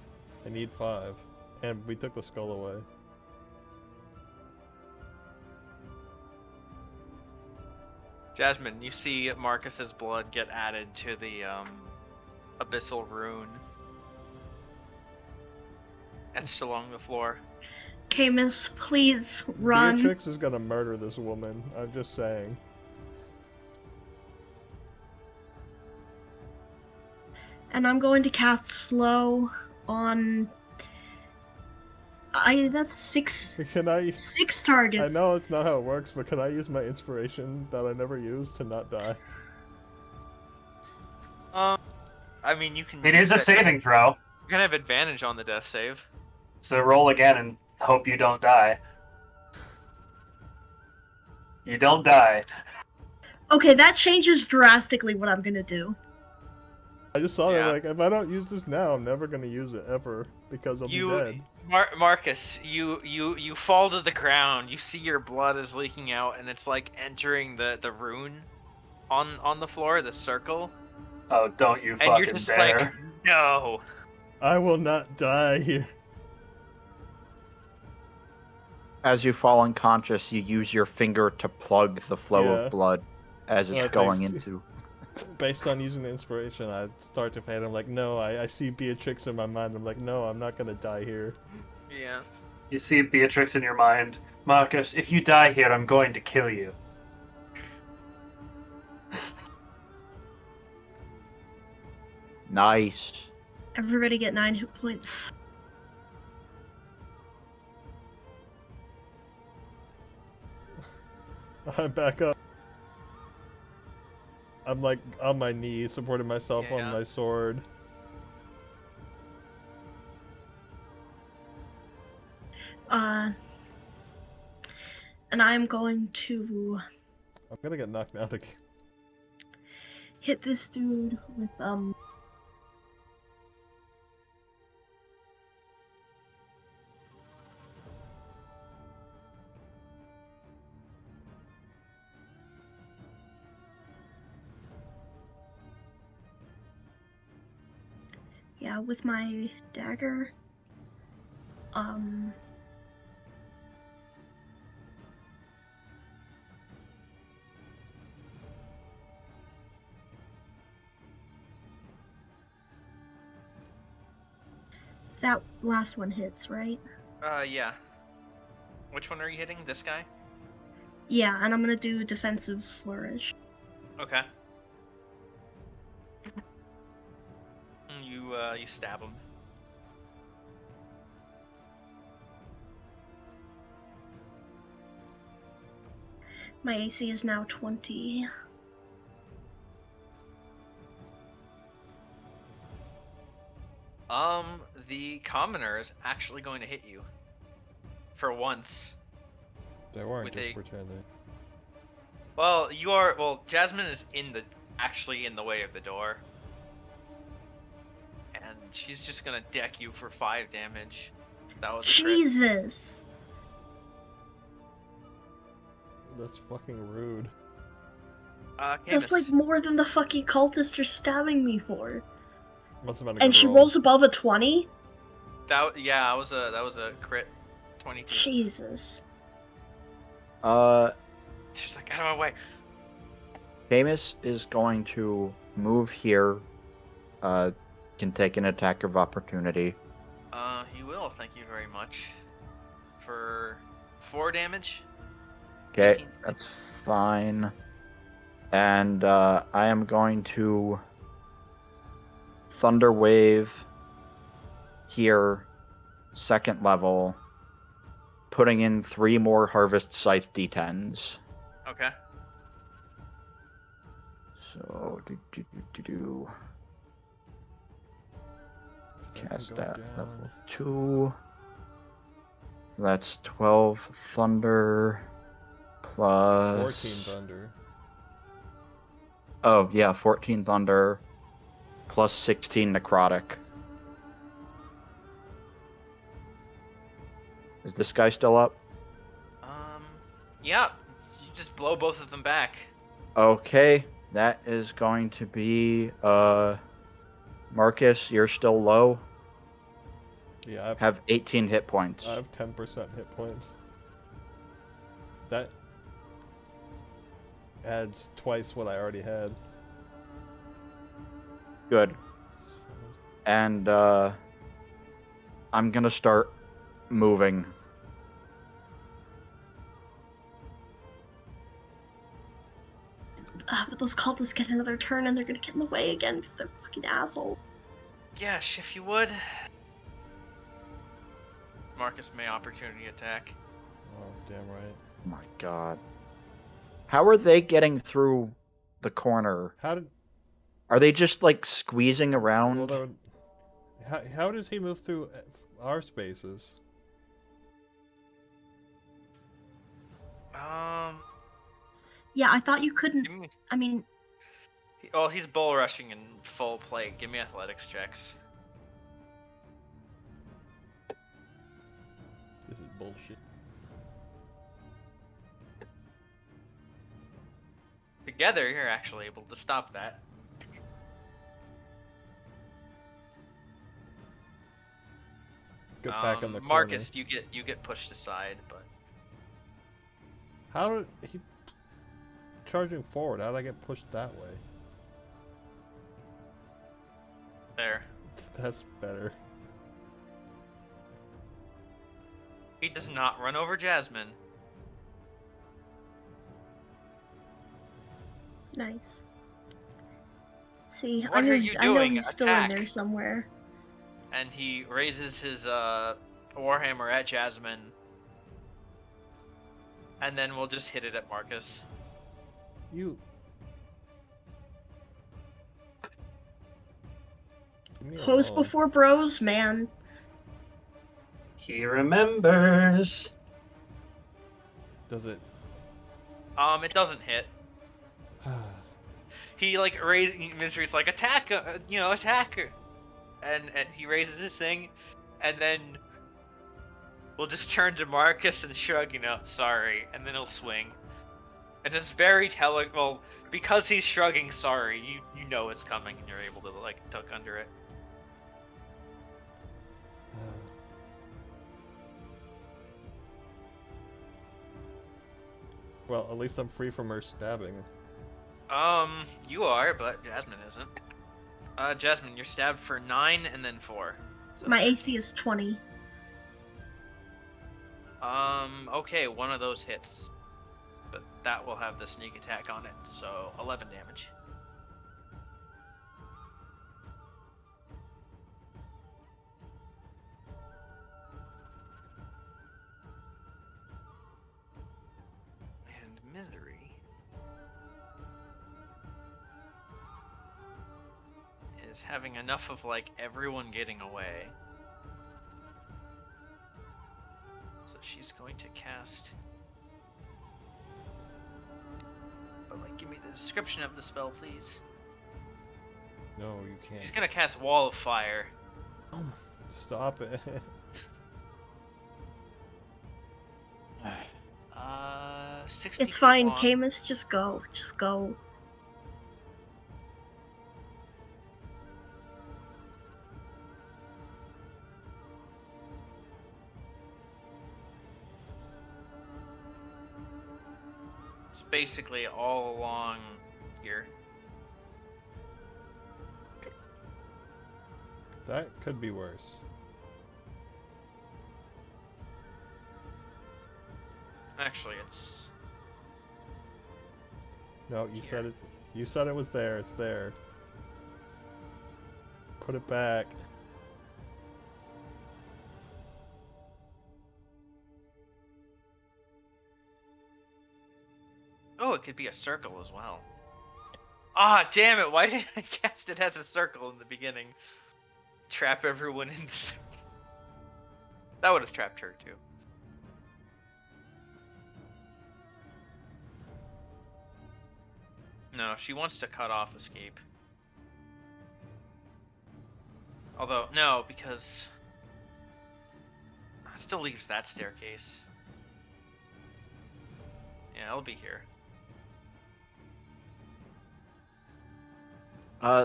I need 5. And we took the skull away. Jasmine, you see Marcus's blood get added to the abyssal rune etched along the floor. Camus, please run. Beatrix is gonna murder this woman. I'm just saying. And I'm going to cast slow on. That's 6 Can I? 6 targets. I know it's not how it works, but can I use my inspiration that I never used to not die? I mean, you can. It use is a that- saving throw. gonna have advantage on the death save. So roll again and hope you don't die. You don't die. Okay, that changes drastically what I'm gonna do. I just saw that, Yeah. like, if I don't use this now, I'm never gonna use it ever, because I'll be dead. Marcus, you fall to the ground. You see your blood is leaking out, and it's like entering the rune on the floor, the circle, Oh, don't you and fucking you're just dare. like, no. I will not die here. As you fall unconscious, you use your finger to plug the flow Yeah. of blood as it's I going think- into. Based on using the inspiration, I start to fade. I'm like, no, I see Beatrix in my mind. I'm like, no, I'm not gonna die here. Yeah. You see Beatrix in your mind. Marcus, if you die here, I'm going to kill you. Nice. Everybody get 9 hit points. I'm back up. I'm like on my knees, supporting myself Yeah. on my sword. And I'm going to I'm gonna get knocked out again. hit this dude with, yeah, with my dagger. That last one hits, right? Yeah. Which one are you hitting? This guy? Yeah, and I'm gonna do defensive flourish. Okay. You stab him. My AC is now 20. The commoner is actually going to hit you. For once. They weren't With just a- pretending. Well, Jasmine is actually in the way of the door. And she's just gonna deck you for 5 damage. That was a crit. Jesus! That's fucking rude. Camus. That's like more than the fucking cultist are stabbing me for. Must have been a And good she roll. rolls above a 20? That was a crit. 22. Jesus. She's like, out of my way. Camus is going to move here. Can take an attack of opportunity. He will, thank you very much. For 4 damage. Okay, 18. that's fine. And I am going to Thunder Wave here, 2nd level, putting in 3 more Harvest Scythe D10s. Okay. So, cast go that down. level 2. That's 12 Thunder plus 14 thunder. Oh, yeah, 14 Thunder plus 16 Necrotic. Is this guy still up? Yeah. You just blow both of them back. Okay, that is going to be, Marcus, you're still low. Yeah, Have 18 hit points. I have 10% hit points. That adds twice what I already had. Good. And, I'm gonna start moving. But those cultists get another turn and they're gonna get in the way again because they're fucking assholes. Yes, if you would. Marcus may opportunity attack. Oh, damn right. Oh my god. How are they getting through the corner? How did... Are they just, like, squeezing Well, around? How does he move through our spaces? Yeah, I thought you couldn't. Give me, I mean, well, he's bull rushing in full plate. Give me athletics checks. This is bullshit. Together, you're actually able to stop that. Get back in the corner. Marcus, you get pushed aside, but How did he charging forward? How did I get pushed that way? there. That's better. He does not run over Jasmine. nice. See, What are you I know doing? he's still in Attack. there somewhere. And he raises his warhammer at Jasmine. And then we'll just hit it at Marcus. You. Leave me Pose alone. before bros, man. He remembers. Does it? It doesn't hit. He like Misery's like attack, attack her, and he raises his thing, and then we'll just turn to Marcus and shrug, sorry, and then he'll swing, and it's very telling. Well, because he's shrugging sorry, you know it's coming, and you're able to like duck under it. Well, at least I'm free from her stabbing. You are, but Jasmine isn't. Jasmine, you're stabbed for 9 and then 4. So, My AC is 20. okay, one of those hits. But that will have the sneak attack on it, so 11 damage. And Misery is having enough of like everyone getting away. So she's going to cast. But like, give me the description of the spell, please. No, you can't. She's gonna cast Wall of Fire. Stop it. 60 It's fine, feet long. Camus, just go. Just go. It's basically all along here. That could be worse. Actually, it's No, you Here. said it. You said it was there. It's there. Put it back. oh, it could be a circle as well. Ah, damn it! Why did I cast it as a circle in the beginning? Trap everyone in the circle. That would have trapped her too. No, she wants to cut off escape. Although, no, because it still leaves that staircase. Yeah, I'll be here.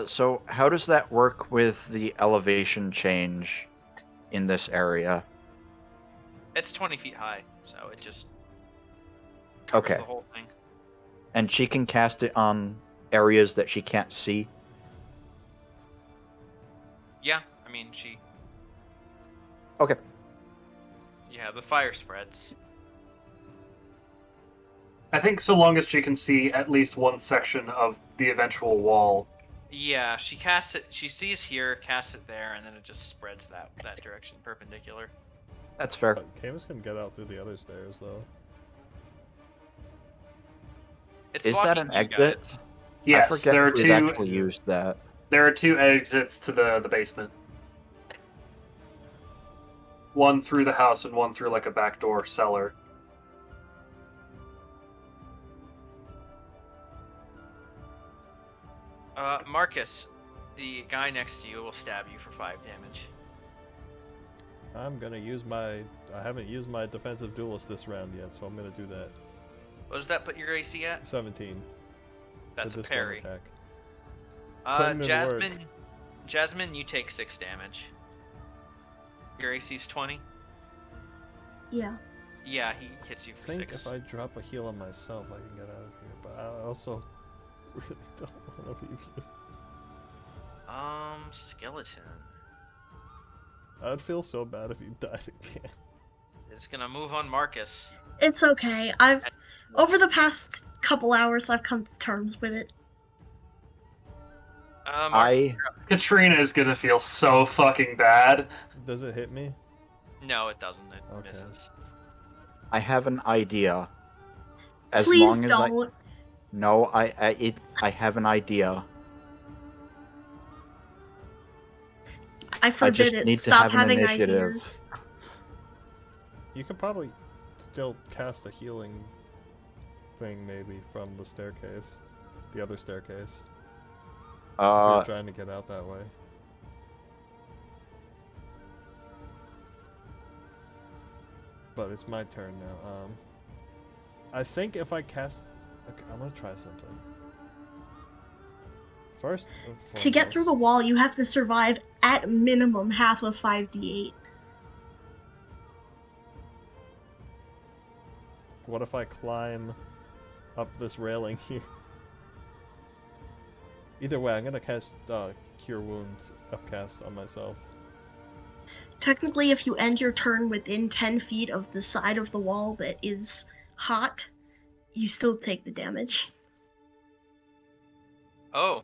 So how does that work with the elevation change in this area? It's 20 feet high, so it just covers Okay. the whole thing. And she can cast it on areas that she can't see? Yeah, I mean, she... Okay. Yeah, the fire spreads. I think so long as she can see at least one section of the eventual wall. Yeah, she casts it, she sees here, casts it there, and then it just spreads that direction perpendicular. That's fair. Camus can get out through the other stairs, though. It's Is that blocking an you exit? guys. I Yes, forget there are if we've two. actually used that. There are two exits to the basement. one through the house and one through like a backdoor cellar. Marcus, the guy next to you will stab you for 5 damage. I'm gonna use my... I haven't used my defensive duelist this round yet, so I'm gonna do that. What does that put your AC at? 17. That's a with this one parry. attack. Putting in work. Jasmine, you take 6 damage. Your AC's 20? Yeah. Yeah, he hits you I for think 6. if I drop a heal on myself, I can get out of here, but I also really don't want to leave you. Skeleton. I'd feel so bad if you died again. It's gonna move on Marcus. It's okay. Over the past couple hours, I've come to terms with it. Katrina is gonna feel so fucking bad. Does it hit me? No, it doesn't. It Okay. misses. I have an idea. As Please long as don't. No, I have an idea. I forbid just it. need to Stop have an having initiative. ideas. You could probably still cast a healing thing, maybe, from the staircase. The other staircase. If you're trying to get out that way. But it's my turn now. I think if I cast... Okay, I'm gonna try something. First and To get foremost- through the wall, you have to survive at minimum half of 5d8. What if I climb up this railing here? Either way, I'm gonna cast Cure Wounds upcast on myself. Technically, if you end your turn within 10 feet of the side of the wall that is hot, you still take the damage. Oh,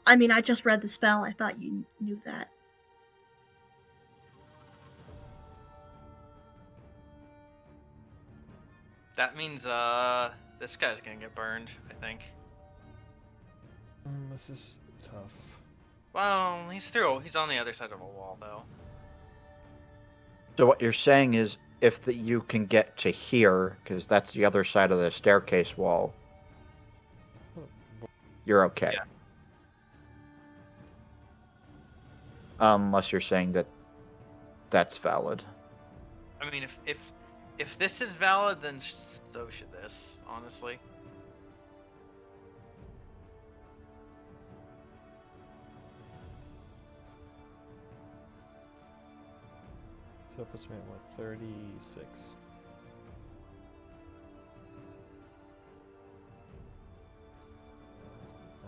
I mean, I just read the spell. I thought you knew that. that means this guy's gonna get burned, I think. This is tough. Well, he's on the other side of a wall though. So what you're saying is, if you can get to here, because that's the other side of the staircase wall, you're okay. Yeah. Unless you're saying that that's valid. I mean, if this is valid, then so should this, honestly. So that puts me at what, 36?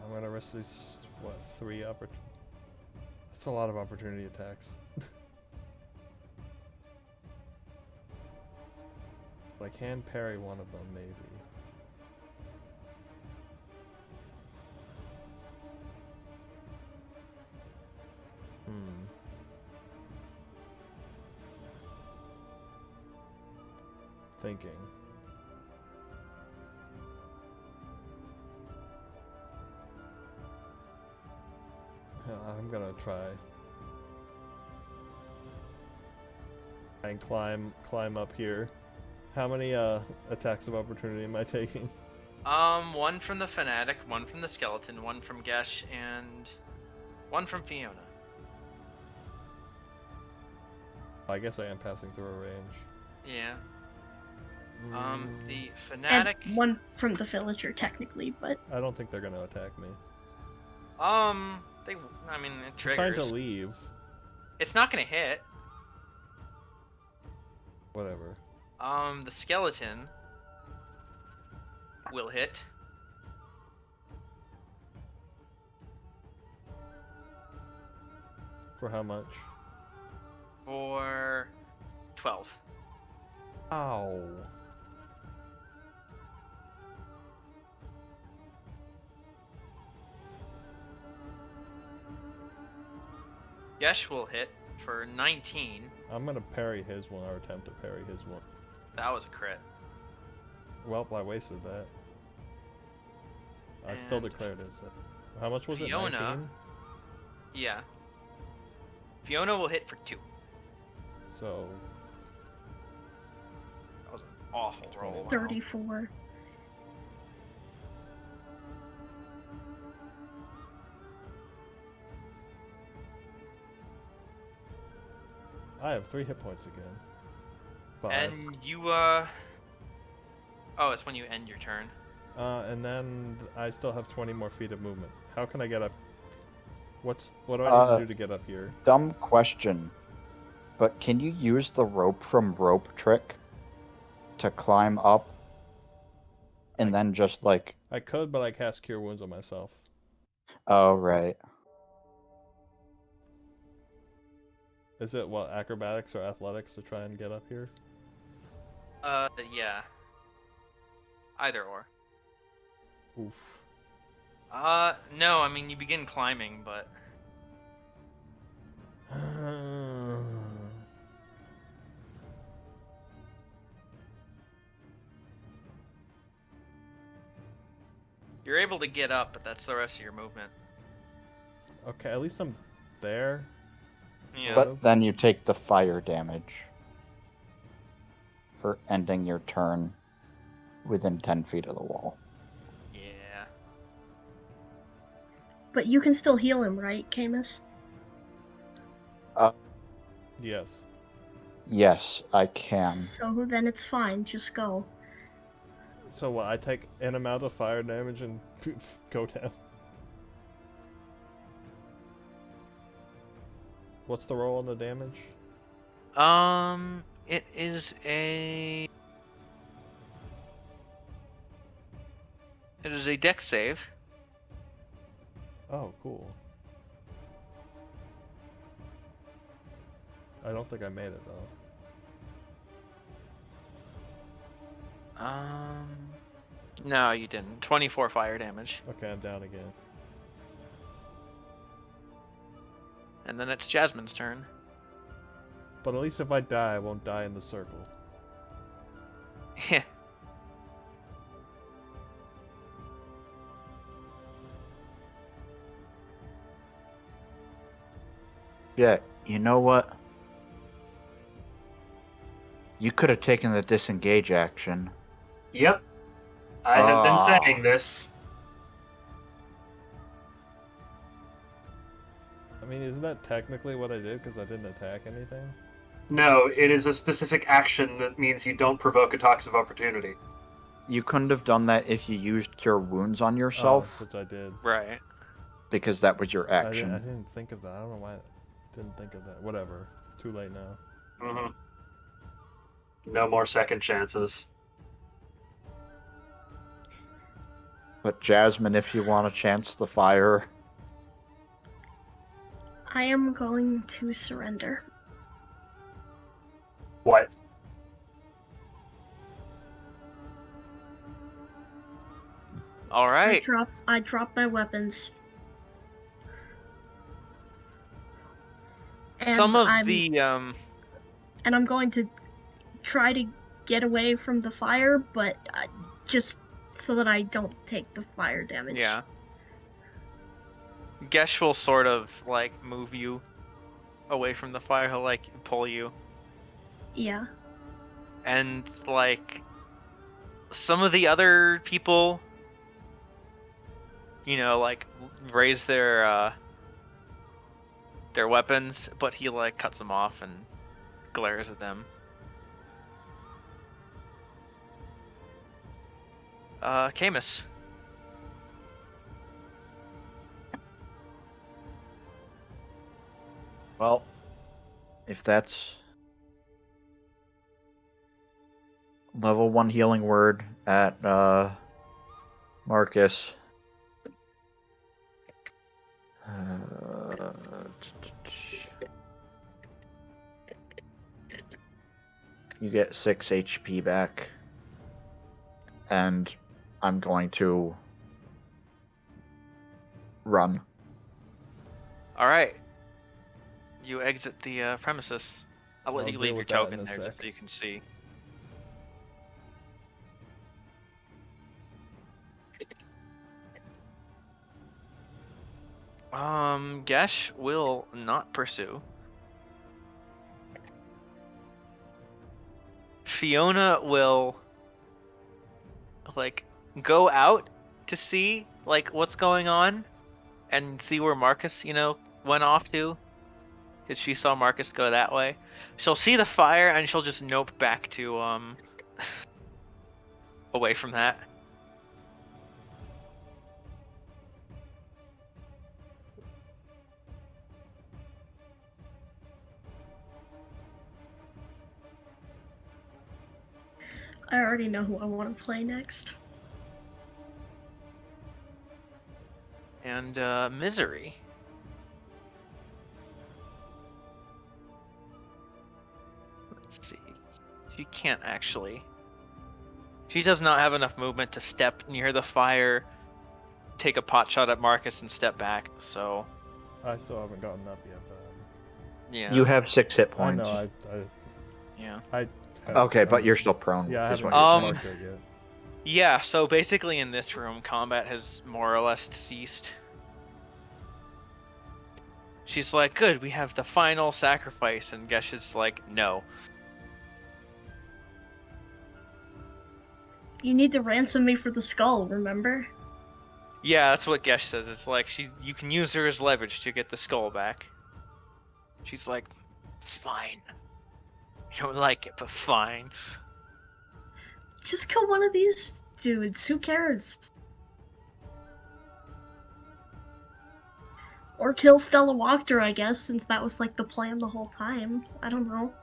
I'm gonna risk these, what, 3 opportunities? That's a lot of opportunity attacks. I can parry one of them, maybe. Thinking. I'm gonna try and climb up here. How many attacks of opportunity am I taking? One from the Fanatic, one from the Skeleton, one from Gesh, and one from Fiona. I guess I am passing through a range. Yeah. The And Fanatic. one from the villager, technically, but I don't think they're gonna attack me. I mean, it I'm triggers. trying to leave. It's not gonna hit. Whatever. The Skeleton will hit. For how much? For 12. Ow. Gesh will hit for 19. I'm gonna parry his one, or attempt to parry his one. That was a crit. Well, I wasted that. I still And declared it. So. How much was Fiona. it? 19? Yeah. Fiona will hit for 2. So That was an awful roll. Wow. 34. I have 3 hit points again. But And you, Oh, it's when you end your turn. and then I still have 20 more feet of movement. How can I get up? What do I need to do to get up here? Dumb question. But can you use the rope from Rope Trick to climb up and then just like... I could, but I cast Cure Wounds on myself. Oh, right. Is it, what, acrobatics or athletics to try and get up here? Yeah. Either or. Oof. No, I mean, you begin climbing, but... You're able to get up, but that's the rest of your movement. Okay, at least I'm there. Yeah. But then you take the fire damage for ending your turn within 10 feet of the wall. Yeah. But you can still heal him, right, Camus? Yes. Yes, I can. So then it's fine, just go. So what, I take an amount of fire damage and go down? What's the roll on the damage? It is a... It is a dex save. Oh, cool. I don't think I made it, though. No, you didn't. 24 fire damage. Okay, I'm down again. And then it's Jasmine's turn. But at least if I die, I won't die in the circle. Yeah. Yeah, you know what? You could have taken the disengage action. Yep. I have Ah. been saying this. I mean, isn't that technically what I did because I didn't attack anything? No, it is a specific action that means you don't provoke attacks of opportunity. You couldn't have done that if you used Cure Wounds on yourself, Which I did. Right. because that was your I action. didn't think of that. I don't know why I didn't think of that. Whatever. Too late now. Mm-hmm. No more second chances. But Jasmine, if you want to chance the fire, I am going to surrender. What? All right. I drop my weapons. And Some of I'm, the and I'm going to try to get away from the fire, but just so that I don't take the fire damage. yeah. Gesh will sort of like move you away from the fire. He'll like pull you, Yeah. and like some of the other people, you know, like raise their weapons, but he like cuts them off and glares at them. Camus. well, if that's level 1 healing word at Marcus. You get 6 HP back, and I'm going to run. All right. You exit the premises. I'll let I'll you deal leave your with that in token a there just sec. so you can see. Gesh will not pursue. Fiona will like go out to see like what's going on and see where Marcus, went off to. Because she saw Marcus go that way. She'll see the fire and she'll just nope back to away from that. I already know who I want to play next. And Misery. Let's see. She can't actually. She does not have enough movement to step near the fire, take a pot shot at Marcus, and step back. So. I still haven't gotten up yet, but Yeah. You have 6 hit I points. know. Yeah. Okay, but you're still prone. Yeah, I is haven't what you're marked it yet. Yeah. So basically, in this room, combat has more or less ceased. She's like, "Good, we have the final sacrifice," and Gesh is like, "No." You need to ransom me for the skull, remember? Yeah, that's what Gesh says. It's like you can use her as leverage to get the skull back. She's like, "It's fine. You don't like it, but fine." Just kill one of these dudes, who cares? Or kill Stella Wachter, I guess, since that was like the plan the whole time. I don't know.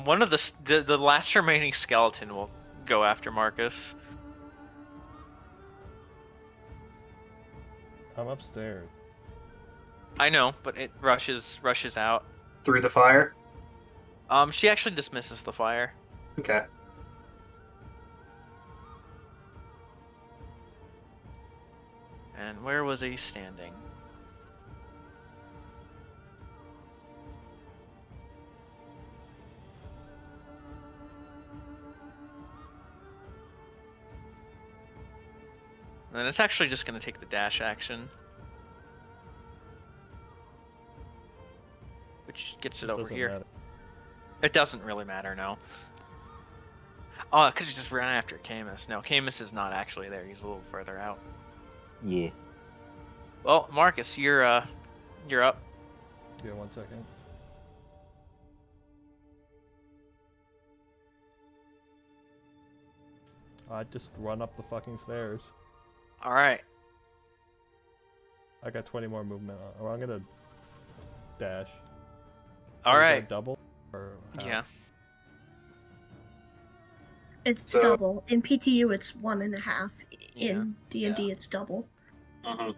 One of the last remaining skeleton will go after Marcus. I'm upstairs. I know, but it rushes out. Through the fire? She actually dismisses the fire. Okay. And where was he standing? And then it's actually just going to take the dash action. Which gets it over Doesn't here. matter. It doesn't really matter, no. Oh, I could have just ran after Camus. No, Camus is not actually there. He's a little further out. Yeah. Well, Marcus, you're up. Yeah, 1 second. I'd just run up the fucking stairs. All right. I got 20 more movement. Or I'm gonna dash. All Is that right. double? Or half? Yeah. It's So- double. In PTU, it's 1.5. Yeah. In D&D, it's double. Mm-hmm.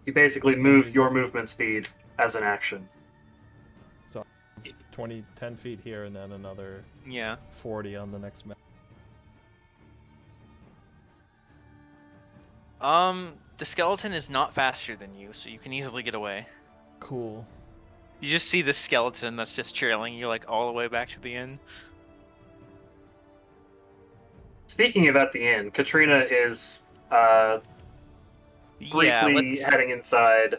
You basically move your movement speed as an action. 10 feet here and then another Yeah. 40 on the next map. The skeleton is not faster than you, so you can easily get away. Cool. You just see the skeleton that's just trailing you like all the way back to the end. Speaking of at the end, Katrina is briefly Yeah, heading inside,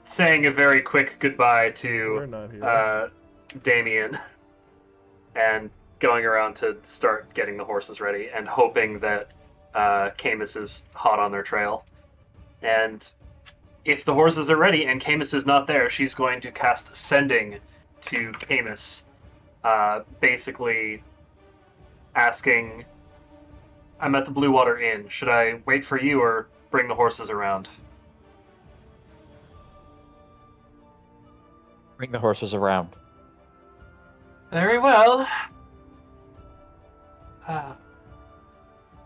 saying a very quick goodbye We're to not here. Damien, and going around to start getting the horses ready and hoping that Camus is hot on their trail. And if the horses are ready and Camus is not there, she's going to cast Sending to Camus, basically asking, "I'm at the Blue Water Inn. Should I wait for you or bring the horses around?" Bring the horses around. Very well.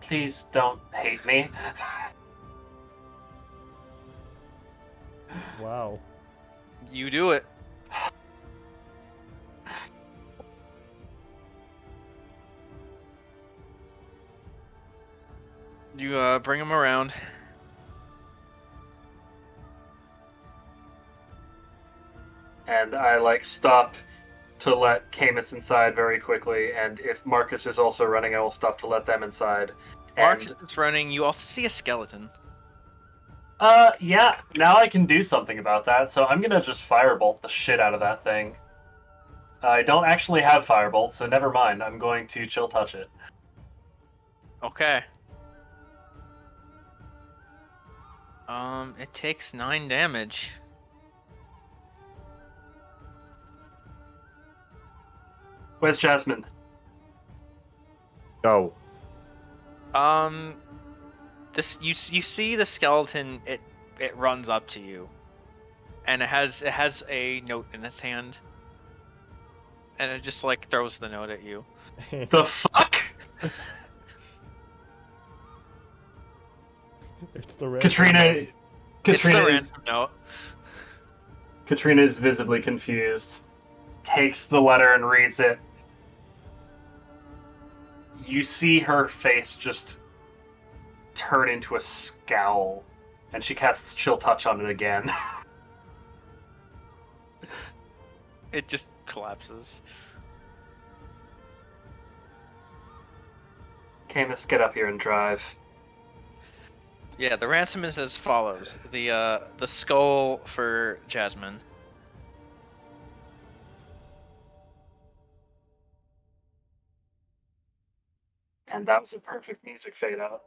Please don't hate me. Wow. you do it. You bring him around. And I stop to let Camus inside very quickly, and if Marcus is also running, I will stop to let them inside. Marcus is running. You also see a skeleton. Yeah, now I can do something about that, so I'm gonna just firebolt the shit out of that thing. I don't actually have firebolt, so never mind. I'm going to chill touch it. Okay. It takes 9 damage. Where's Jasmine? Go. This you see the skeleton. It runs up to you, and it has a note in its hand, and it just like throws the note at you. The fuck? It's the ransom Katrina. note. It's the Katrina is ransom note. Katrina is visibly confused. Takes the letter and reads it. You see her face just turn into a scowl, and she casts Chill Touch on it again. It just collapses. Camus, get up here and drive. Yeah, the ransom is as follows: the skull for Jasmine. And that was a perfect music fade out.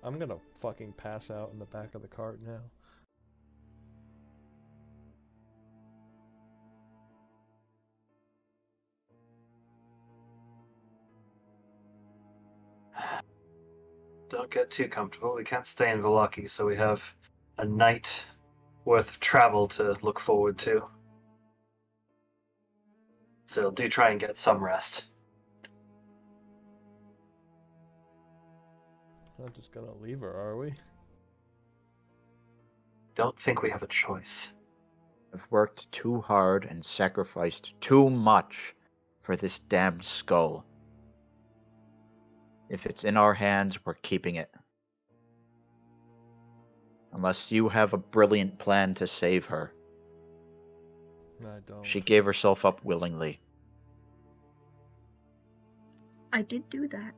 I'm gonna fucking pass out in the back of the cart now. Don't get too comfortable. We can't stay in Vallaki, so we have a night worth of travel to look forward to. So do try and get some rest. Not just gonna leave her, are we? Don't think we have a choice. I've worked too hard and sacrificed too much for this damned skull. If it's in our hands, we're keeping it. Unless you have a brilliant plan to save her. I don't. She gave herself up willingly. I did do that.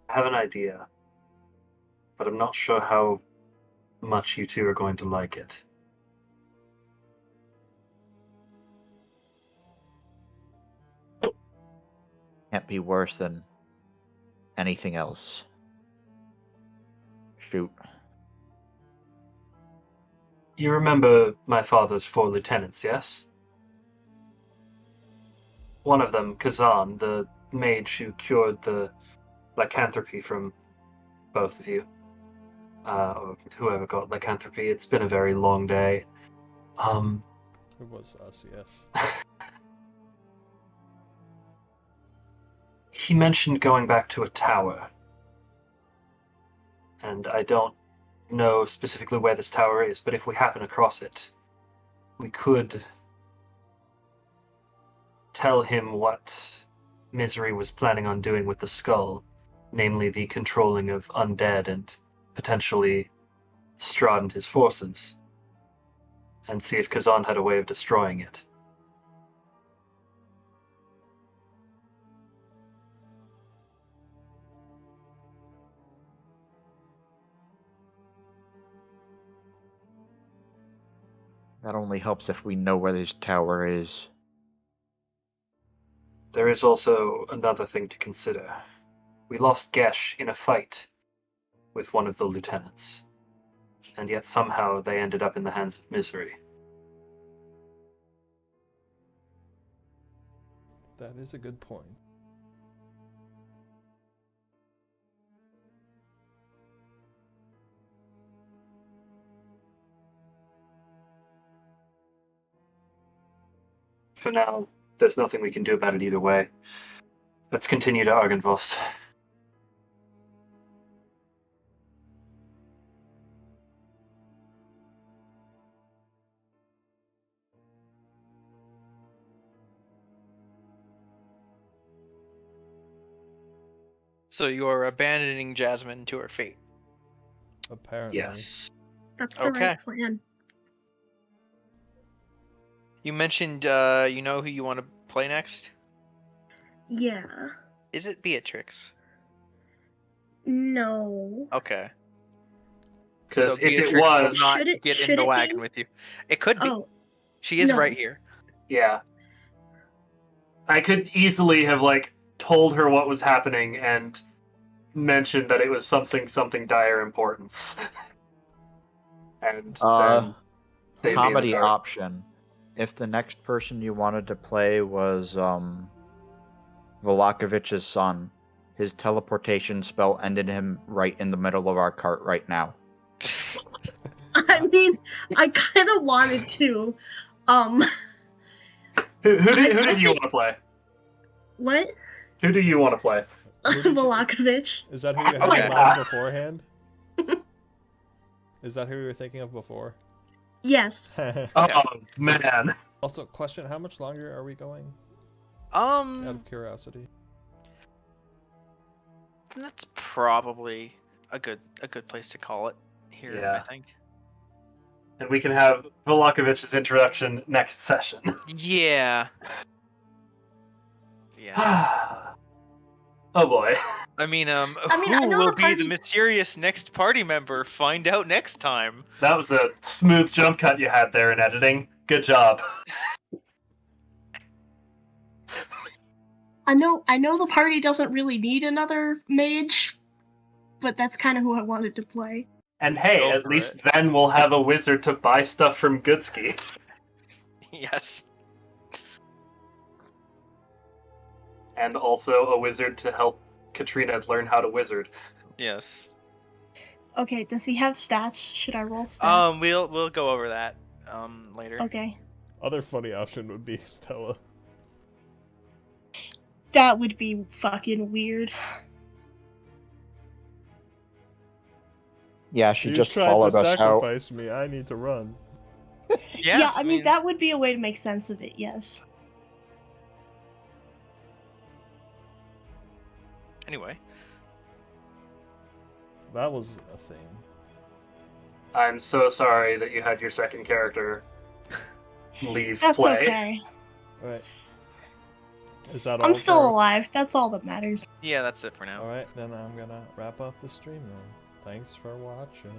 I have an idea, but I'm not sure how much you two are going to like it. Can't be worse than anything else. Shoot. You remember my father's 4 lieutenants, yes? One of them, Kazan, the mage who cured the lycanthropy from both of you. Or whoever got lycanthropy. It's been a very long day. It was us, yes. He mentioned going back to a tower. And I don't know specifically where this tower is, but if we happen across it, we could tell him what Misery was planning on doing with the skull, namely the controlling of undead and potentially Strahd and his forces, and see if Kazan had a way of destroying it. That only helps if we know where this tower is. There is also another thing to consider. We lost Gesh in a fight with one of the lieutenants, and yet somehow they ended up in the hands of Misery. That is a good point. For now, there's nothing we can do about it either way. Let's continue to Argynvost. So you are abandoning Jasmine to her fate. Apparently. Yes. That's the Okay. right plan. You mentioned you know who you want to play next? Yeah. Is it Beatrix? No. Okay. Because So if it Beatrix will was, not Should it- get in should the it wagon be? with you. It could be. Oh, She is no. right here. yeah, I could easily have like told her what was happening and mentioned that it was something dire importance, and then they'd be in the Comedy dark. option. If the next person you wanted to play was Volakovich's son, his teleportation spell ended him right in the middle of our cart right now. I mean, I kind of wanted to. Who did I you think- want to play? What? Who do you want to play? Who did you- Volakovich. Is that who you had Okay. in mind beforehand? Is that who you were thinking of before? Yes. Oh man, Also, question: how much longer are we going? Out of curiosity. That's probably a good place to call it here. Yeah. I think. and we can have Volakovich's introduction next session. Yeah. Yeah. Oh boy. I mean, I who know will the be the party- mysterious next party member? Find out next time. That was a smooth jump cut you had there in editing. Good job. I know the party doesn't really need another mage, but that's kind of who I wanted to play. And hey, Go at for least it. then we'll have a wizard to buy stuff from Goodsky. Yes. And also a wizard to help Katrina learn how to wizard. Yes. Okay, does he have stats? Should I roll stats? We'll go over that later. Okay. Other funny option would be Stella. That would be fucking weird. Yeah, she You just tried followed to us out. sacrifice me. I need to run. Yeah. I mean, that would be a way to make sense of it, yes. Anyway. That was a thing. I'm so sorry that you had your second character leave That's play. okay. Alright. Is that all? I'm still for- alive. That's all that matters. Yeah, that's it for now. Alright, then I'm gonna wrap up the stream then. Thanks for watching.